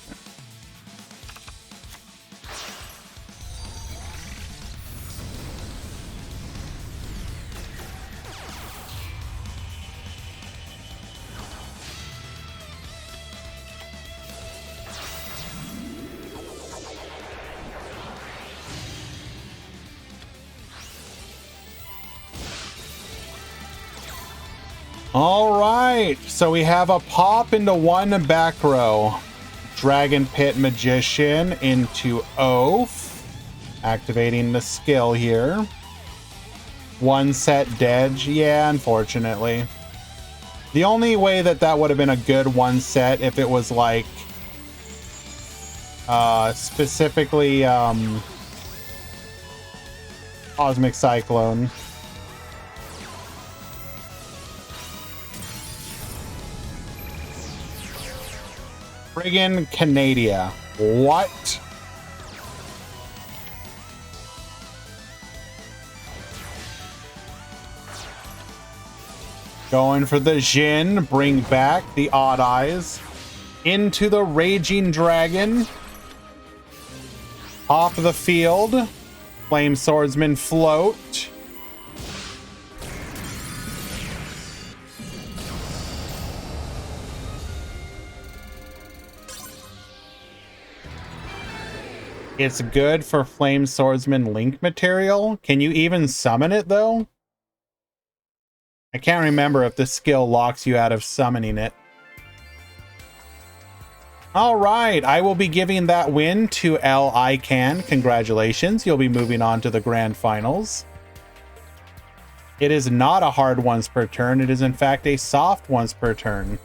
All right, so we have a pop into one back row. Dragon Pit Magician into Oath. Activating the skill here. One set Dedge. Yeah, unfortunately. The only way that that would have been a good one set if it was like specifically Cosmic Cyclone. Friggin' Canadia. What? Going for the Jin. Bring back the Odd Eyes. Into the Raging Dragon. Off the field. Flame Swordsman float. It's good for Flame Swordsman Link material. Can you even summon it, though? I can't remember if the skill locks you out of summoning it. All right, I will be giving that win to L. Ican. Congratulations, you'll be moving on to the Grand Finals. It is not a hard once per turn. It is, in fact, a soft once per turn.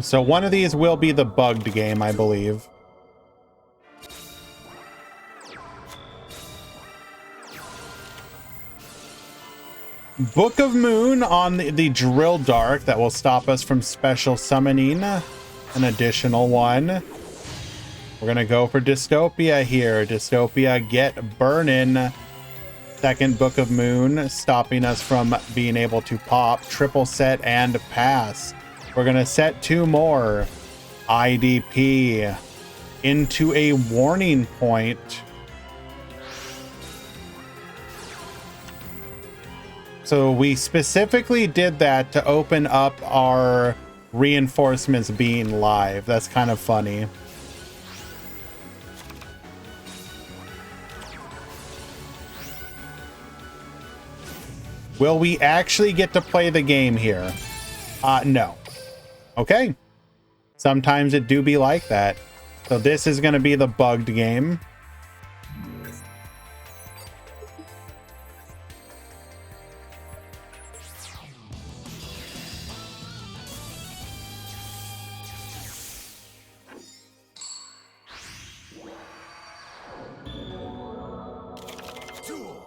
So one of these will be the bugged game, I believe. Book of Moon on the Drill Dark that will stop us from special summoning an additional one. We're gonna go for Dystopia here. Dystopia, get burnin'. Second Book of Moon, stopping us from being able to pop. Triple set and pass. We're gonna set two more. IDP into a warning point. So we specifically did that to open up our reinforcements being live. That's kind of funny. Will we actually get to play the game here? No. Okay. Sometimes it do be like that. So this is going to be the bugged game. Duel.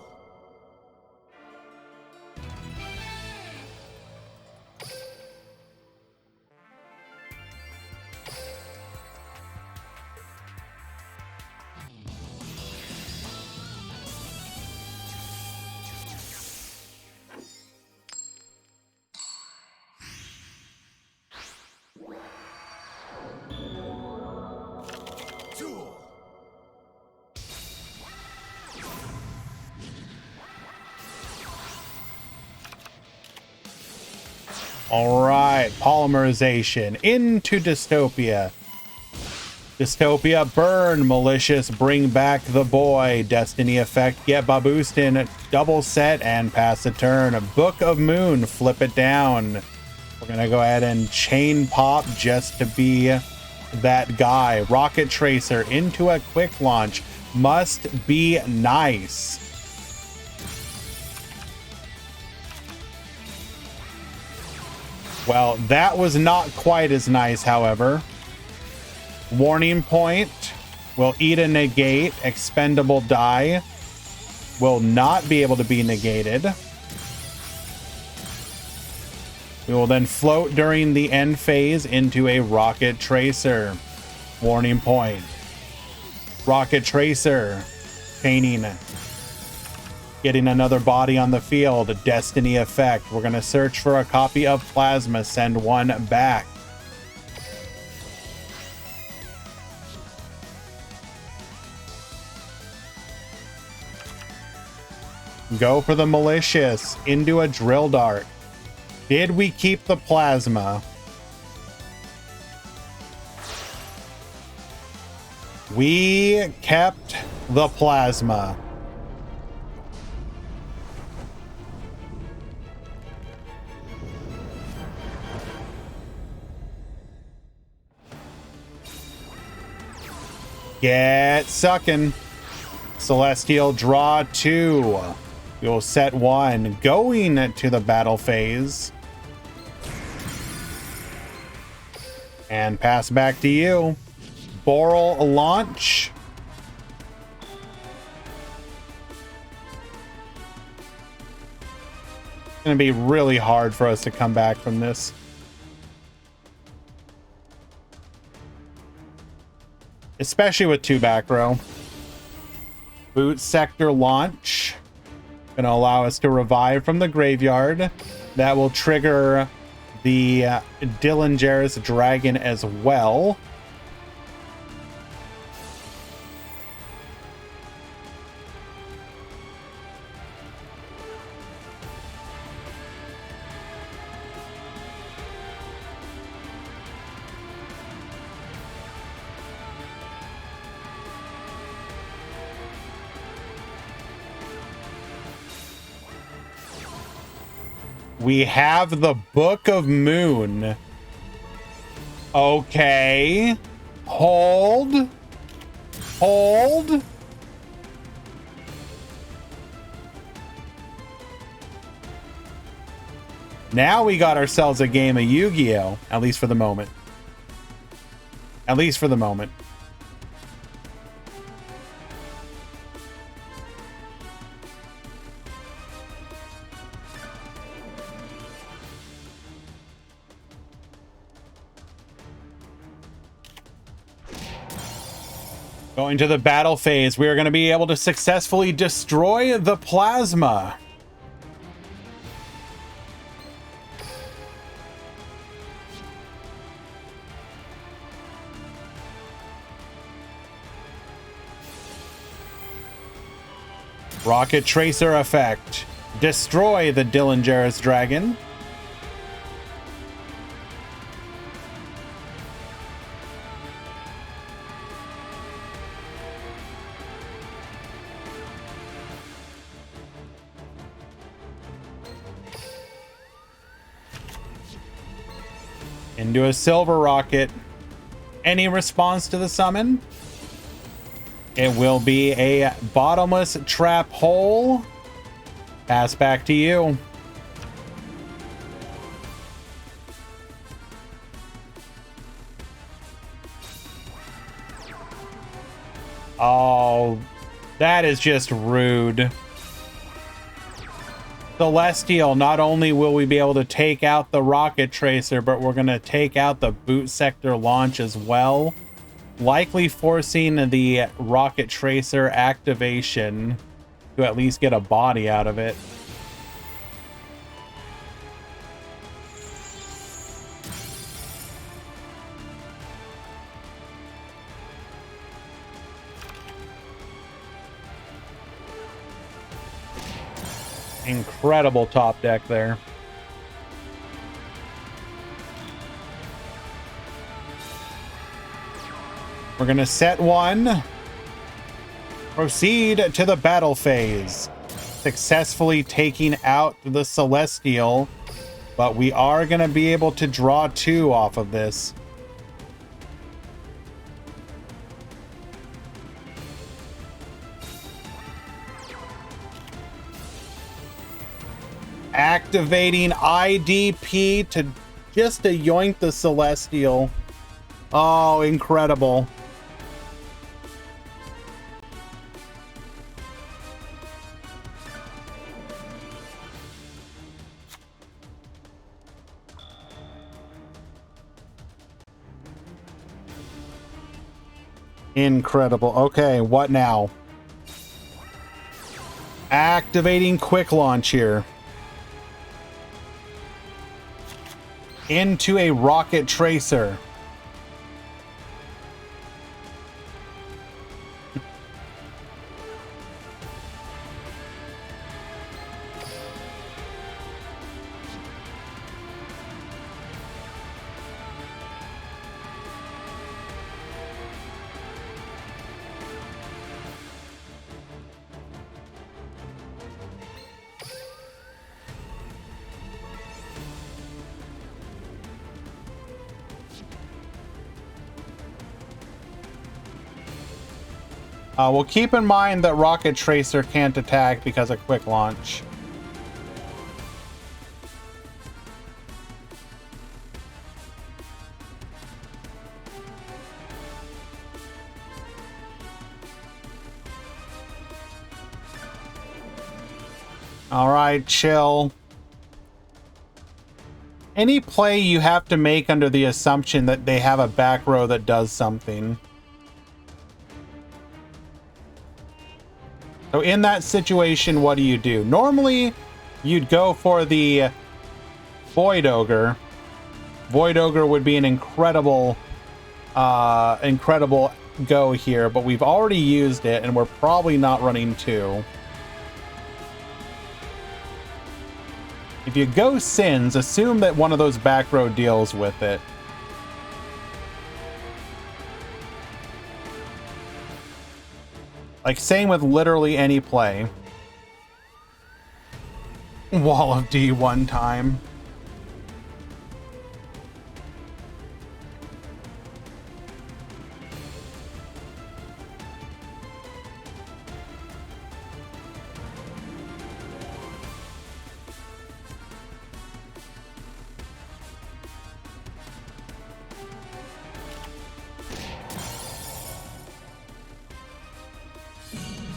Duel. All right, polymerization into dystopia. Dystopia, burn, malicious, bring back the boy. Destiny effect, get Baboostin, double set and pass a turn. A Book of Moon, flip it down. We're gonna go ahead and chain pop just to be that guy. Rocket Tracer into a quick launch, must be nice. Well, that was not quite as nice, however. Warning point will eat a negate. Expendable die will not be able to be negated. We will then float during the end phase into a Rocket Tracer. Warning point. Rocket Tracer. Chaining. Getting another body on the field. Destiny effect. We're going to search for a copy of Plasma. Send one back. Go for the malicious into a drill dart. Did we keep the plasma? We kept the plasma. Get sucking. Celestial, draw 2. You'll set 1. Going to the battle phase. And pass back to you. Boral launch. It's going to be really hard for us to come back from this. Especially with 2 back row. Boot sector launch. Gonna allow us to revive from the graveyard. That will trigger the Dillinger's Dragon as well. We have the Book of Moon. Okay. Hold. Hold. Now we got ourselves a game of Yu-Gi-Oh! At least for the moment. At least for the moment. Going to the battle phase, we are going to be able to successfully destroy the plasma. Rocket Tracer effect. Destroy the Dillinger's Dragon. Into a silver rocket. Any response to the summon? It will be a bottomless trap hole. Pass back to you. Oh, that is just rude. Celestial, not only will we be able to take out the rocket tracer, but we're going to take out the boot sector launch as well. Likely forcing the rocket tracer activation to at least get a body out of it. Incredible top deck there. We're going to set one. Proceed to the battle phase. Successfully taking out the Celestial. But we are going to be able to draw 2 off of this. Activating IDP to just to yoink the Celestial. Oh, incredible. Incredible. Okay, what now? Activating quick launch here. Into a rocket tracer. We'll keep in mind that Rocket Tracer can't attack because of quick launch. All right, chill. Any play you have to make under the assumption that they have a back row that does something. So in that situation, what do? Normally, you'd go for the Void Ogre. Void Ogre would be an incredible go here, but we've already used it, and we're probably not running 2. If you go Sins, assume that one of those back row deals with it. Like, same with literally any play. Wall of D one time.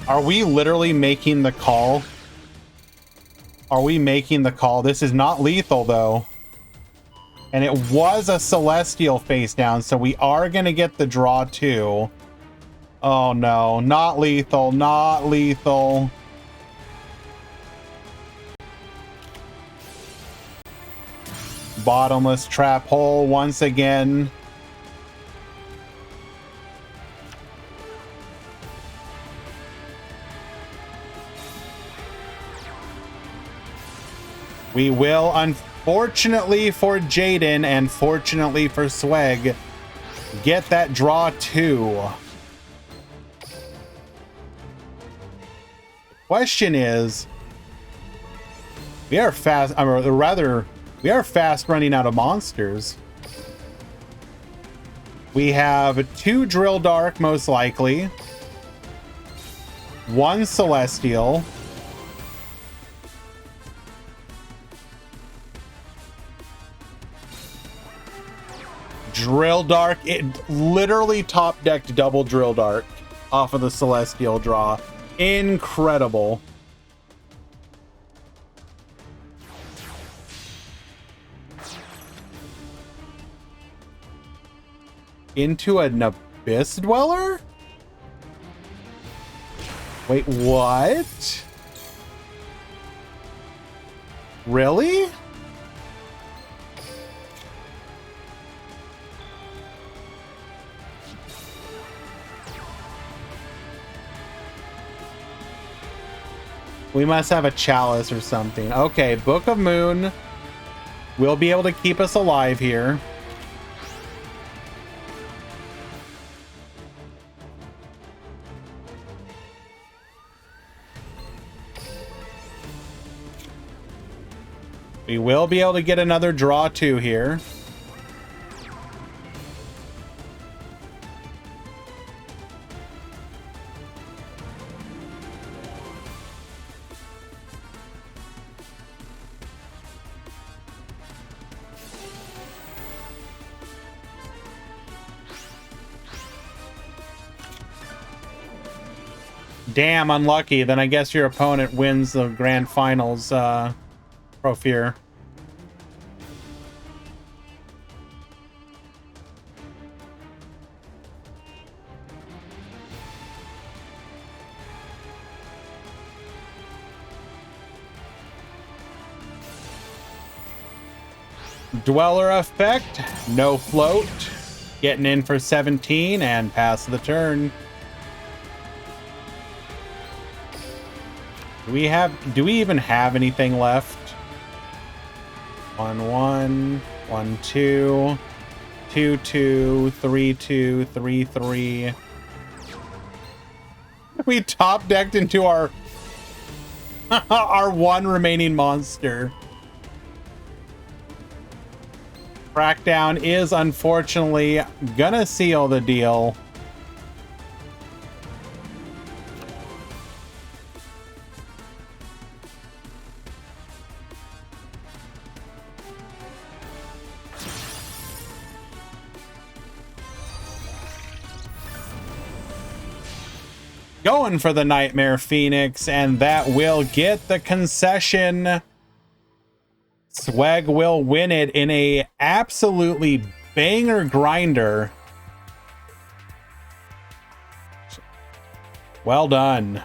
Are we literally making the call? Are we making the call? This is not lethal, though. And it was a Celestial face down, so we are going to get the draw, too. Oh, no. Not lethal. Not lethal. Bottomless trap hole once again. We will, unfortunately for Jaden and fortunately for Swag, get that draw 2. Question is, we are fast, or rather, we are fast running out of monsters. We have 2 Drill Dark, most likely. 1 Celestial. Drill Dark. It literally top decked double Drill Dark off of the Celestial draw. Incredible. Into an Abyss Dweller? Wait, what? Really? We must have a chalice or something. Okay, Book of Moon will be able to keep us alive here. We will be able to get another draw 2 here. Damn, unlucky. Then I guess your opponent wins the grand finals, Profear. Dweller effect, no float. Getting in for 17 and pass the turn. Do we even have anything left? 1-1, 1-2, 2-2, 3-2, 3-3. We top decked into our our 1 remaining monster. Crackdown is unfortunately gonna seal the deal. Going for the Nightmare Phoenix, and that will get the concession. Swag will win it in a absolutely banger grinder. Well done.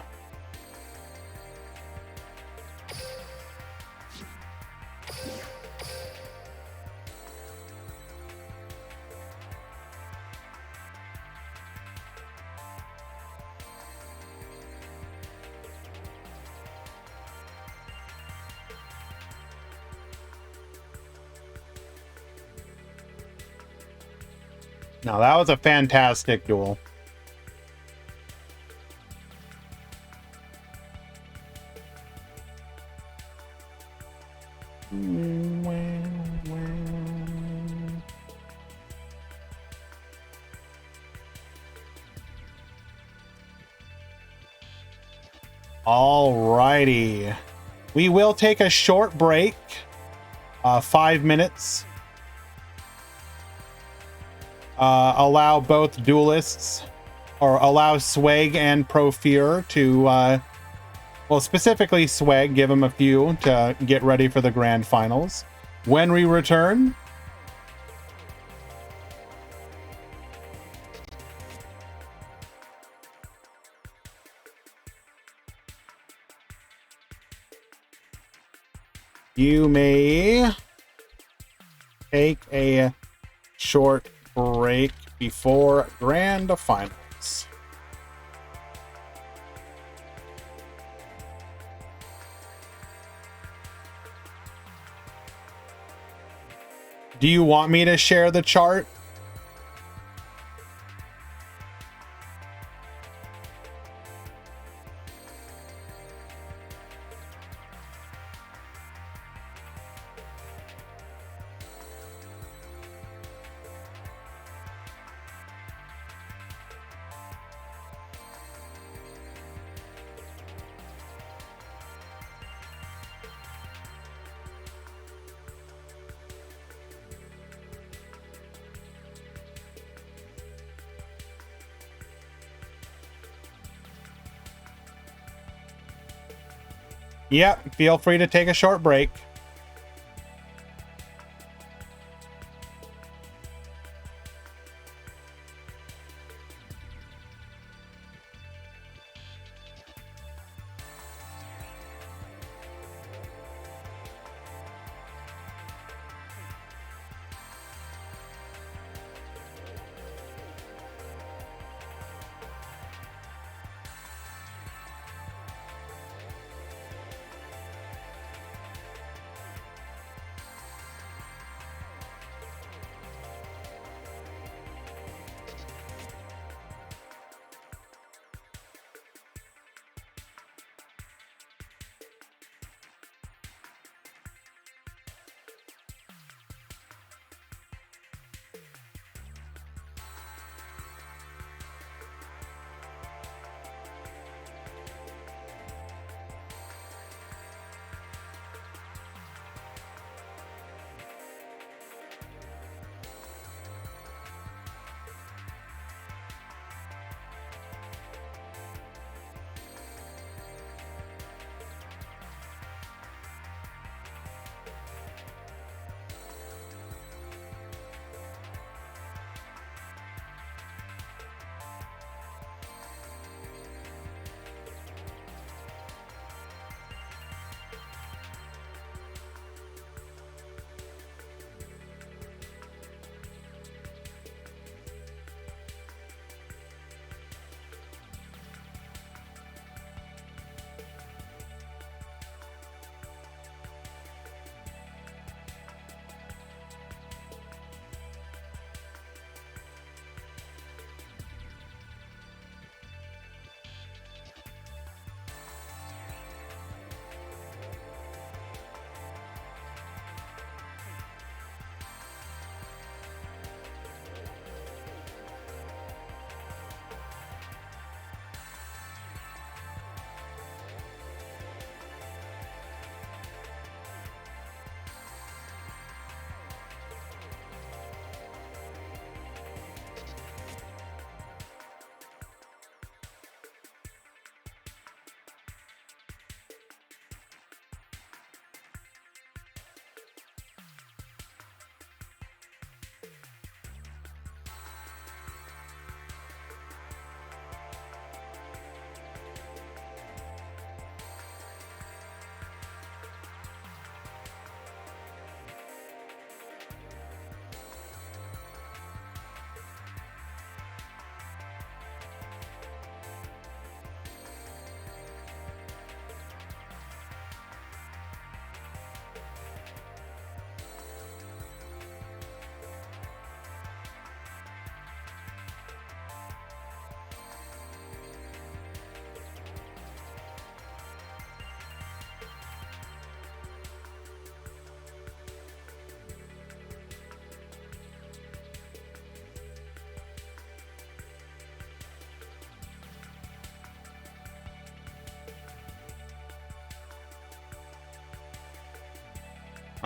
Now that was a fantastic duel. Alrighty. We will take a short break. 5 minutes. Allow both duelists, or allow Swag and Profear to, well, specifically Swag, give him a few to get ready for the grand finals. When we return, you may take a short break before grand finals. Do you want me to share the chart? Yep, feel free to take a short break.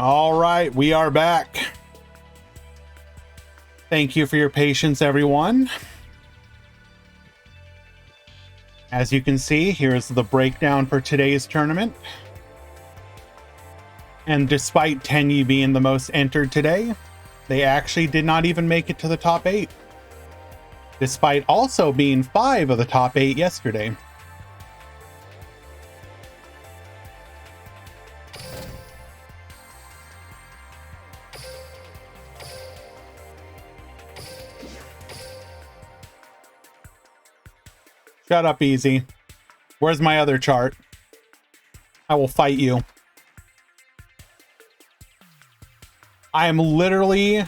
All right, we are back. Thank you for your patience, everyone. As you can see, here's the breakdown for today's tournament. And despite Tenyi being the most entered today, they actually did not even make it to the top 8. Despite also being 5 of the top 8 yesterday. Shut up, Easy. Where's my other chart? I will fight you. I am literally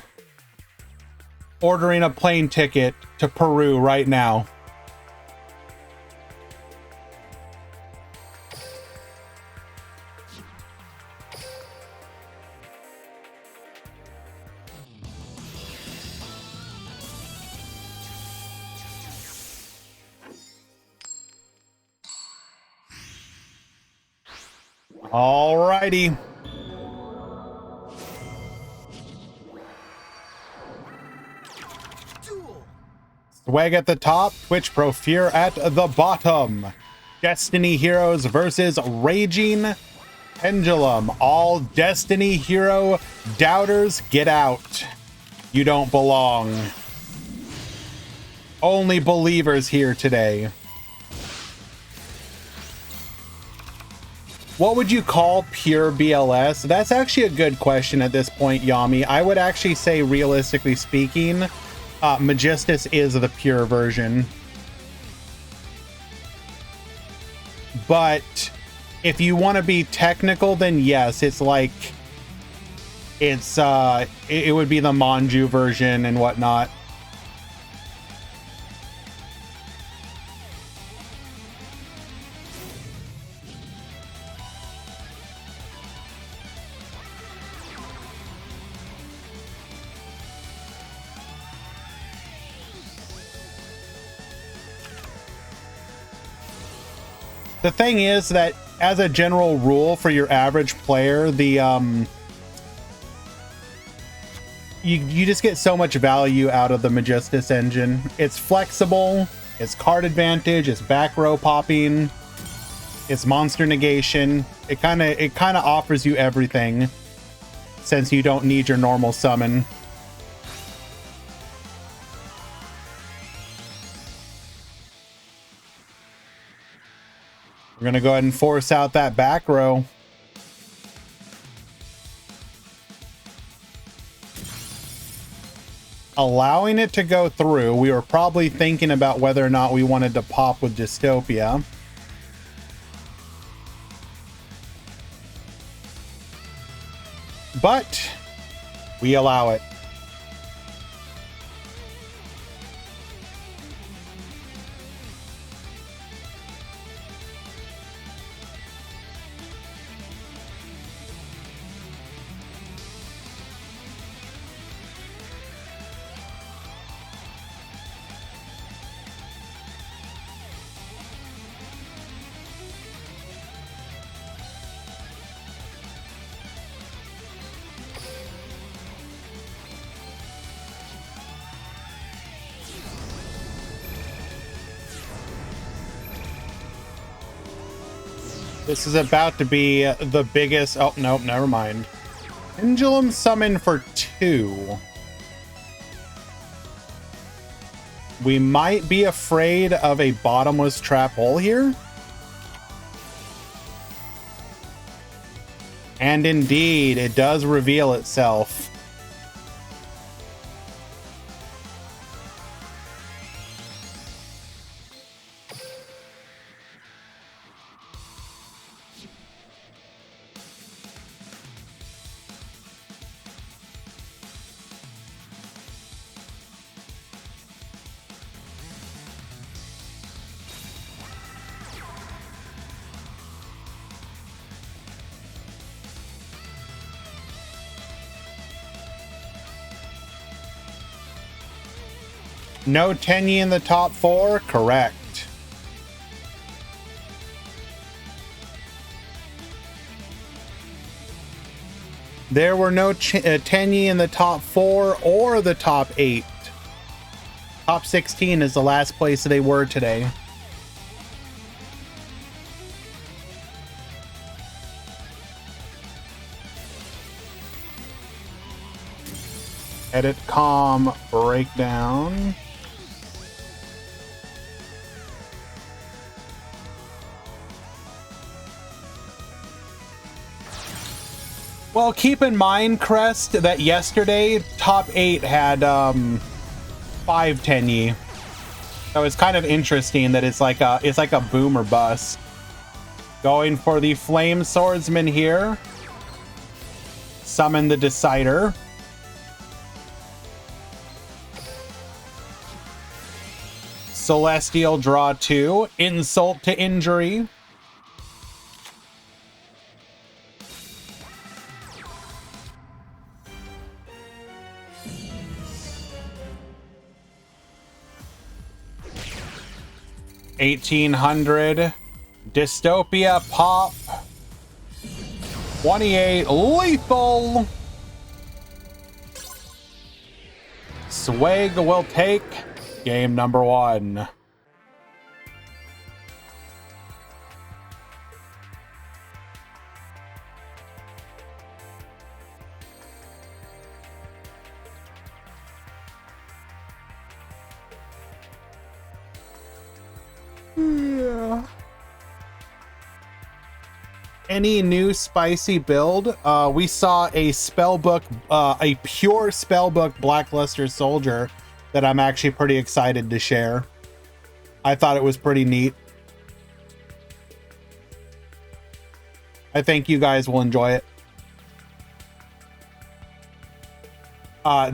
ordering a plane ticket to Peru right now. Alrighty. Duel. Swag at the top, Twitch Pro Fear at the bottom. Destiny Heroes versus Raging Pendulum. All Destiny Hero doubters, get out. You don't belong. Only believers here today. What would you call pure BLS? That's actually a good question at this point, Yami. I would actually say, realistically speaking, Magistus is the pure version. But if you want to be technical, then yes, it's like it would be the Manju version and whatnot. The thing is that, as a general rule for your average player, the you just get so much value out of the Magistus engine. It's flexible, it's card advantage, it's back row popping, it's monster negation. It kind of offers you everything, since you don't need your normal summon. We're gonna go ahead and force out that back row. Allowing it to go through. We were probably thinking about whether or not we wanted to pop with Dystopia. But we allow it. This is about to be the biggest... Oh, nope, never mind. Pendulum summon for 2. We might be afraid of a bottomless trap hole here. And indeed, it does reveal itself. No Tenyi in the top 4? Correct. There were no Tenyi in the top 4 or the top 8. Top 16 is the last place they were today. Edit com breakdown. Well, keep in mind, Crest, that yesterday top 8 had 5 Tenyi. So it's kind of interesting that it's like a boom or bust. Going for the Flame Swordsman here. Summon the Decider. Celestial draw 2. Insult to injury. $1,800. Dystopia pop. 28 lethal. Swag will take game number 1. Yeah. Any new spicy build? We saw a spellbook, a pure spellbook Blackluster Soldier that I'm actually pretty excited to share. I thought it was pretty neat. I think you guys will enjoy it.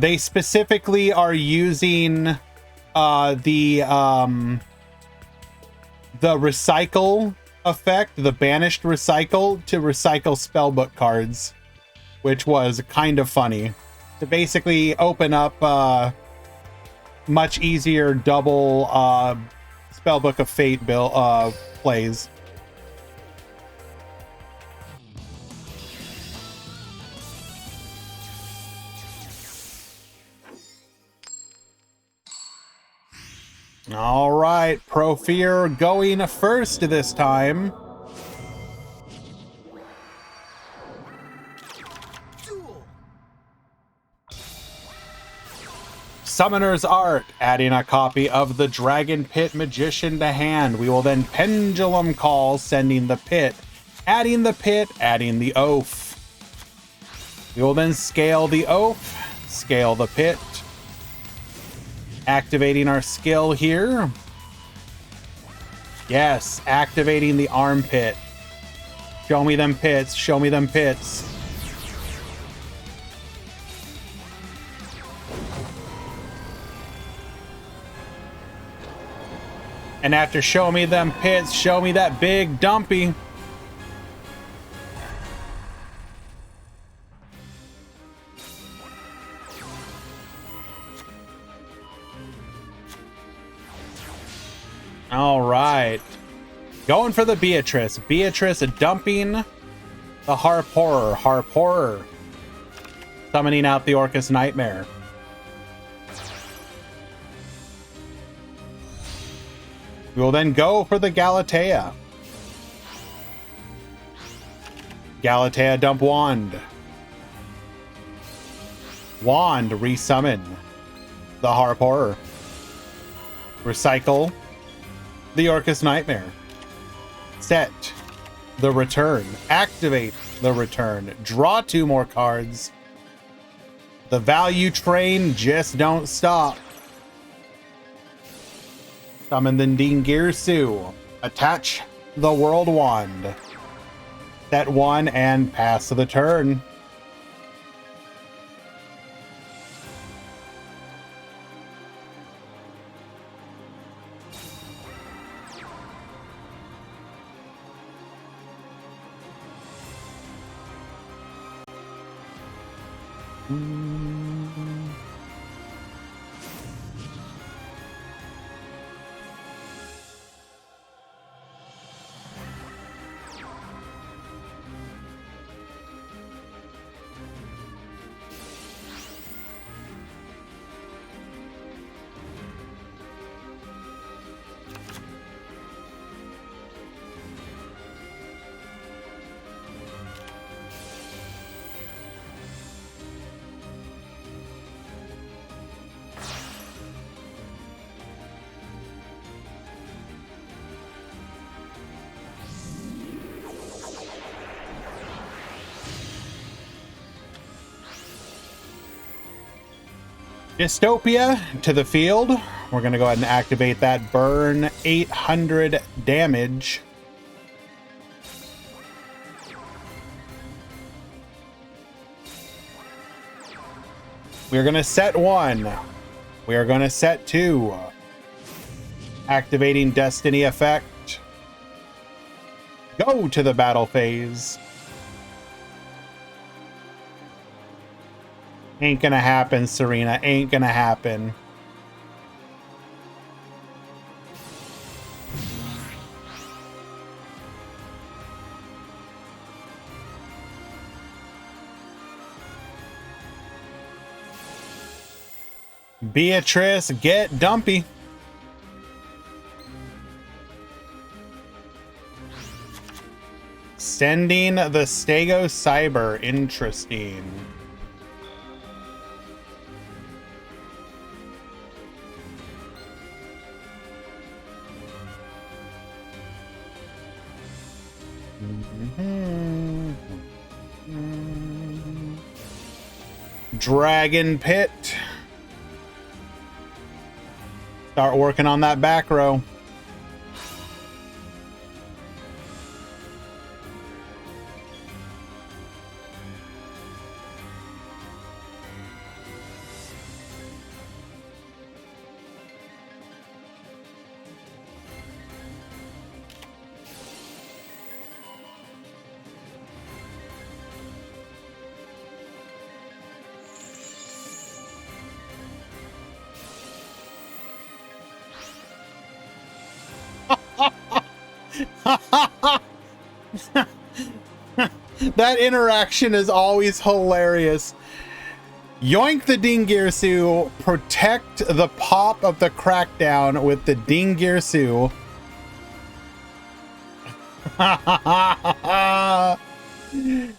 They specifically are using the recycle effect, the banished recycle, to recycle spellbook cards, which was kind of funny. To basically open up much easier double spellbook of fate plays. All right, Profear going first this time. Duel. Summoner's Art, adding a copy of the Dragon Pit Magician to hand. We will then Pendulum Call, sending the pit, adding the oath. We will then scale the oath, scale the pit. Activating our skill here. Yes, activating the armpit. Show me them pits, show me them pits. And after show me them pits, show me that big dumpy. All right. Going for the Beatrice. Beatrice dumping the Harp Horror. Harp Horror. Summoning out the Orcus Nightmare. We will then go for the Galatea. Galatea dump Wand. Wand resummon the Harp Horror. Recycle the Orcus Nightmare. Set the return. Activate the return. Draw 2 more cards. The value train just don't stop. Summon the Dingirsu. Attach the World Wand. Set 1 and pass the turn. Dystopia to the field. We're going to go ahead and activate that burn. 800 damage. We're going to set 1. We are going to set 2. Activating Destiny effect. Go to the battle phase. Ain't gonna happen, Serena. Ain't gonna happen. Beatrice, get dumpy. Sending the Stego Cyber. Interesting. Dragon Pit. Start working on that back row. That interaction is always hilarious. Yoink the Dingirsu, protect the pop of the crackdown with the Dingirsu.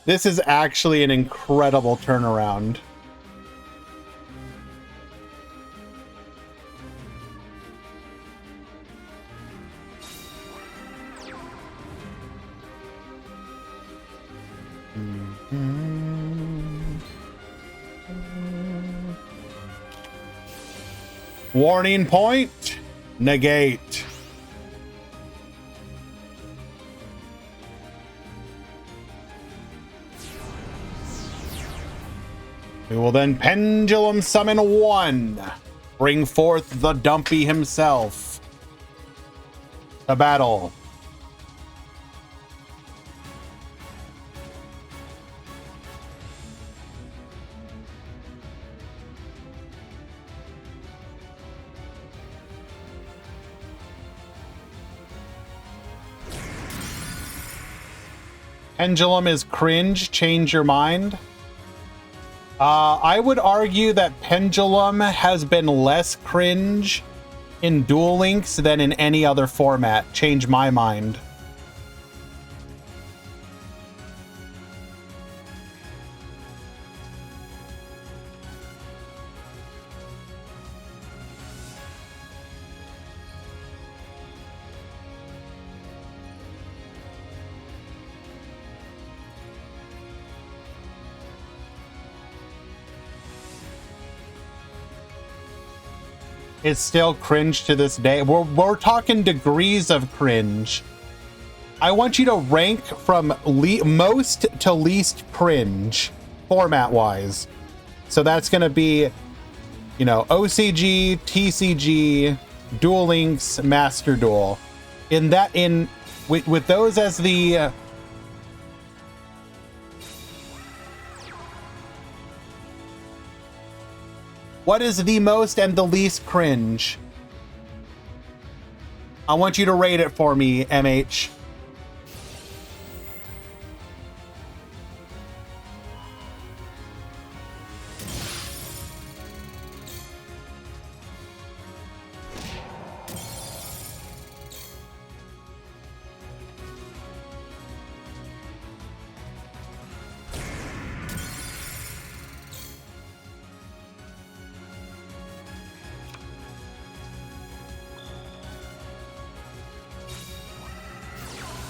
This is actually an incredible turnaround. Warning point, negate. We will then pendulum summon one. Bring forth the Dumpy himself. To battle. Pendulum is cringe, change your mind. I would argue that Pendulum has been less cringe in Duel Links than in any other format. Change my mind. It's still cringe to this day. We're talking degrees of cringe. I want you to rank from most to least cringe, format-wise. So that's going to be, you know, OCG, TCG, Duel Links, Master Duel. With those as the what is the most and the least cringe? I want you to rate it for me, MH.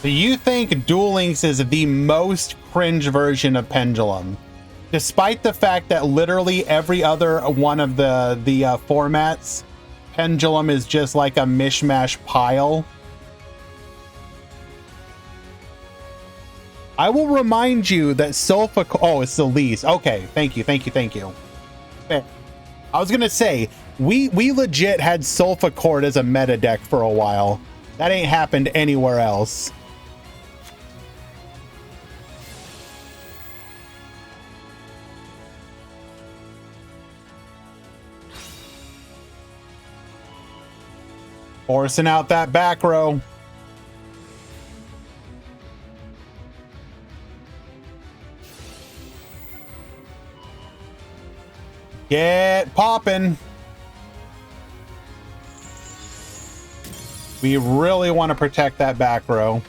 Do you think Duel Links is the most cringe version of Pendulum? Despite the fact that literally every other one of the formats, Pendulum is just like a mishmash pile. I will remind you that Sulfa... Oh, it's the least. Okay, thank you. I was gonna say, we legit had Sulfa Court as a meta deck for a while. That ain't happened anywhere else. Forcing out that back row. Get poppin'. We really want to protect that back row.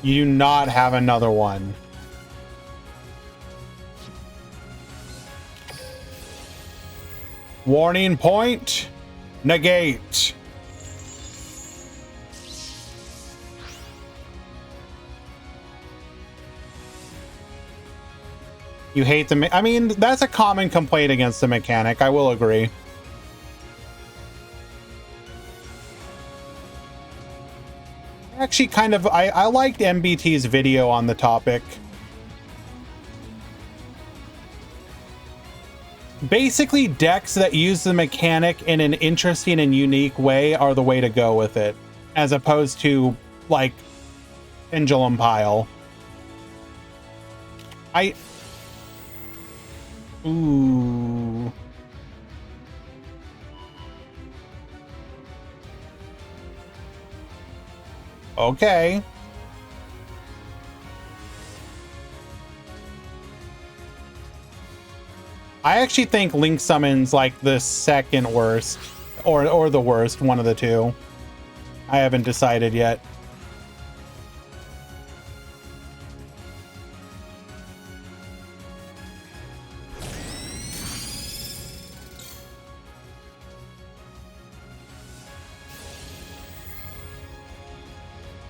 You do not have another one. Warning point. Negate. You hate the... I mean, that's a common complaint against the mechanic. I will agree. Actually, kind of... I liked MBT's video on the topic. Basically, decks that use the mechanic in an interesting and unique way are the way to go with it. As opposed to, like, Pendulum Pile. Ooh. Okay. I actually think Link Summon's like the second worst, or the worst, one of the two. I haven't decided yet.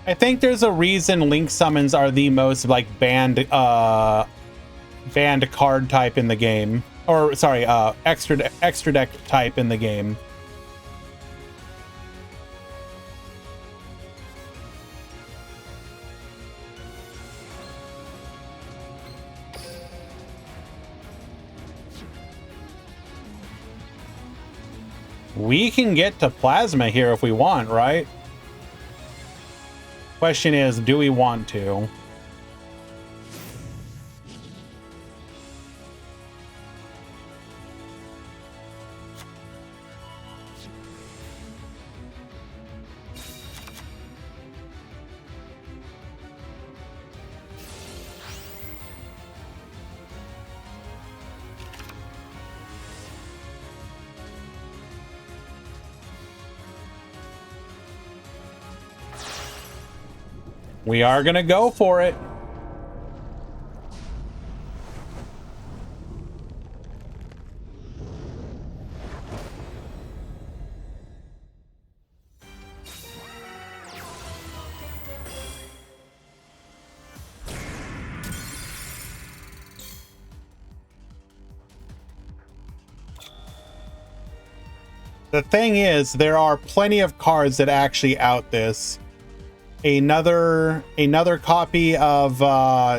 I think there's a reason Link Summons are the most like banned card type in the game. Or sorry, extra deck type in the game. We can get to Plasma here if we want, right? Question is, do we want to? We are gonna go for it. The thing is, there are plenty of cards that actually out this. Another copy of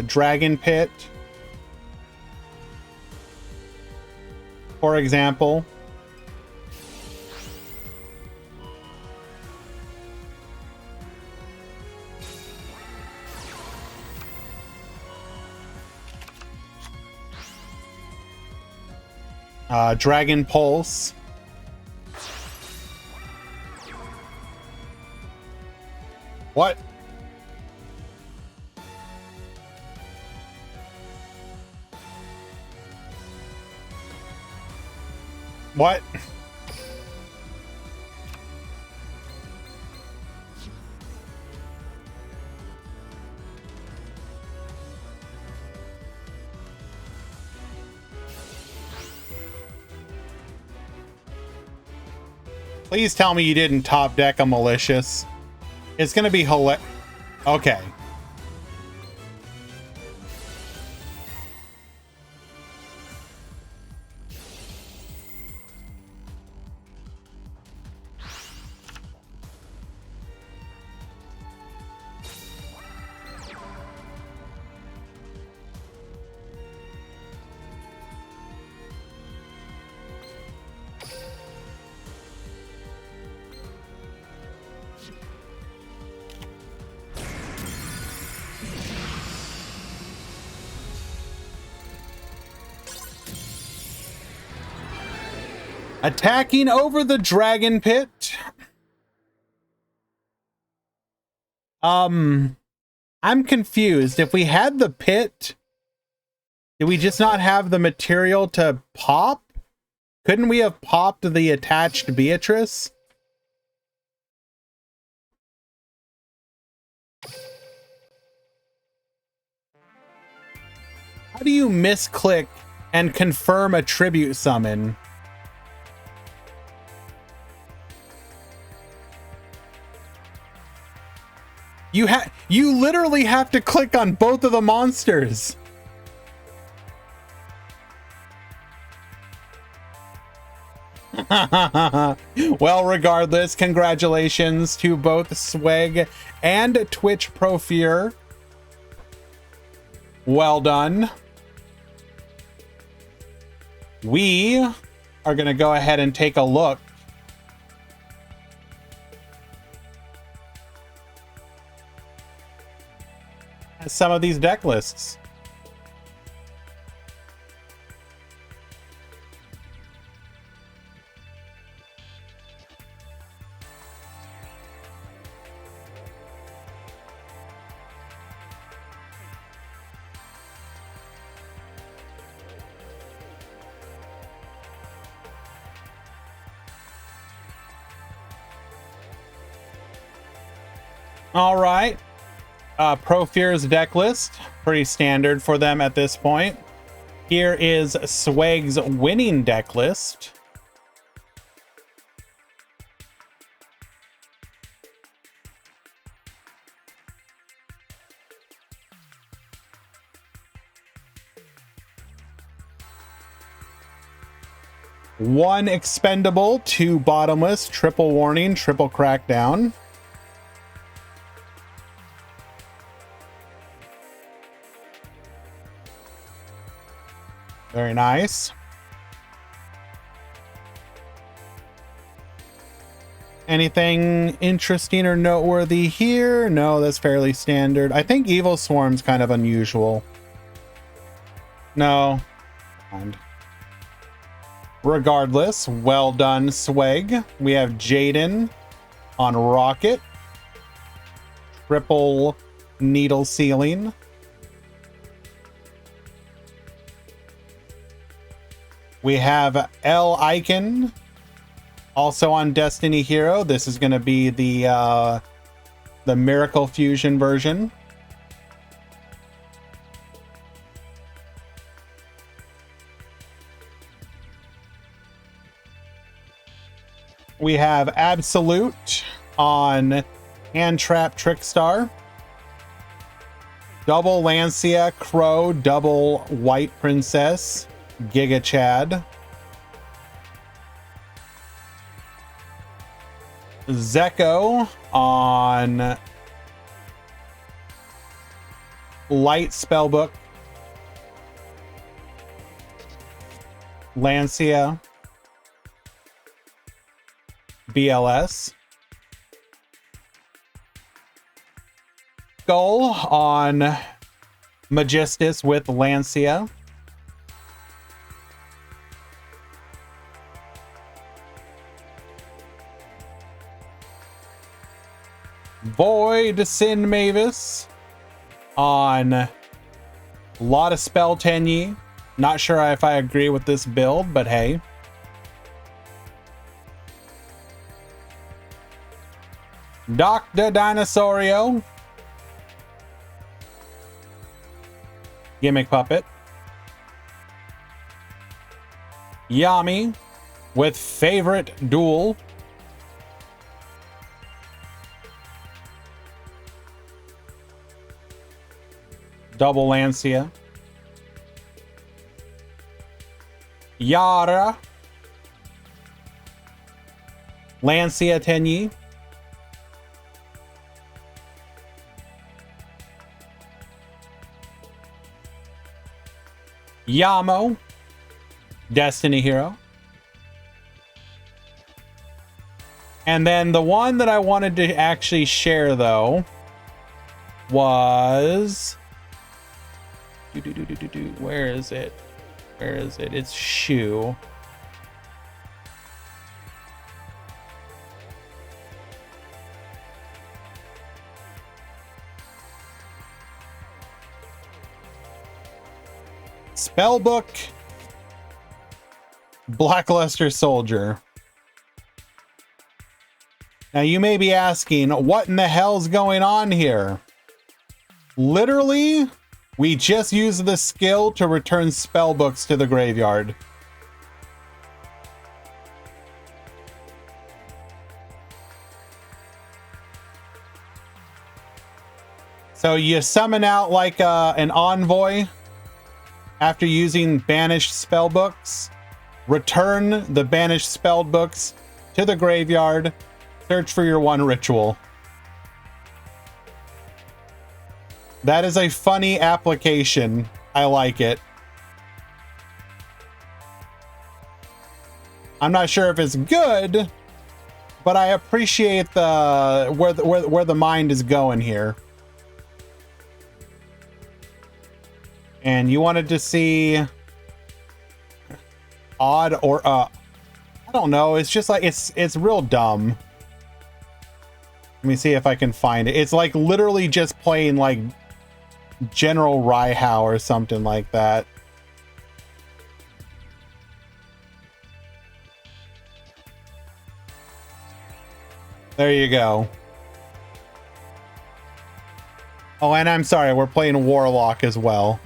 Dragon Pit, for example. Dragon Pulse. What? What? Please tell me you didn't top deck a Malicious. It's gonna be hilarious. Okay. Attacking over the Dragon Pit. I'm confused. If we had the pit, did we just not have the material to pop? Couldn't we have popped the attached Beatrice? How do you misclick and confirm a tribute summon? You literally have to click on both of the monsters. Well, regardless, congratulations to both Swag and Twitch Profure. Well done. We are going to go ahead and take a look at some of these deck lists. All right. Profure's deck list, pretty standard for them at this point. Here is Swag's winning deck list. One expendable, two bottomless, triple warning, triple crackdown. Very nice. Anything interesting or noteworthy here? No, that's fairly standard. I think Evil Swarm's kind of unusual. No. And regardless, well done, Swag. We have Jaden on Rocket. Triple Needle Ceiling. We have L Icon, also on Destiny Hero. This is going to be the Miracle Fusion version. We have Absolute on Hand Trap Trickstar. Double Lancia, Crow, double White Princess. Giga Chad. Zeko on Light Spellbook. Lancia. BLS. Skull on Magistus with Lancia. Void Sin Mavis on Lot of Spell Tenyi. Not sure if I agree with this build, but hey. Dr. Dinosaurio. Gimmick Puppet. Yami with Favorite Duel. Double Lancia. Yara. Lancia Tenyi. Yamo. Destiny Hero. And then the one that I wanted to actually share, though, was... Where is it? Where is it? It's Shu. Spellbook. Blackluster Soldier. Now you may be asking, what in the hell's going on here? Literally, We just used the skill to return spell books to the graveyard. So you summon out like an envoy after using banished spell books. Return the banished spell books to the graveyard. Search for your one ritual. That is a funny application. I like it. I'm not sure if it's good, but I appreciate the where the mind is going here. And you wanted to see odd or I don't know, it's just like it's real dumb. Let me see if I can find it. It's like literally just playing like General Raihow or something like that. There you go. Oh, and I'm sorry, we're playing Warlock as well.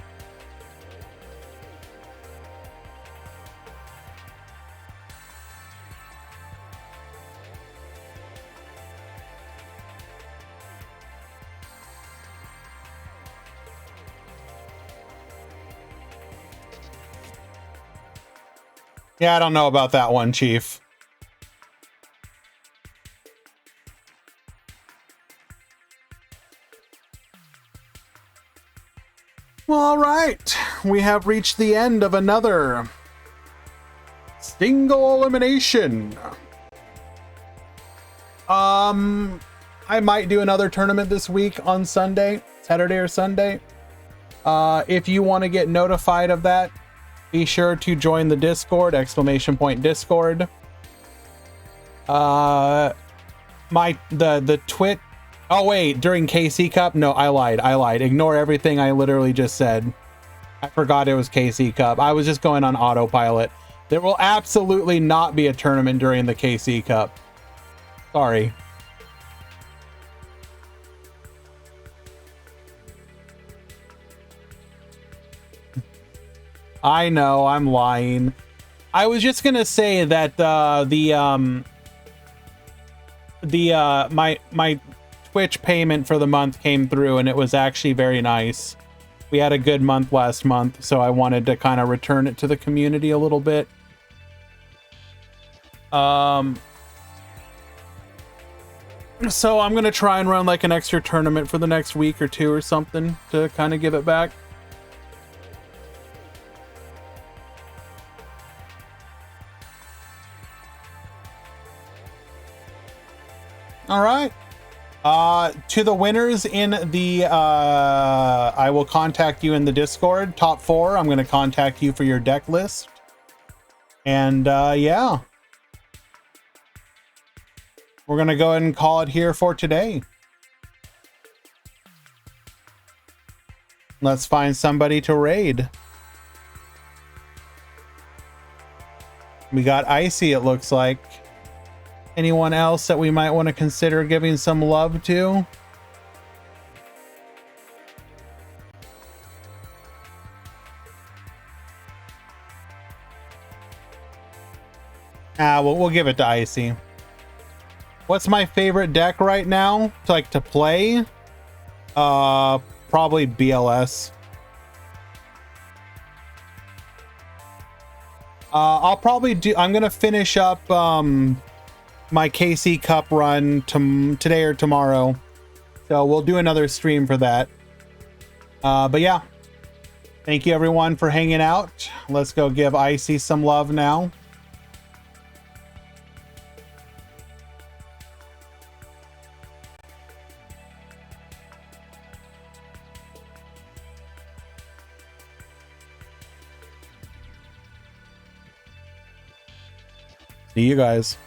Yeah, I don't know about that one, Chief. Well, all right. We have reached the end of another single elimination. I might do another tournament this week on Sunday, Saturday or Sunday. If you want to get notified of that, be sure to join the Discord, !Discord. The twit. Oh wait, during KC Cup? No, I lied. Ignore everything I literally just said. I forgot it was KC Cup. I was just going on autopilot. There will absolutely not be a tournament during the KC Cup. Sorry. I know, I'm lying. I was just gonna say that my Twitch payment for the month came through and it was actually very nice. We had a good month last month, so I wanted to kind of return it to the community a little bit. So I'm gonna try and run like an extra tournament for the next week or two or something to kind of give it back. All right. To the winners in the, I will contact you in the Discord. Top 4, I'm going to contact you for your deck list. And, yeah. We're going to go ahead and call it here for today. Let's find somebody to raid. We got Icy, it looks like. Anyone else that we might want to consider giving some love to? We'll give it to Icy. What's my favorite deck right now to play? Probably BLS. I'll probably do. I'm gonna finish up my KC Cup run today or tomorrow, so we'll do another stream for that. But yeah, thank you everyone for hanging out. Let's go give Icy some love now. See you guys.